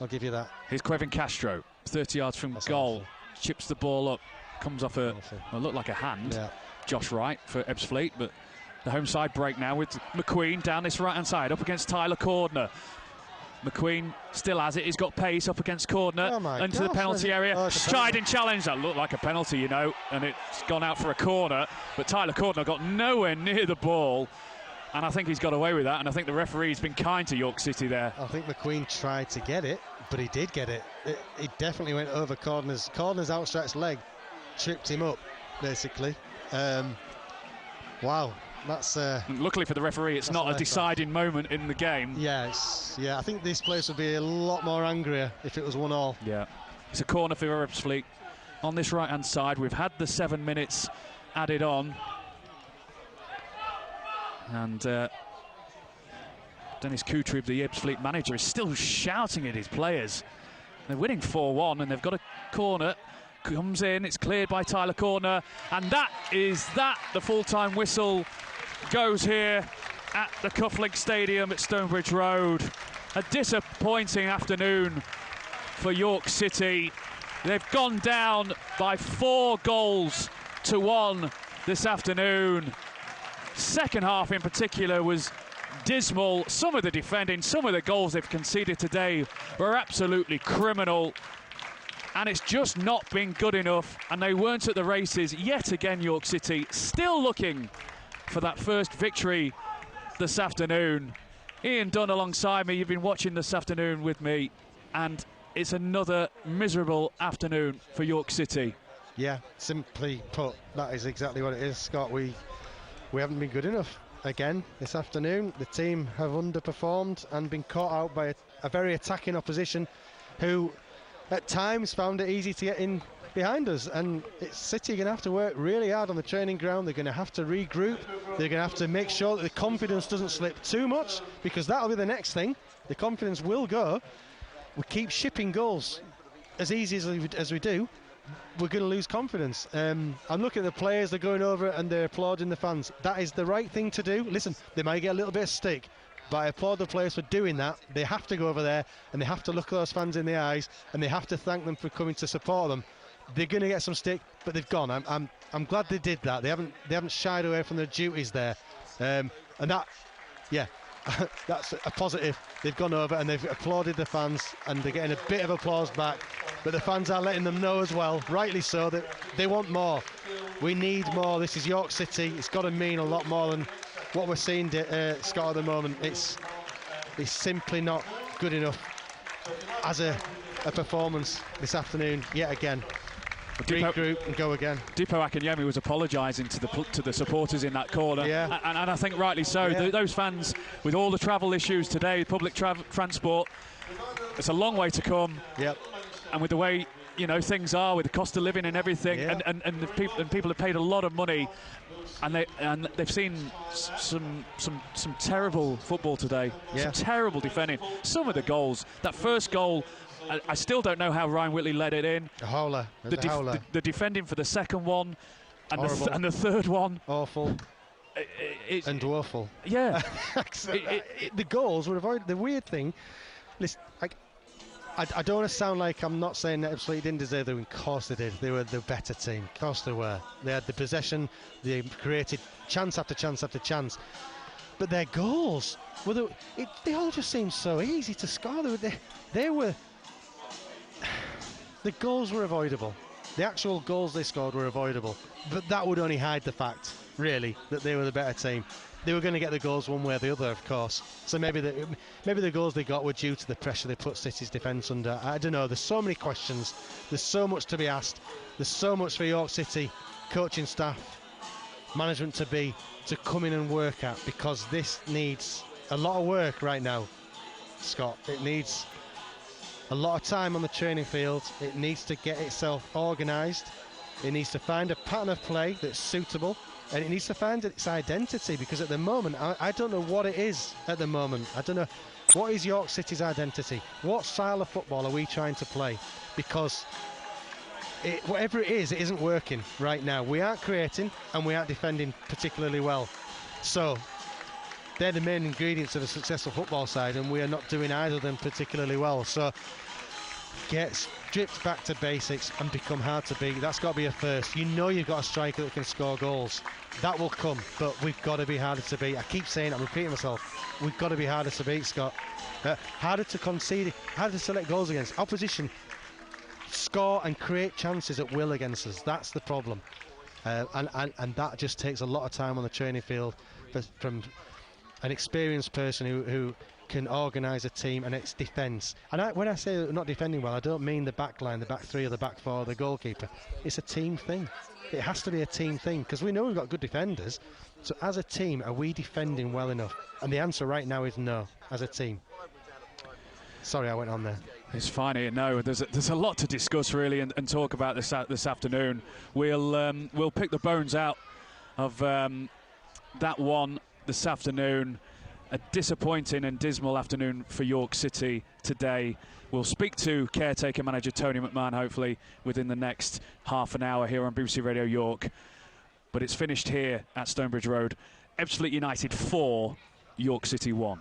give you that.
Here's Quevin Castro, 30 yards from goal, chips the ball up, comes off looked like a hand.
Yeah.
Josh Wright for Ebbsfleet, but the home side break now with McQueen down this right-hand side, up against Tyler Cordner. McQueen still has it. He's got pace up against Cordner into the penalty area. Striding challenge. That looked like a penalty, and it's gone out for a corner. But Tyler Cordner got nowhere near the ball, and I think he's got away with that. And I think the referee's been kind to York City there.
I think McQueen tried to get it, but he did get it. He definitely went over Cordner's outstretched leg, tripped him up, basically. Wow. That's
luckily for the referee, it's not a deciding moment in the game.
Yeah, I think this place would be a lot more angrier if it was 1-1.
Yeah, it's a corner for Ebbsfleet on this right-hand side. We've had the 7 minutes added on, and Dennis Kutrib, the Ebbsfleet manager, is still shouting at his players. They're winning 4-1, and they've got a corner. Comes in, it's cleared by Tyler Corner, and the full-time whistle goes here at the Cufflink Stadium at Stonebridge Road. A disappointing afternoon for York City. They've gone down by 4-1 this afternoon. Second half in particular was dismal. Some of the defending, some of the goals they've conceded today were absolutely criminal. And it's just not been good enough, and they weren't at the races yet again. York City still looking for that first victory this afternoon. Ian Dunn alongside me, you've been watching this afternoon with me, and it's another miserable afternoon for York City.
Yeah, simply put, that is exactly what it is, Scott. We haven't been good enough again this afternoon. The team have underperformed and been caught out by a very attacking opposition who at times found it easy to get in behind us, and City are going to have to work really hard on the training ground. They're going to have to regroup. They're going to have to make sure that the confidence doesn't slip too much, because that'll be the next thing. The confidence will go. We keep shipping goals as easy as we do, we're going to lose confidence. I'm looking at the players, they're going over and they're applauding the fans. That is the right thing to do. Listen, they might get a little bit of stick, but I applaud the players for doing that. They have to go over there and they have to look those fans in the eyes, and they have to thank them for coming to support them. They're going to get some stick, but they've gone. I'm glad they did that. They haven't shied away from their duties there, and that, yeah, That's a positive. They've gone over and they've applauded the fans, and they're getting a bit of applause back. But the fans are letting them know as well, rightly so, that they want more. We need more. This is York City. It's got to mean a lot more than what we're seeing, Scott, at the moment. It's simply not good enough as a performance this afternoon, yet again. Regroup and go again.
Dipo Akinyemi was apologising to the supporters in that corner, and I think rightly so. Those fans, with all the travel issues today, public transport, it's a long way to come.
Yep.
And with the way things are, with the cost of living and everything, and people have paid a lot of money, and they've seen some terrible football today. Some terrible defending. Some of the goals, that first goal, I still don't know how Ryan Whitley let it in.
A howler.
The defending for the second one and the third one.
Awful. And awful.
Yeah.
The goals were avoided. The weird thing, listen, I don't want to sound like I'm not saying that Ebbsfleet didn't deserve them. Of course they did. They were the better team. Of course they were. They had the possession. They created chance after chance after chance. But their goals, they all just seemed so easy to score. The goals were avoidable. The actual goals they scored were avoidable. But that would only hide the fact, really, that they were the better team. They were going to get the goals one way or the other, of course. So maybe the goals they got were due to the pressure they put City's defence under. I don't know. There's so many questions. There's so much to be asked. There's so much for York City coaching staff, management to come in and work at, because this needs a lot of work right now, Scott. It needs a lot of time on the training field. It needs to get itself organised. It needs to find a pattern of play that's suitable, and it needs to find its identity, because at the moment I don't know what it is at the moment. I don't know what is York City's identity. What style of football are we trying to play? Because whatever it isn't working right now. We aren't creating and we aren't defending particularly well. So they're the main ingredients of a successful football side, and we are not doing either of them particularly well. So get stripped back to basics and become hard to beat. That's got to be a first. You've got a striker that can score goals. That will come, but we've got to be harder to beat. I keep saying it, I'm repeating myself. We've got to be harder to beat, Scott. Harder to concede, harder to select goals against. Opposition score and create chances at will against us. That's the problem. And that just takes a lot of time on the training field from an experienced person who can organise a team and its defence. And when I say not defending well, I don't mean the back line, the back three or the back four or the goalkeeper. It's a team thing. It has to be a team thing, because we know we've got good defenders. So as a team, are we defending well enough? And the answer right now is no, as a team. Sorry, I went on there.
It's fine here. No, there's a lot to discuss really and talk about this afternoon. We'll pick the bones out of that one this afternoon. A disappointing and dismal afternoon for York City today. We'll speak to caretaker manager Tony McMahon hopefully within the next half an hour here on BBC Radio York. But it's finished here at Stonebridge Road. Ebbsfleet United 4, York City 1.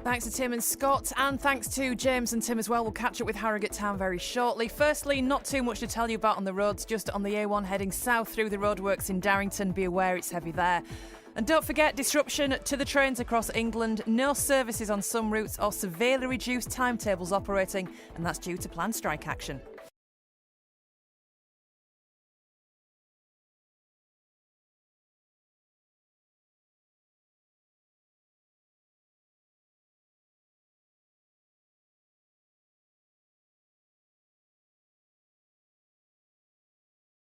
Thanks to Tim and Scott, and thanks to James and Tim as well. We'll catch up with Harrogate Town very shortly. Firstly, not too much to tell you about on the roads, just on the A1 heading south through the roadworks in Darrington. Be aware it's heavy there. And don't forget, disruption to the trains across England. No services on some routes or severely reduced timetables operating, and that's due to planned strike action.